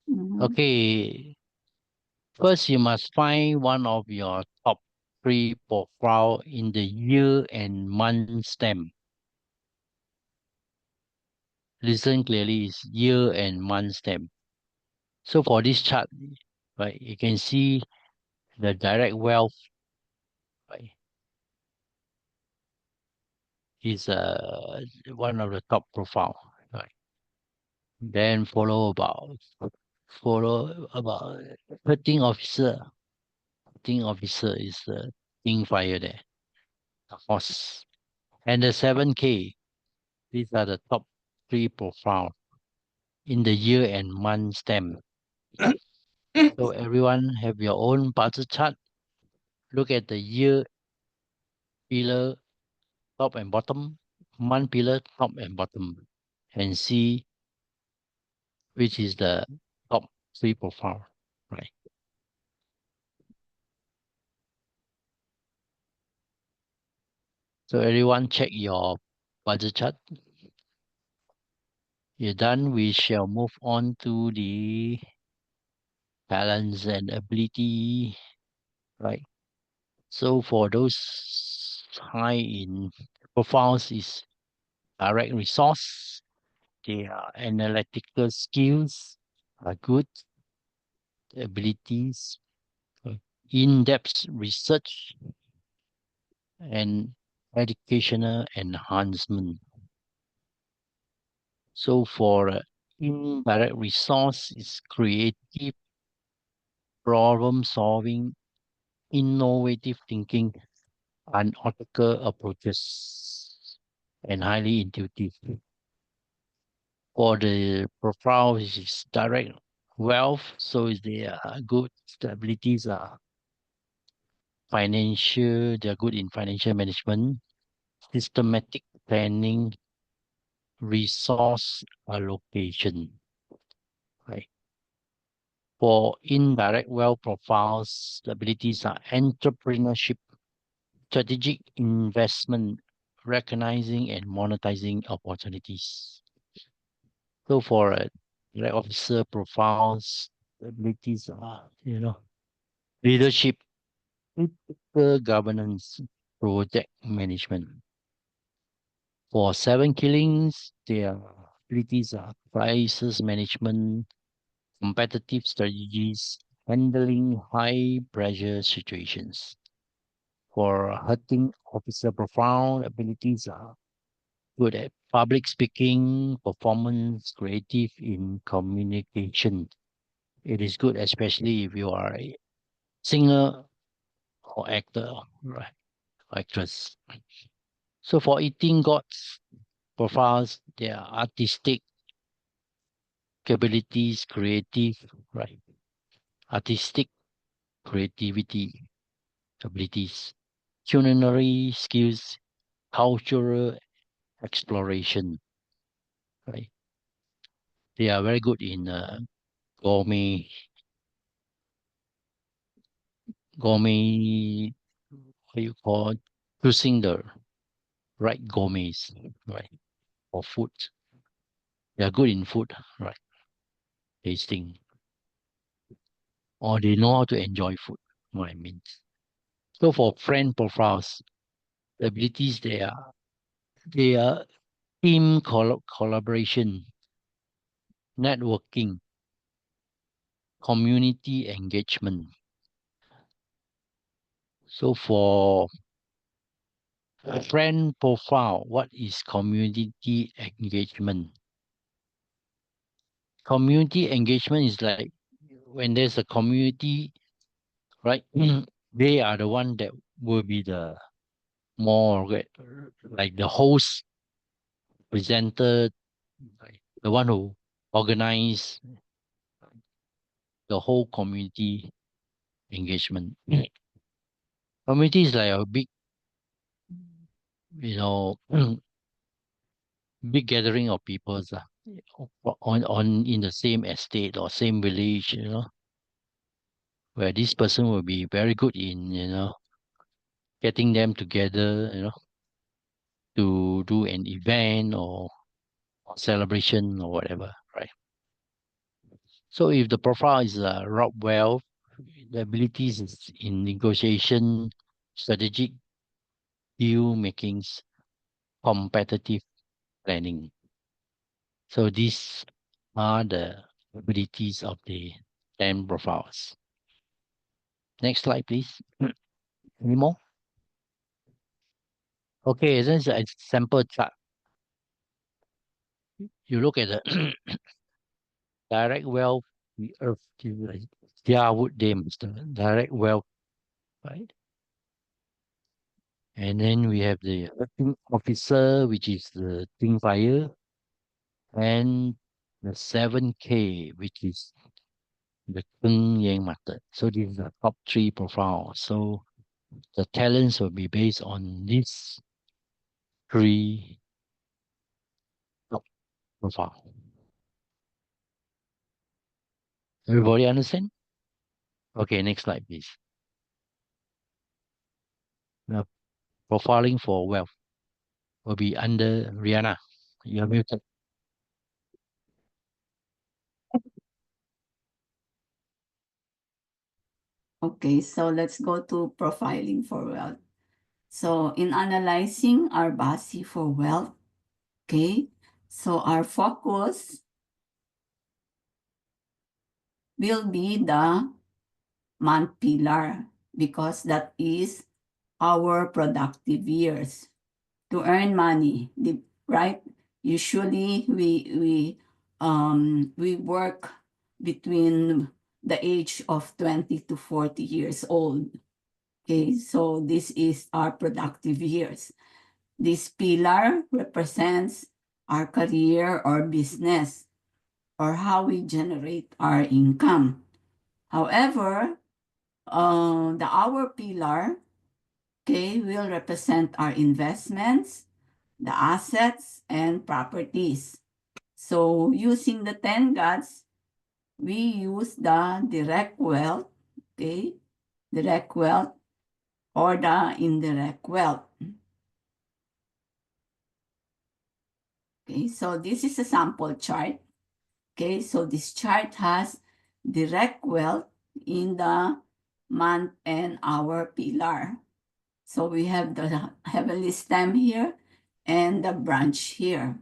Mhm. Okay. First, you must find one of your top 3 profile in the year and month stem. Listen clearly, it's year and month stem. So for this chart, right, you can see the direct wealth, right, is one of the top profile, right. Then follow about 13 officer. 13 officer is the king fire there, the horse. And the 7K, these are the top 3 profile in the year and month stem. So everyone have your own budget chart. Look at the year pillar top and bottom, month pillar top and bottom, and see which is the top 3 profile, right? So everyone check your budget chart. You're done. We shall move on to the balance and ability, right? So for those high in profiles is direct resource, their analytical skills are good, abilities, uh, in-depth research, and educational enhancement. So for indirect resource is creative problem solving, innovative thinking, analytical approaches, and highly intuitive. For the profile, which is direct wealth, so is their good stabilities are financial, they're good in financial management, systematic planning, resource allocation. Right. For indirect wealth profiles, the abilities are entrepreneurship, strategic investment, recognizing and monetizing opportunities. So for direct officer profiles, the abilities are, leadership, ethical governance, project management. For 7 killings, their abilities are crisis management, competitive strategies, handling high pressure situations. For hunting officer profile, abilities are good at public speaking, performance, creative in communication. It is good, especially if you are a singer or actor, right? Actress. So for eating gods profiles, they are artistic capabilities, creative, right? Artistic creativity abilities, culinary skills, cultural exploration, right? They are very good in gourmet, gourmet, what you call, choosing the right gourmets, right? For food. They are good in food, right? Tasting. Or they know how to enjoy food, what I mean. So for friend profiles, the abilities they are team collaboration, networking, community engagement. So for friend profile, what is community engagement? Community engagement is like when there's a community, right? They are the one that will be the more like the host, presenter, like the one who organize the whole community engagement. Community is like a big, you know, big gathering of people on in the same estate or same village, where this person will be very good in, getting them together, to do an event or celebration or whatever, right? So if the profile is rob well, the abilities is in negotiation, strategic deal makings, competitive planning. So these are the abilities of the 10 profiles. Next slide, please. Any more? Okay, this is a sample chart. You look at the direct wealth, the earth, would Dames, the direct wealth, right? And then we have the earthing officer, which is the Ting Fire, and the 7K, which is the Keng Yang method. So these are the top 3 profiles. So the talents will be based on these 3 top profile. Everybody understand? Okay, next slide, please. Now, profiling for wealth will be under Rihanna. You're muted. Okay, so let's go to profiling for wealth. So in analyzing our Bazi for wealth, okay, so our focus will be the month pillar because that is our productive years to earn money, right? Usually we work between the age of 20 to 40 years old. Okay, so this is our productive years. This pillar represents our career or business or how we generate our income. However, the hour pillar, okay, will represent our investments, the assets, and properties. So using the 10 gods, we use the direct wealth, okay, direct wealth or the indirect wealth. Okay, so this is a sample chart. Okay, so this chart has direct wealth in the month and hour pillar. So we have the heavenly stem here and the branch here.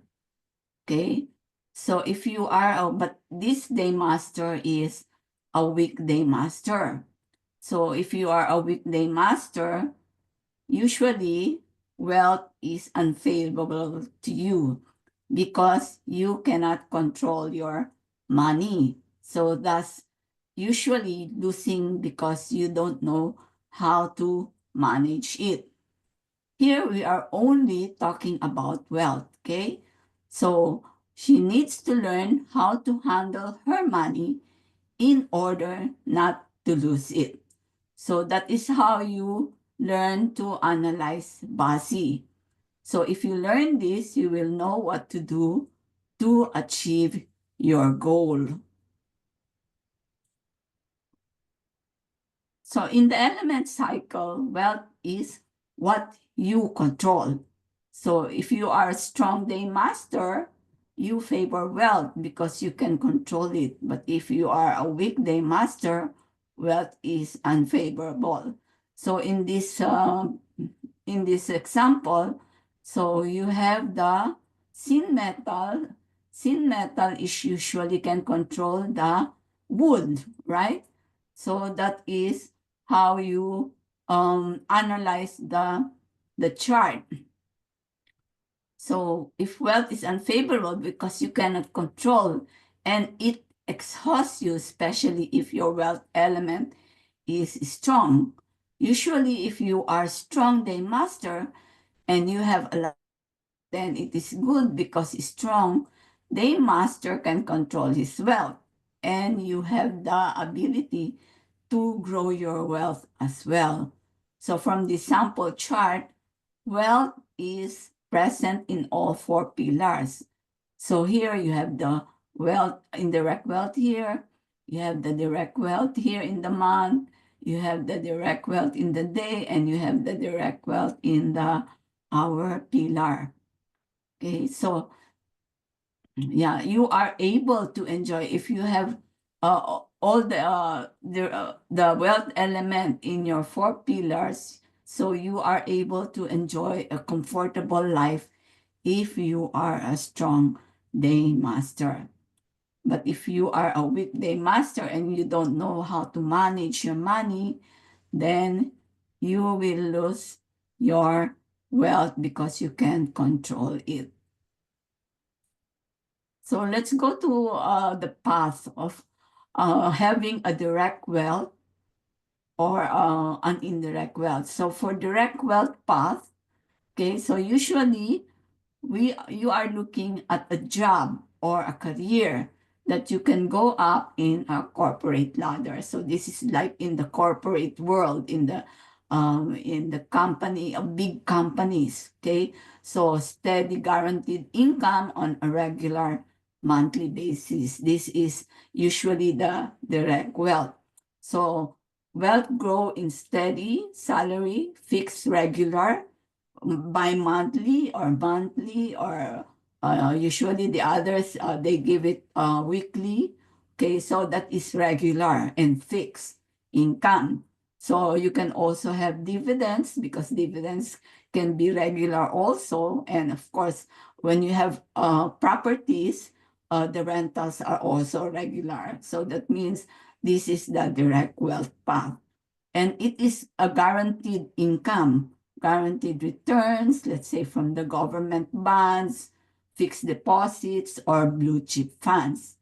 Okay, so if you are, but this day master is a weekday master. So if you are a weekday master, usually wealth is unfavorable to you because you cannot control your money. So thus usually losing because you don't know how to manage it. Here we are only talking about wealth, okay? So she needs to learn how to handle her money in order not to lose it. So that is how you learn to analyze Bazi. So if you learn this, you will know what to do to achieve your goal. So in the element cycle, wealth is what you control. So if you are a strong day master, you favor wealth because you can control it. But if you are a weak day master, wealth is unfavorable. So in this example, so you have the sin metal. Sin metal is usually can control the wood, right? So that is how you analyze the chart. So if wealth is unfavorable because you cannot control and it exhausts you, especially if your wealth element is strong. Usually, if you are strong day master and you have a lot, then it is good because strong day master can control his wealth and you have the ability to grow your wealth as well. So from the sample chart, wealth is present in all four pillars. So here you have the wealth, indirect wealth here, you have the direct wealth here in the month, you have the direct wealth in the day, and you have the direct wealth in the hour pillar. Okay, so yeah, you are able to enjoy if you have all the wealth element in your four pillars, so you are able to enjoy a comfortable life if you are a strong day master. But if you are a weak day master and you don't know how to manage your money, then you will lose your wealth because you can't control it. So let's go to the path of having a direct wealth or an indirect wealth. So for direct wealth path, okay, so usually you are looking at a job or a career that you can go up in a corporate ladder. So this is like in the corporate world, in the company of big companies. Okay, so steady guaranteed income on a regular monthly basis. This is usually the direct wealth. So wealth grow in steady salary, fixed regular, bi-monthly or monthly, or usually the others they give it weekly. Okay, so that is regular and fixed income. So you can also have dividends because dividends can be regular also. And of course, when you have properties, the rentals are also regular. So that means this is the direct wealth path. And it is a guaranteed income, guaranteed returns, let's say from the government bonds, fixed deposits, or blue chip funds.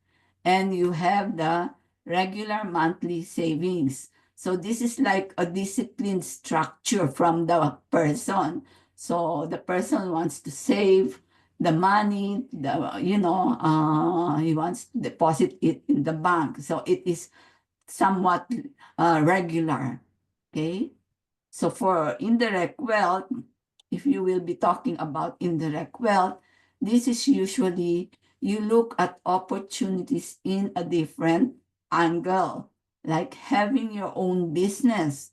And you have the regular monthly savings. So this is like a disciplined structure from the person. So the person wants to save the money, he wants to deposit it in the bank. So it is somewhat regular. Okay. So for indirect wealth, if you will be talking about indirect wealth, this is usually you look at opportunities in a different angle, like having your own business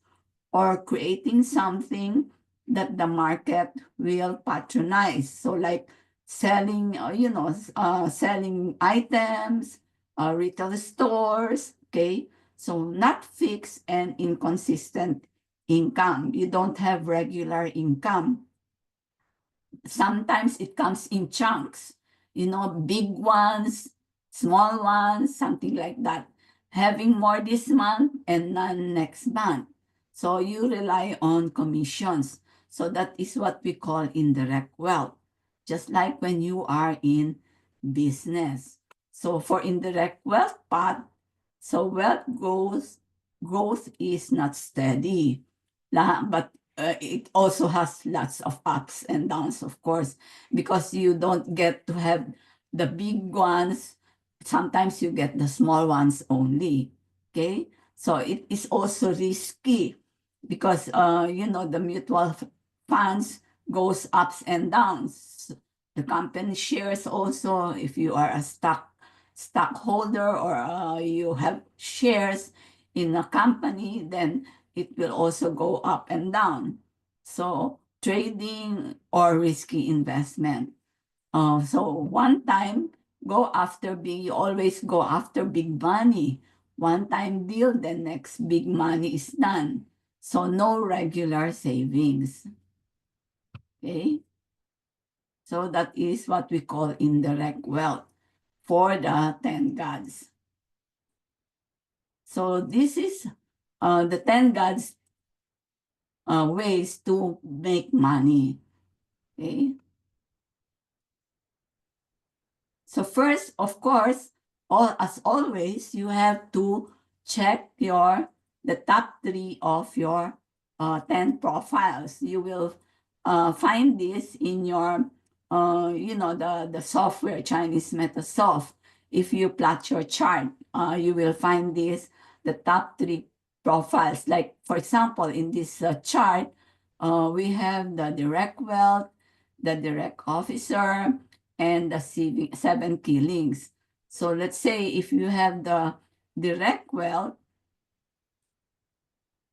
or creating something that the market will patronize. So like selling, selling items, retail stores, okay? So not fixed and inconsistent income. You don't have regular income. Sometimes it comes in chunks, big ones, small ones, something like that. Having more this month and none next month. So you rely on commissions. So that is what we call indirect wealth, just like when you are in business. So for indirect wealth path, so wealth growth is not steady, but it also has lots of ups and downs, of course, because you don't get to have the big ones. Sometimes you get the small ones only. Okay, so it is also risky because the mutual funds goes ups and downs. The company shares also, if you are a stockholder or you have shares in a company, then it will also go up and down. So trading or risky investment. So one time you always go after big money. One time deal, the next big money is done. So no regular savings. Okay. So that is what we call indirect wealth for the 10 gods. So this is the 10 gods ways to make money. Okay. So first, of course, as always, you have to check the top 3 of your 10 profiles. You will find this in your the software, Chinese Metasoft. If you plot your chart, you will find the top 3 profiles. Like for example, in this chart, we have the direct wealth, the direct officer, and the 7 killings. So let's say if you have the direct wealth,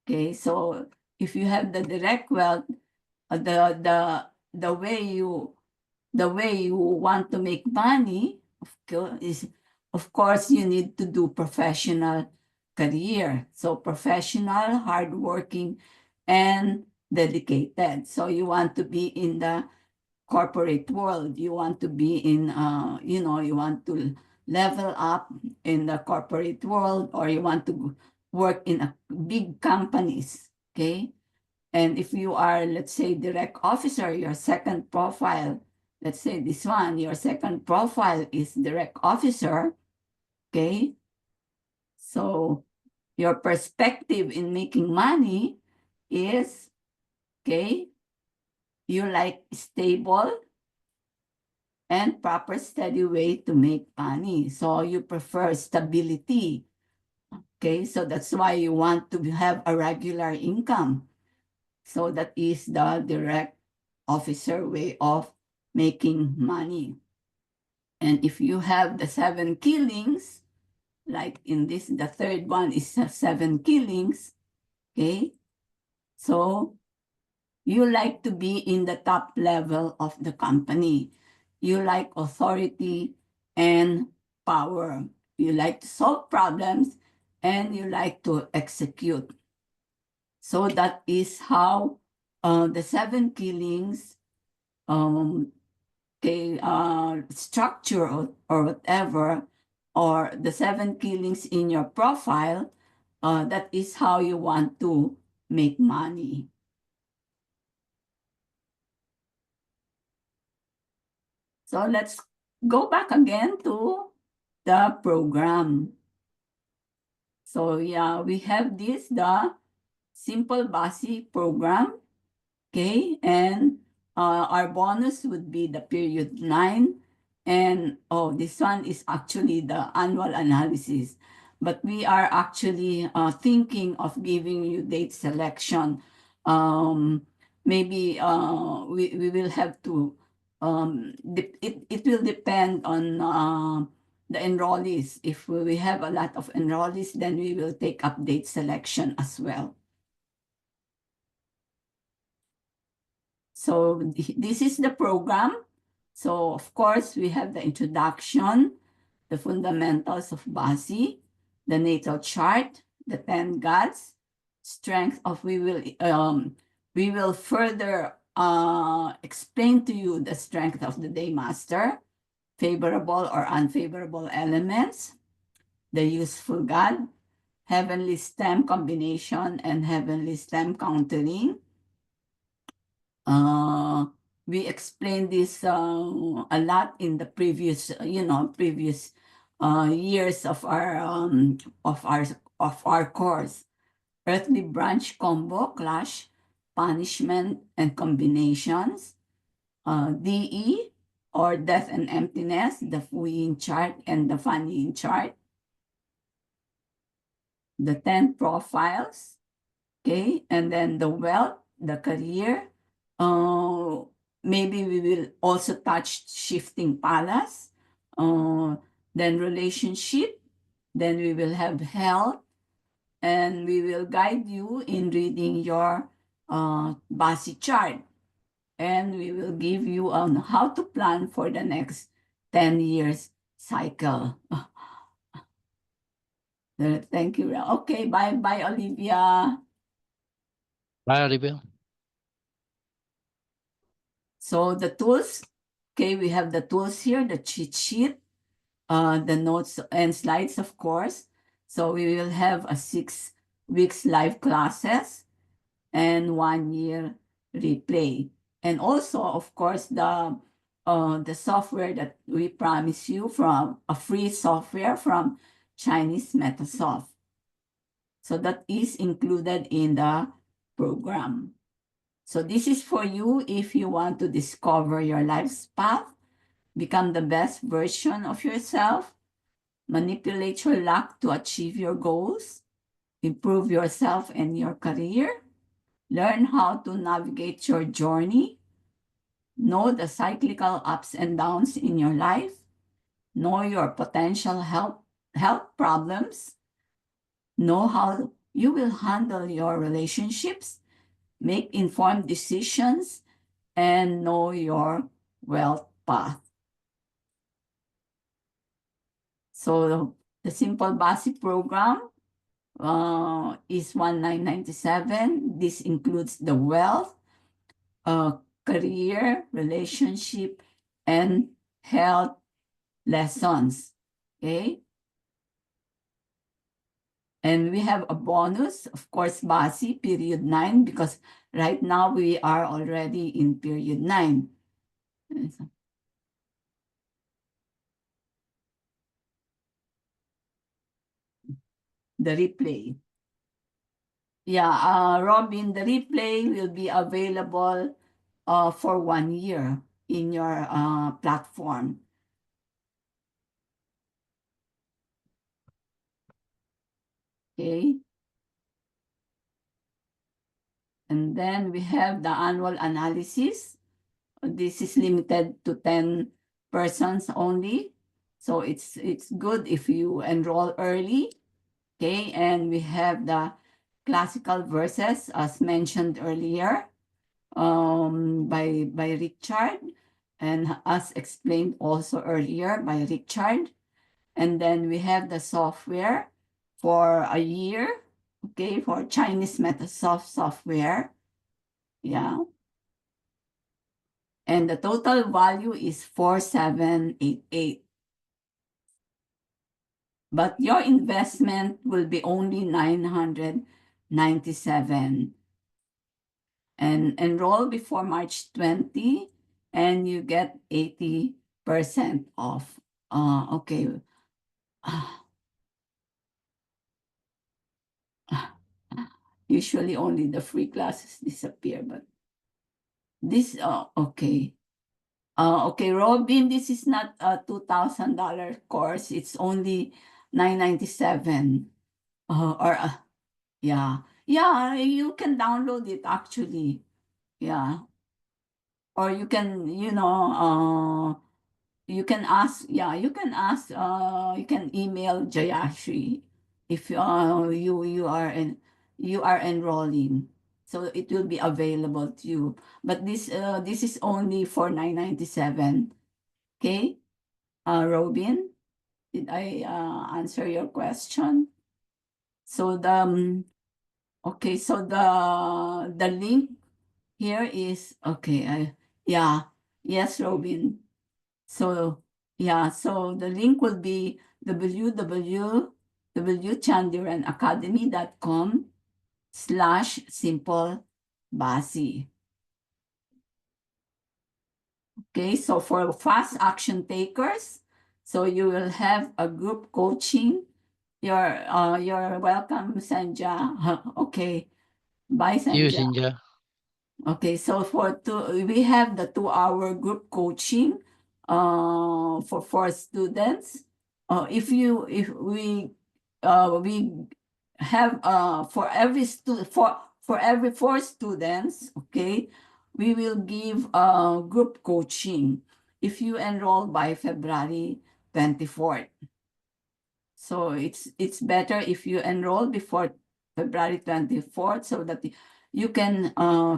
okay, so if you have the direct wealth, the way you want to make money, of course you need to do professional career. So professional, hardworking, and dedicated. So you want to be in the corporate world. You want to be in, you want to level up in the corporate world, or you want to work in big companies, okay? And if you are, let's say, direct officer, your second profile, let's say this one, your second profile is direct officer, okay? So your perspective in making money is, okay, you like stable and proper steady way to make money. So you prefer stability. Okay, so that's why you want to have a regular income. So that is the direct officer way of making money. And if you have the 7 killings, like in this, the third one is 7 killings, okay? So you like to be in the top level of the company. You like authority and power. You like to solve problems and you like to execute. So that is how the 7 killings structure or whatever, or the 7 killings in your profile, that is how you want to make money. So let's go back again to the program. So yeah, we have the simple Bazi program, okay? And our bonus would be the period 9. And this one is actually the annual analysis. But we are actually thinking of giving you date selection. Maybe we will have to, it will depend on the enrollees. If we have a lot of enrollees, then we will take up date selection as well. So this is the program. So of course, we have the introduction, the fundamentals of Bazi, the natal chart, the 10 gods, strength of we will further explain to you the strength of the day master, favorable or unfavorable elements, the useful god, heavenly stem combination and heavenly stem countering, We explained this a lot in the previous, previous years of our course. Earthly branch combo, clash, punishment, and combinations. DE, or death and emptiness, the Fuyin chart and the Fan Yin chart. The 10 profiles, okay, and then the wealth, the career. Maybe we will also touch shifting palace, then relationship, then we will have health, and we will guide you in reading your Bazi chart, and we will give you on how to plan for the next 10 years cycle. Thank you. Okay, bye, Olivia. Bye, Olivia. So the tools, okay, we have the tools here, the cheat sheet, the notes and slides, of course. So we will have a 6 weeks live classes and 1 year replay. And also, of course, the software that we promise you, from a free software from Chinese Metasoft. So that is included in the program. So this is for you if you want to discover your life's path, become the best version of yourself, manipulate your luck to achieve your goals, improve yourself and your career, learn how to navigate your journey, know the cyclical ups and downs in your life, know your potential health problems, know how you will handle your relationships, make informed decisions, and know your wealth path. So the Simple Basic program is 1997. This includes the wealth, career, relationship, and health lessons. Okay. And we have a bonus, of course, Bazi, period 9, because right now we are already in period 9. The replay. Yeah, Robin, the replay will be available for 1 year in your platform. Okay. And then we have the annual analysis. This is limited to 10 persons only. So it's good if you enroll early. Okay, and we have the classical verses as mentioned earlier by Richard, and as explained also earlier by Richard. And then we have the software for a year, okay, for Chinese Metasoft software. Yeah. And the total value is 4788. But your investment will be only 997. And enroll before March 20 and you get 80% off. Okay. Usually only the free classes disappear, but this, okay. Okay, Robin, this is not a $2,000 course. It's only $997. Yeah. Yeah, you can download it actually. Yeah. Or you can, you can ask, you can ask, you can email Jayashri if you are enrolling. So it will be available to you. But this is only for $997. Okay, Robin, did I answer your question? So okay, so the link here is okay. Yes, Robin. So yeah, so the link will be www.chandiranacademy.com/simple Bazi. Okay, so for fast action takers, so you will have a group coaching. You're welcome, Sanja. Okay, bye, See you, Sanja. Sinja. Okay, so we have the 2-hour group coaching for 4 students. If we have for every for every 4 students, okay, we will give group coaching if you enroll by February 24th. So it's better if you enroll before February 24th so that you can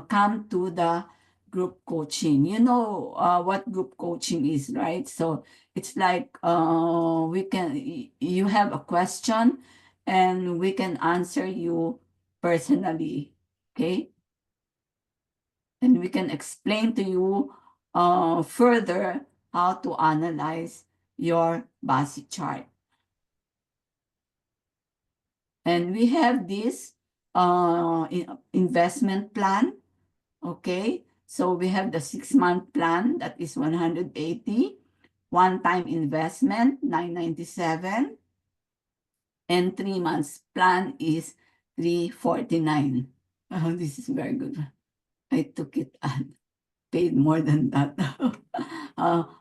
come to the group coaching. You know what group coaching is, right? So it's like you have a question and we can answer you personally, okay? And we can explain to you further how to analyze your Bazi chart. And we have this investment plan. Okay. So we have the 6-month plan that is 180. One-time investment, 997. And 3 months plan is 349. Oh, this is very good. I took it and paid more than that.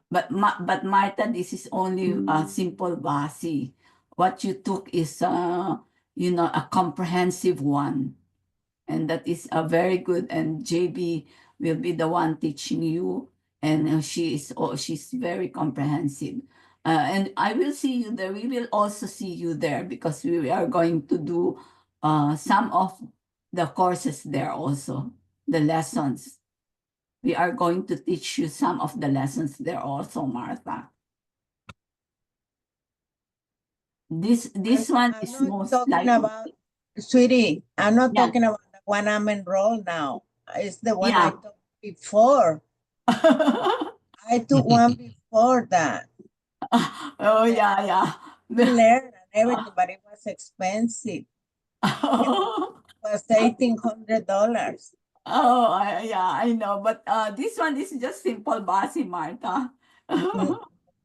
But Martha, this is only a simple Bazi. What you took is a comprehensive one, and that is a very good. And JB will be the one teaching you, and she's very comprehensive. And I will see you there. We will also see you there because we are going to do some of the courses there also, the lessons. We are going to teach you some of the lessons there also, Martha. This one I'm is not most talking like, about, sweetie, I'm not yeah. talking about the one I'm enrolled now. It's the one I Yeah. took before. I took one before that. Oh, yeah. I learned and everything, but it was expensive. It was $1,800. Yeah, I know. But this one is just simple Basi, Martha.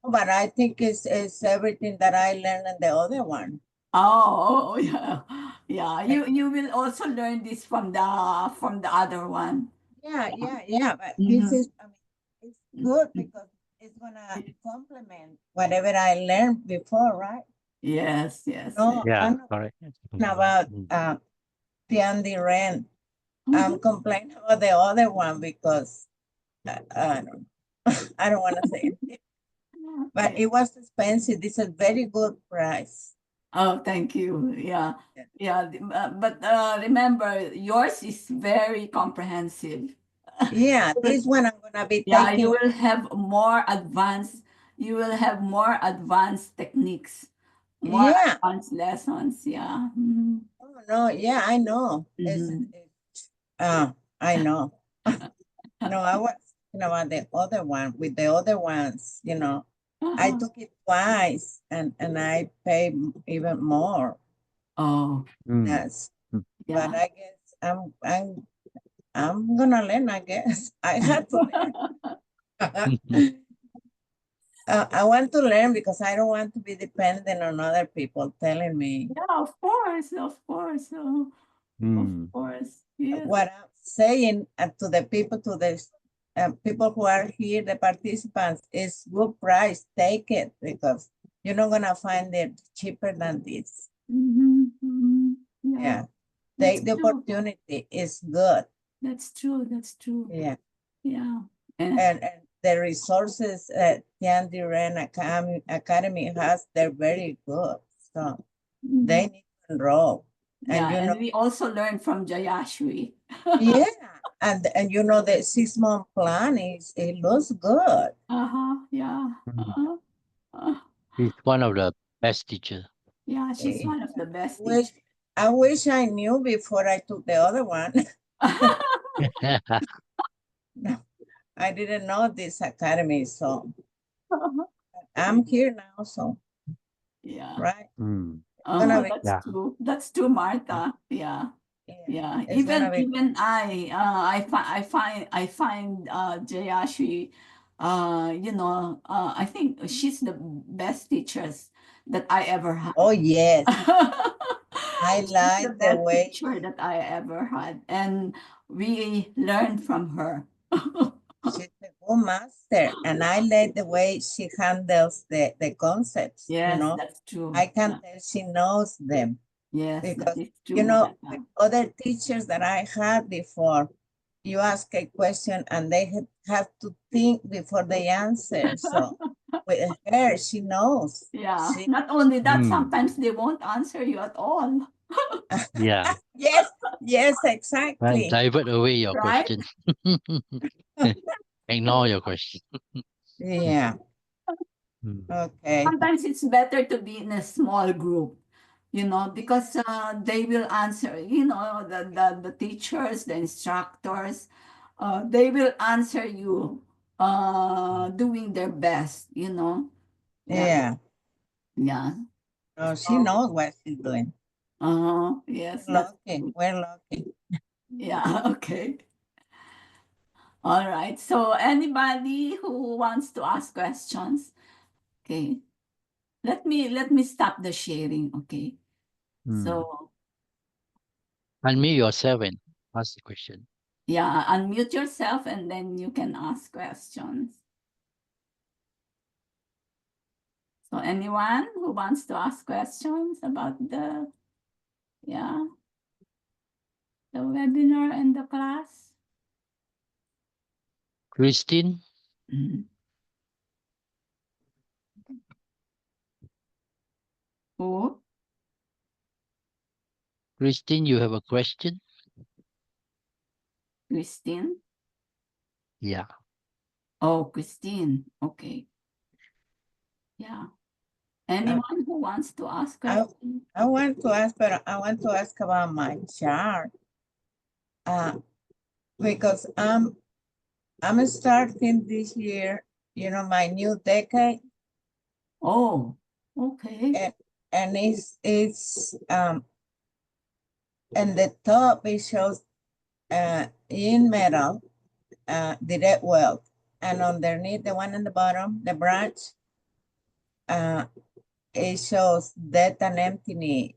But I think it's everything that I learned in the other one. Oh, yeah. Yeah. You will also learn this from the other one. Yeah. But this is, I mean, it's good because it's gonna complement whatever I learned before, right? Yes. No, Yeah, I'm not correct. talking about Tiandi rent. I'm complaining about the other one because I don't want to say it. But Yeah. it was expensive. This is a very good price. Oh, thank you. Yeah. But remember, yours is very comprehensive. Yeah, this one I'm gonna be Yeah, taking. you will have more advanced. You will have more advanced techniques, more Yeah. advanced lessons. Yeah. Mhm. Oh no, yeah, I know. Mhm. I know. No, I was talking about the other one. With the other ones, I Uh-huh. took it twice and I paid even more. Oh, Yes. But yeah. I guess I'm gonna learn, I guess. I had to learn. I want to learn because I don't want to be dependent on other people telling me Yeah, of course. Oh, of course. Yes. what I'm saying to the people, people who are here, the participants, is good price. Take it because you're not gonna find it cheaper than this. Yeah, That's take the true. opportunity. It's good. That's true. Yeah, Yeah. and the resources that Tiandi Ren Academy has, they're very good. So they need to enroll. Yeah, And and we also learned from Jayashri. yeah, and the 6-month plan it looks good. Yeah. He's one of the best teachers. Yeah, she's one of the best Which teachers. I wish I knew before I took the other one. No, I didn't know this academy, so I'm here now, so Yeah. right. Gonna be, That's true. That's true, Martha. Yeah. it's gonna be Even I find Jayashri I think she's the best teachers that I ever had. Oh, yes. I She's like the the best way teacher that I ever had, and we learned from her. she's a good master, and I like the way she handles the concepts, Yes, that's true. I can Yeah. tell she knows them. Yes, that Because, is true. with other teachers that I had before, you ask a question and they have to think before they answer. So with her, she knows. Yeah. She, Not only that, Mm. sometimes they won't answer you at all. Yeah. yes, Right. exactly. Divert away your Right? question. Ignore your question. Yeah, Mm. okay. Sometimes it's better to be in a small group, because they will answer, the teachers, the instructors, they will answer you doing their best, Yeah. Yeah. Yeah. No, she So, knows what she's doing. yes, We're that's lucky. true. We're lucky. Yeah, okay. All right. So anybody who wants to ask questions, okay. Let me stop the sharing, okay? Mm. So, Unmute yourself and ask the question. yeah, unmute yourself and then you can ask questions. So anyone who wants to ask questions about the webinar and the class? Christine, Mhm. Who? Christine, you have a question? Christine? Yeah. Oh, Christine. Okay. Yeah. Anyone who wants to ask questions? I want to ask, but I want to ask about my chart. Because I'm starting this year, my new decade, Oh, okay. and it's and the top it shows in metal, direct wealth, and underneath the one in the bottom, the branch, it shows death and emptiness,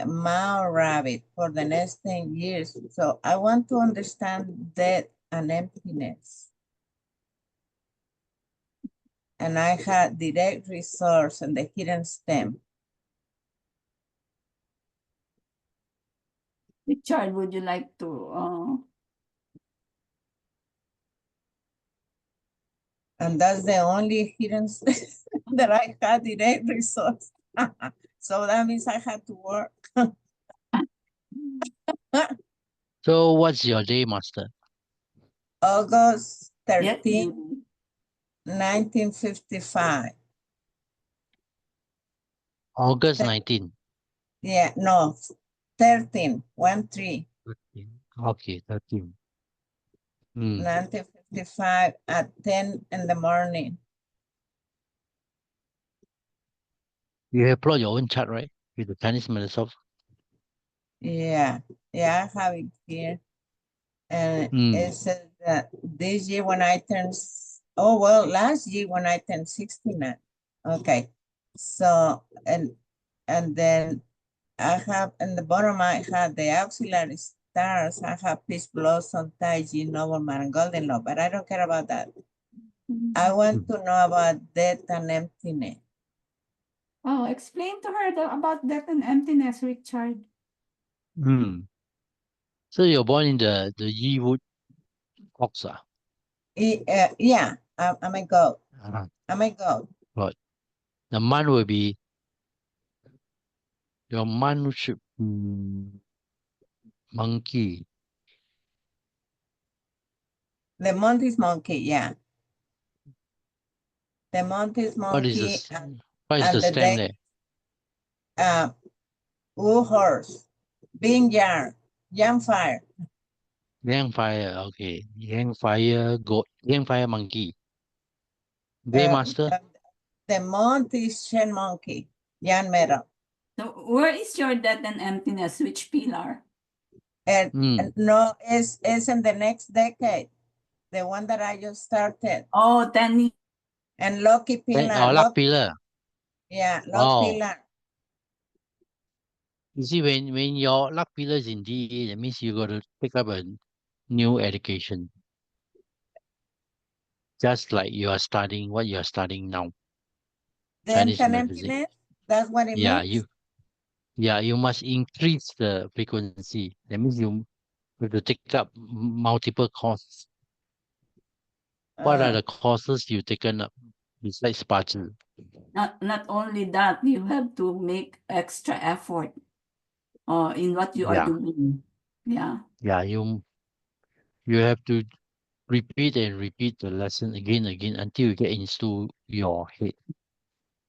Mao rabbit for the next 10 years. So I want to understand death and emptiness. And I had direct resource and the hidden stem. Richard, would you like to And that's the only hidden stem that I had direct resource. So that means I had to work. So what's your day, Master? August yes, 13, Judy. 1955. August 19. Yeah, no, 13, 1-3. 13. Okay, 13. Mm. 1955 at 10 in the morning. You have plot your own chart, right? With the Chinese Microsoft. Yeah, I have it here. And Mm. it says that this year when I turned, last year when I turned 69. Okay, so, and then I have, in the bottom, I have the auxiliary stars. I have Peace Blossom, Taiji, Nobleman, and Golden Love, but I don't care about that. I want to know about death and emptiness. Oh, explain to her about death and emptiness, Richard. Mm. So you're born in the Yiwood Ox. Yeah, I'm a goat. Uh-huh. I'm a goat. Right. The month will be, your month should monkey. The month is monkey, yeah. The month is What is monkey, this? What is the and the stem day, there? wool horse, being yarn fire. Yang fire, okay. Yang fire goat. Yang fire monkey. Gray master. The month is Shen monkey, yarn metal. So where is your death and emptiness? Which pillar? And no, it's in the next decade. the one that I just started. Oh, 10 And Lucky Pillar. Luck pillar. Yeah, Luck Oh, Pillar. you see, when your luck pillar is in DA, that means you got to pick up a new education. Just like you are studying what you are studying now, The Chinese empty metaphysics. emptiness, that's what it Yeah, means? you must increase the frequency. That means you have to take up multiple courses. What are Uh, the courses you taken up besides Bazi? not only that, you have to make extra effort in what you are Yeah, doing. Yeah. yeah, you have to repeat and repeat the lesson again and again until you get into your head.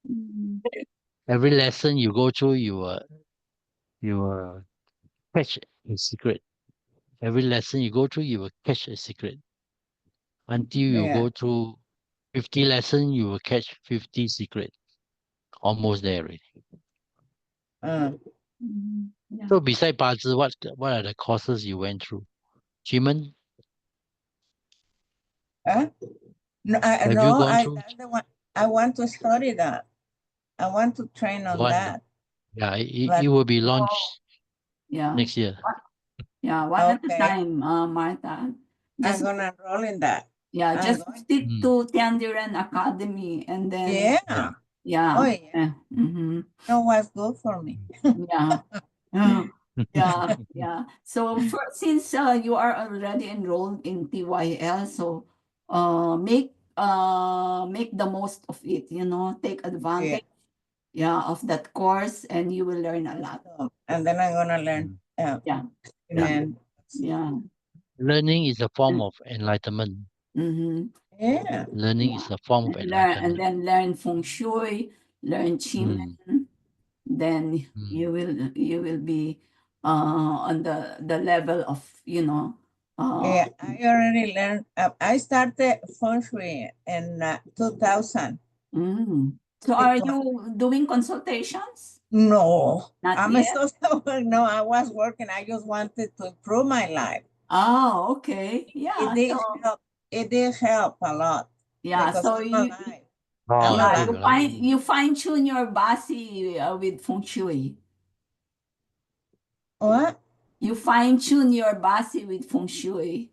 Mhm. Every lesson you go through, you will catch a secret. Every lesson you go through, you will catch a secret. Until you yeah. go through 50 lessons, you will catch 50 secrets. Almost there already. Uh, Mhm. Yeah. So beside Bazi, what are the courses you went through? Jimin, huh? No, have you gone through? that's the one. I want to study that. I want to train on One, that. yeah, it But will be Oh, launched yeah. next year. Yeah, one at a okay, time, Martha. I'm Just gonna enroll in that. yeah, I'm just going. stick Mm, to Tiandiren Academy and then Yeah. yeah. Oh yeah. Mm-hmm. Know what's good for me. Yeah. mm. Yeah, yeah. So since you are already enrolled in TYL, so make the most of it, take Yeah. advantage of that course and you will learn a lot. And then I'm gonna learn Mm. Yeah. Yeah. and Yeah. Learning is a form And, of enlightenment. mm-hmm. yeah. Learning Yeah. is a form of And enlightenment. then learn feng shui, learn Mm, qigong, then mm. you will be on the level of Yeah, I already learned. I started feng shui in 2000 mm. So are because you doing consultations? no, Not I'm a yet. social worker. No, I was working. I just wanted to improve my life. Oh, okay. Yeah. It did So help. It did help a lot yeah. because So I'm you alive. I'm Oh, yeah good. alive. you fine tune your Bazi with feng shui. What? You fine tune your Bazi with feng shui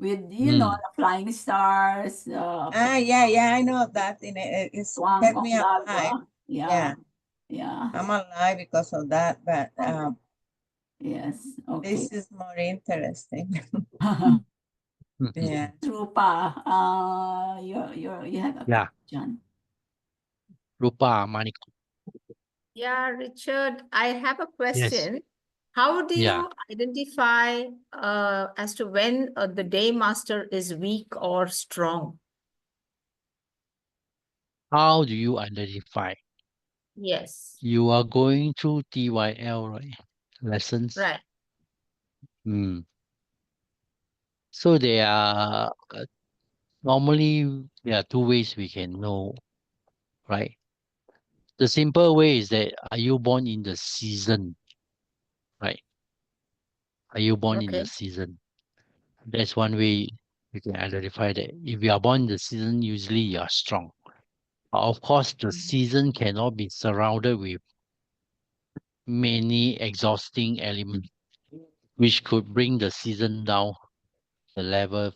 with Mm, the flying stars, Yeah, yeah. I know that. It's Tuang kept of me alive. Dagwa. Yeah. Yeah, Yeah. I'm alive because of that. But Yes. Okay. this is more interesting. mm, mm, mm, Yeah. mm. Rupa, you have a Yeah, question. Rupa Manik. Yeah, Richard, I have a Yes. question. How do Yeah. you identify as to when the day master is weak or strong? How do you identify? Yes, You are going through TYL, right? Lessons. right. Mm. So there are normally there are two ways we can know, right? The simple way is that are you born in the season, right? Are you born in the Okay. season? That's one way you can identify that. If you are born in the season, usually you are strong. Of course, the Mhm. season cannot be surrounded with many exhausting elements, which could bring the season down the level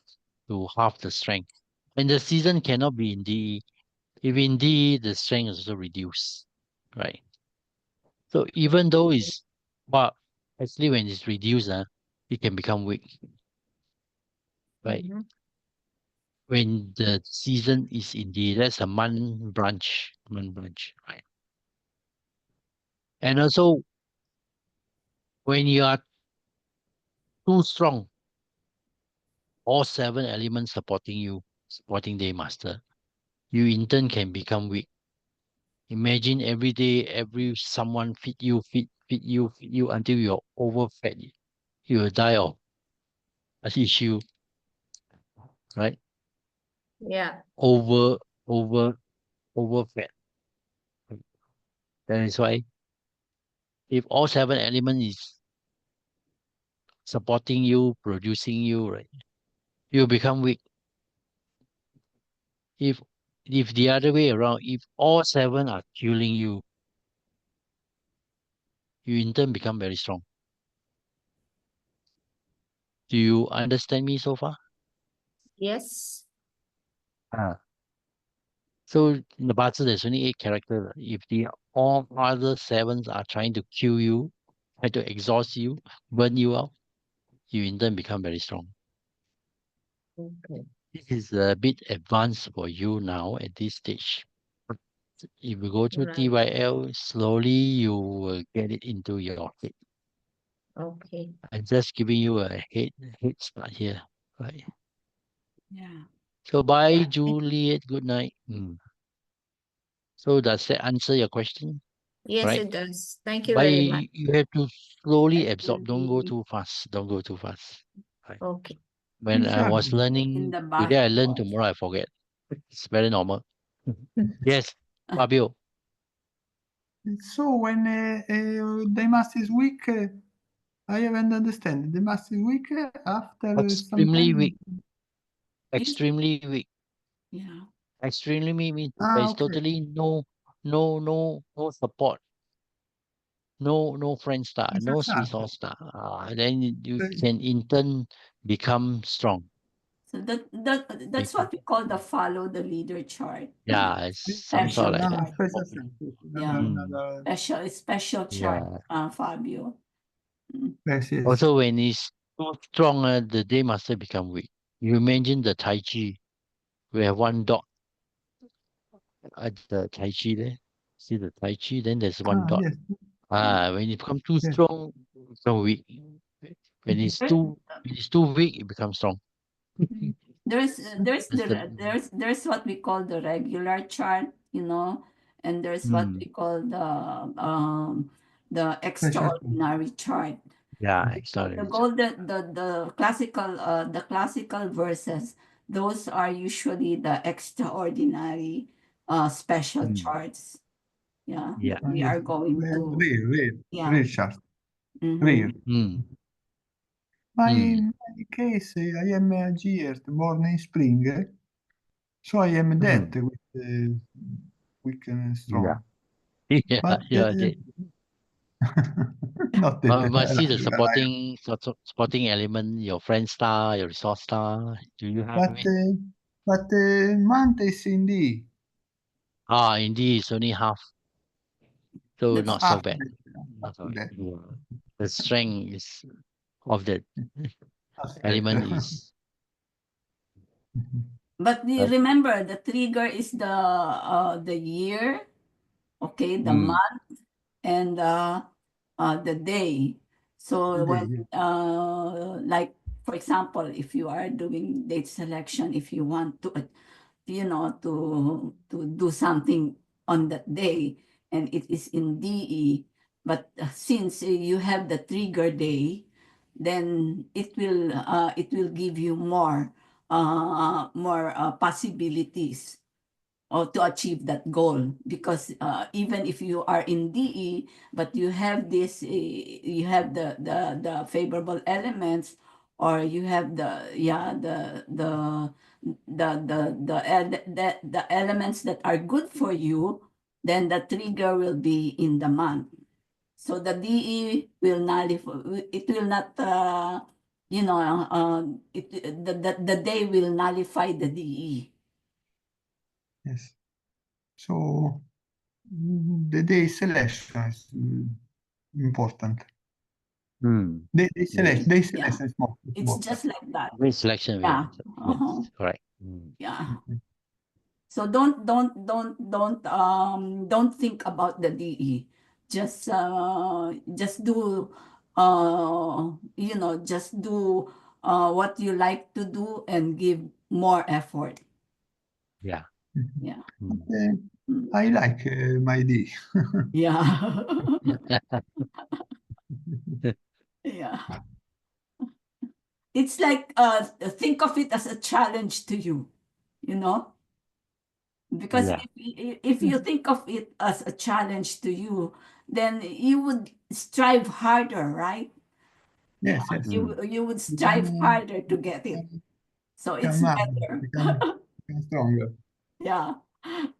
to half the strength. And the season cannot be in D. If in D, the strength is also reduced, right? So even though it's, but actually when it's reduced, it can become weak, right? Mhm. When the season is in D, that's a month branch, right? And also when you are too strong, all seven elements supporting you, supporting day master, you in turn can become weak. Imagine every day, every someone feed you until you're overfed. You will die of an issue, right? Yeah. Over, over, overfed. That is why if all seven elements is supporting you, producing you, right, you become weak. If the other way around, if all 7 are killing you, you in turn become very strong. Do you understand me so far? Yes. Ah. So in the Bazi, there's only 8 characters. If the all other 7s are trying to kill you, try to exhaust you, burn you out, you in turn become very strong. Okay. This is a bit advanced for you now at this stage. But if you go through Right. TYL, slowly you will get it into your head. Okay. I'm just giving you a head start here. Right. Yeah. So bye, Juliet. Good night. So does that answer your question? Yes, Right? it does. Thank you But very much. you have to slowly That will absorb. Don't go be too fast. Don't go too fast. Right. Okay. When I Sure. was in learning the today, I learn, basketball. tomorrow I forget. It's very normal. Yes, Fabio. So when the mass is weak, I haven't understand. The mass is weak after some Extremely time. weak. Is- Extremely weak. Yeah. Extremely means there is Okay. totally no support. No friend star, It's no a sweet start. sauce star. Then you Uh, can in turn become strong. So that's Bec- what we call the follow the leader chart. Yeah, it's some Special sort like that. special chart. sense. Yeah. Mm, Special chart, yeah. Fabio. Yes, yes. Also, when it's too strong, the day master become weak. You imagine the Tai Chi. We have one dot at the Tai Chi there. See the Tai Chi, then there's one dot. Yes, When it becomes too yes. strong, it become weak. When it's too weak, it becomes strong. There's That's the there's what we call the regular chart, and there's what mm, we call the Special sense. extraordinary chart. yeah, So the extraordinary. golden the classical verses, those are usually the extraordinary special Mm, charts. Yeah, yeah. that we Yes. are going to. Rare Yeah. chart. Mm-hmm. Rare. Mm, In my case, I am a Geert, born in spring, so I am that mm, with weak and yeah. strong. Yeah, But yeah. not that We must see the lion. supporting element, your friend star, your resource star. Do you have But it? month is in D. Indeed, it's only half, so That's not so After bad. Not so bad. that. Yeah. The strength is of that Aspect. element is But you right. remember the trigger is the year, okay, the Mm, month and the day. So when Day, like for example, if you are doing date selection, if you want to to do something on that day and it is in DE, but since you have the trigger day, then it will give you more possibilities or to achieve that goal, because even if you are in DE but you have you have the favorable elements, or you have the elements that are good for you, then the trigger will be in the month. So the DE will nullify, it will not the day will nullify the DE. yes. So the day selection is important. mm, Day yes. selection, day Yeah, selection is more it's important. just like that. Great selection. Yeah. Yes, correct. Yeah. So don't think about the DE. Just do just do what you like to do and give more effort. Yeah. Mhm. Yeah. But, Mm. I like my day. Yeah. Yeah. It's like think of it as a challenge to you, you know? Because Yeah. if you think of it as a challenge to you, then you would strive harder, right? Yeah, Yes, yes. Mm. you would Become, strive harder to get it. So it's become, better. become, become stronger. Yeah.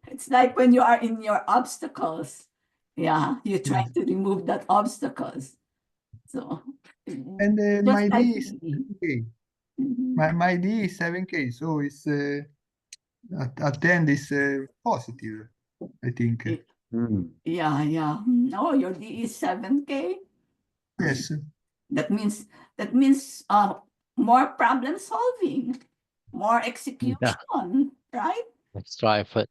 It's like when you are in your obstacles. Yeah, you try Yes. to remove that obstacles. So And just my like D is me. 7K. Mhm. My D is 7K, so it's attend is positive, I think. Mm. Yeah, yeah. Oh, your D is 7K. Yes. That means more problem solving, more Yeah. execution, right? Extra effort,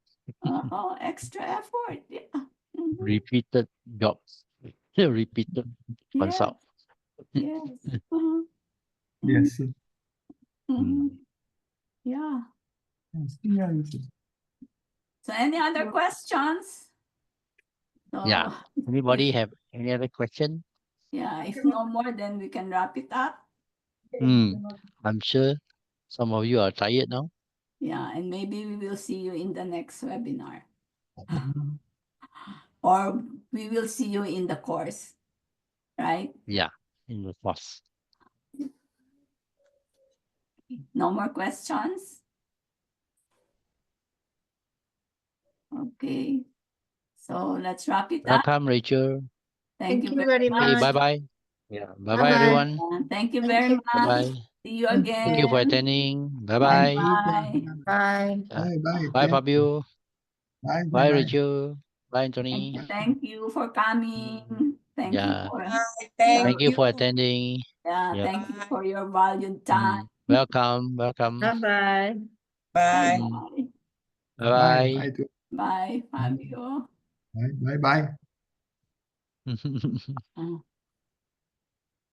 Extra effort. Yeah. Mhm. repeated jobs, repeated Yes, consult. yes. Mhm. Mhm. Yes. Mhm. Mm. Yeah. Yes. Yes. So any other questions? Yeah. So Anybody if have any other question? if no more, then we can wrap it up. Mm. I'm sure some of you are tired now. Yeah, and maybe we will see you in the next webinar. Or we will see you in the course, right? Yeah, in the course. No more questions? Okay. So let's wrap it up. Welcome, Rachel. Thank you Thank you very very much. Okay, much. bye bye. Yeah, bye bye, Bye-bye. everyone. Thank you Thank very you. Bye much. bye. See you Thank you for again. attending. Bye Bye bye. bye. Bye. Yeah. Bye. Bye. Bye, Thank you. Fabio. Bye. Bye. Bye, Bye. Rachel. Bye, Anthony. Thank you for coming. Thank you Yeah. for Thank Thank you you. for attending. Yep. thank you Bye. for your valued time. Welcome. Welcome. Bye-bye. Bye Bye. bye. Bye Bye. bye. Bye. Bye, Fabio. Bye. Bye. Bye. Uh,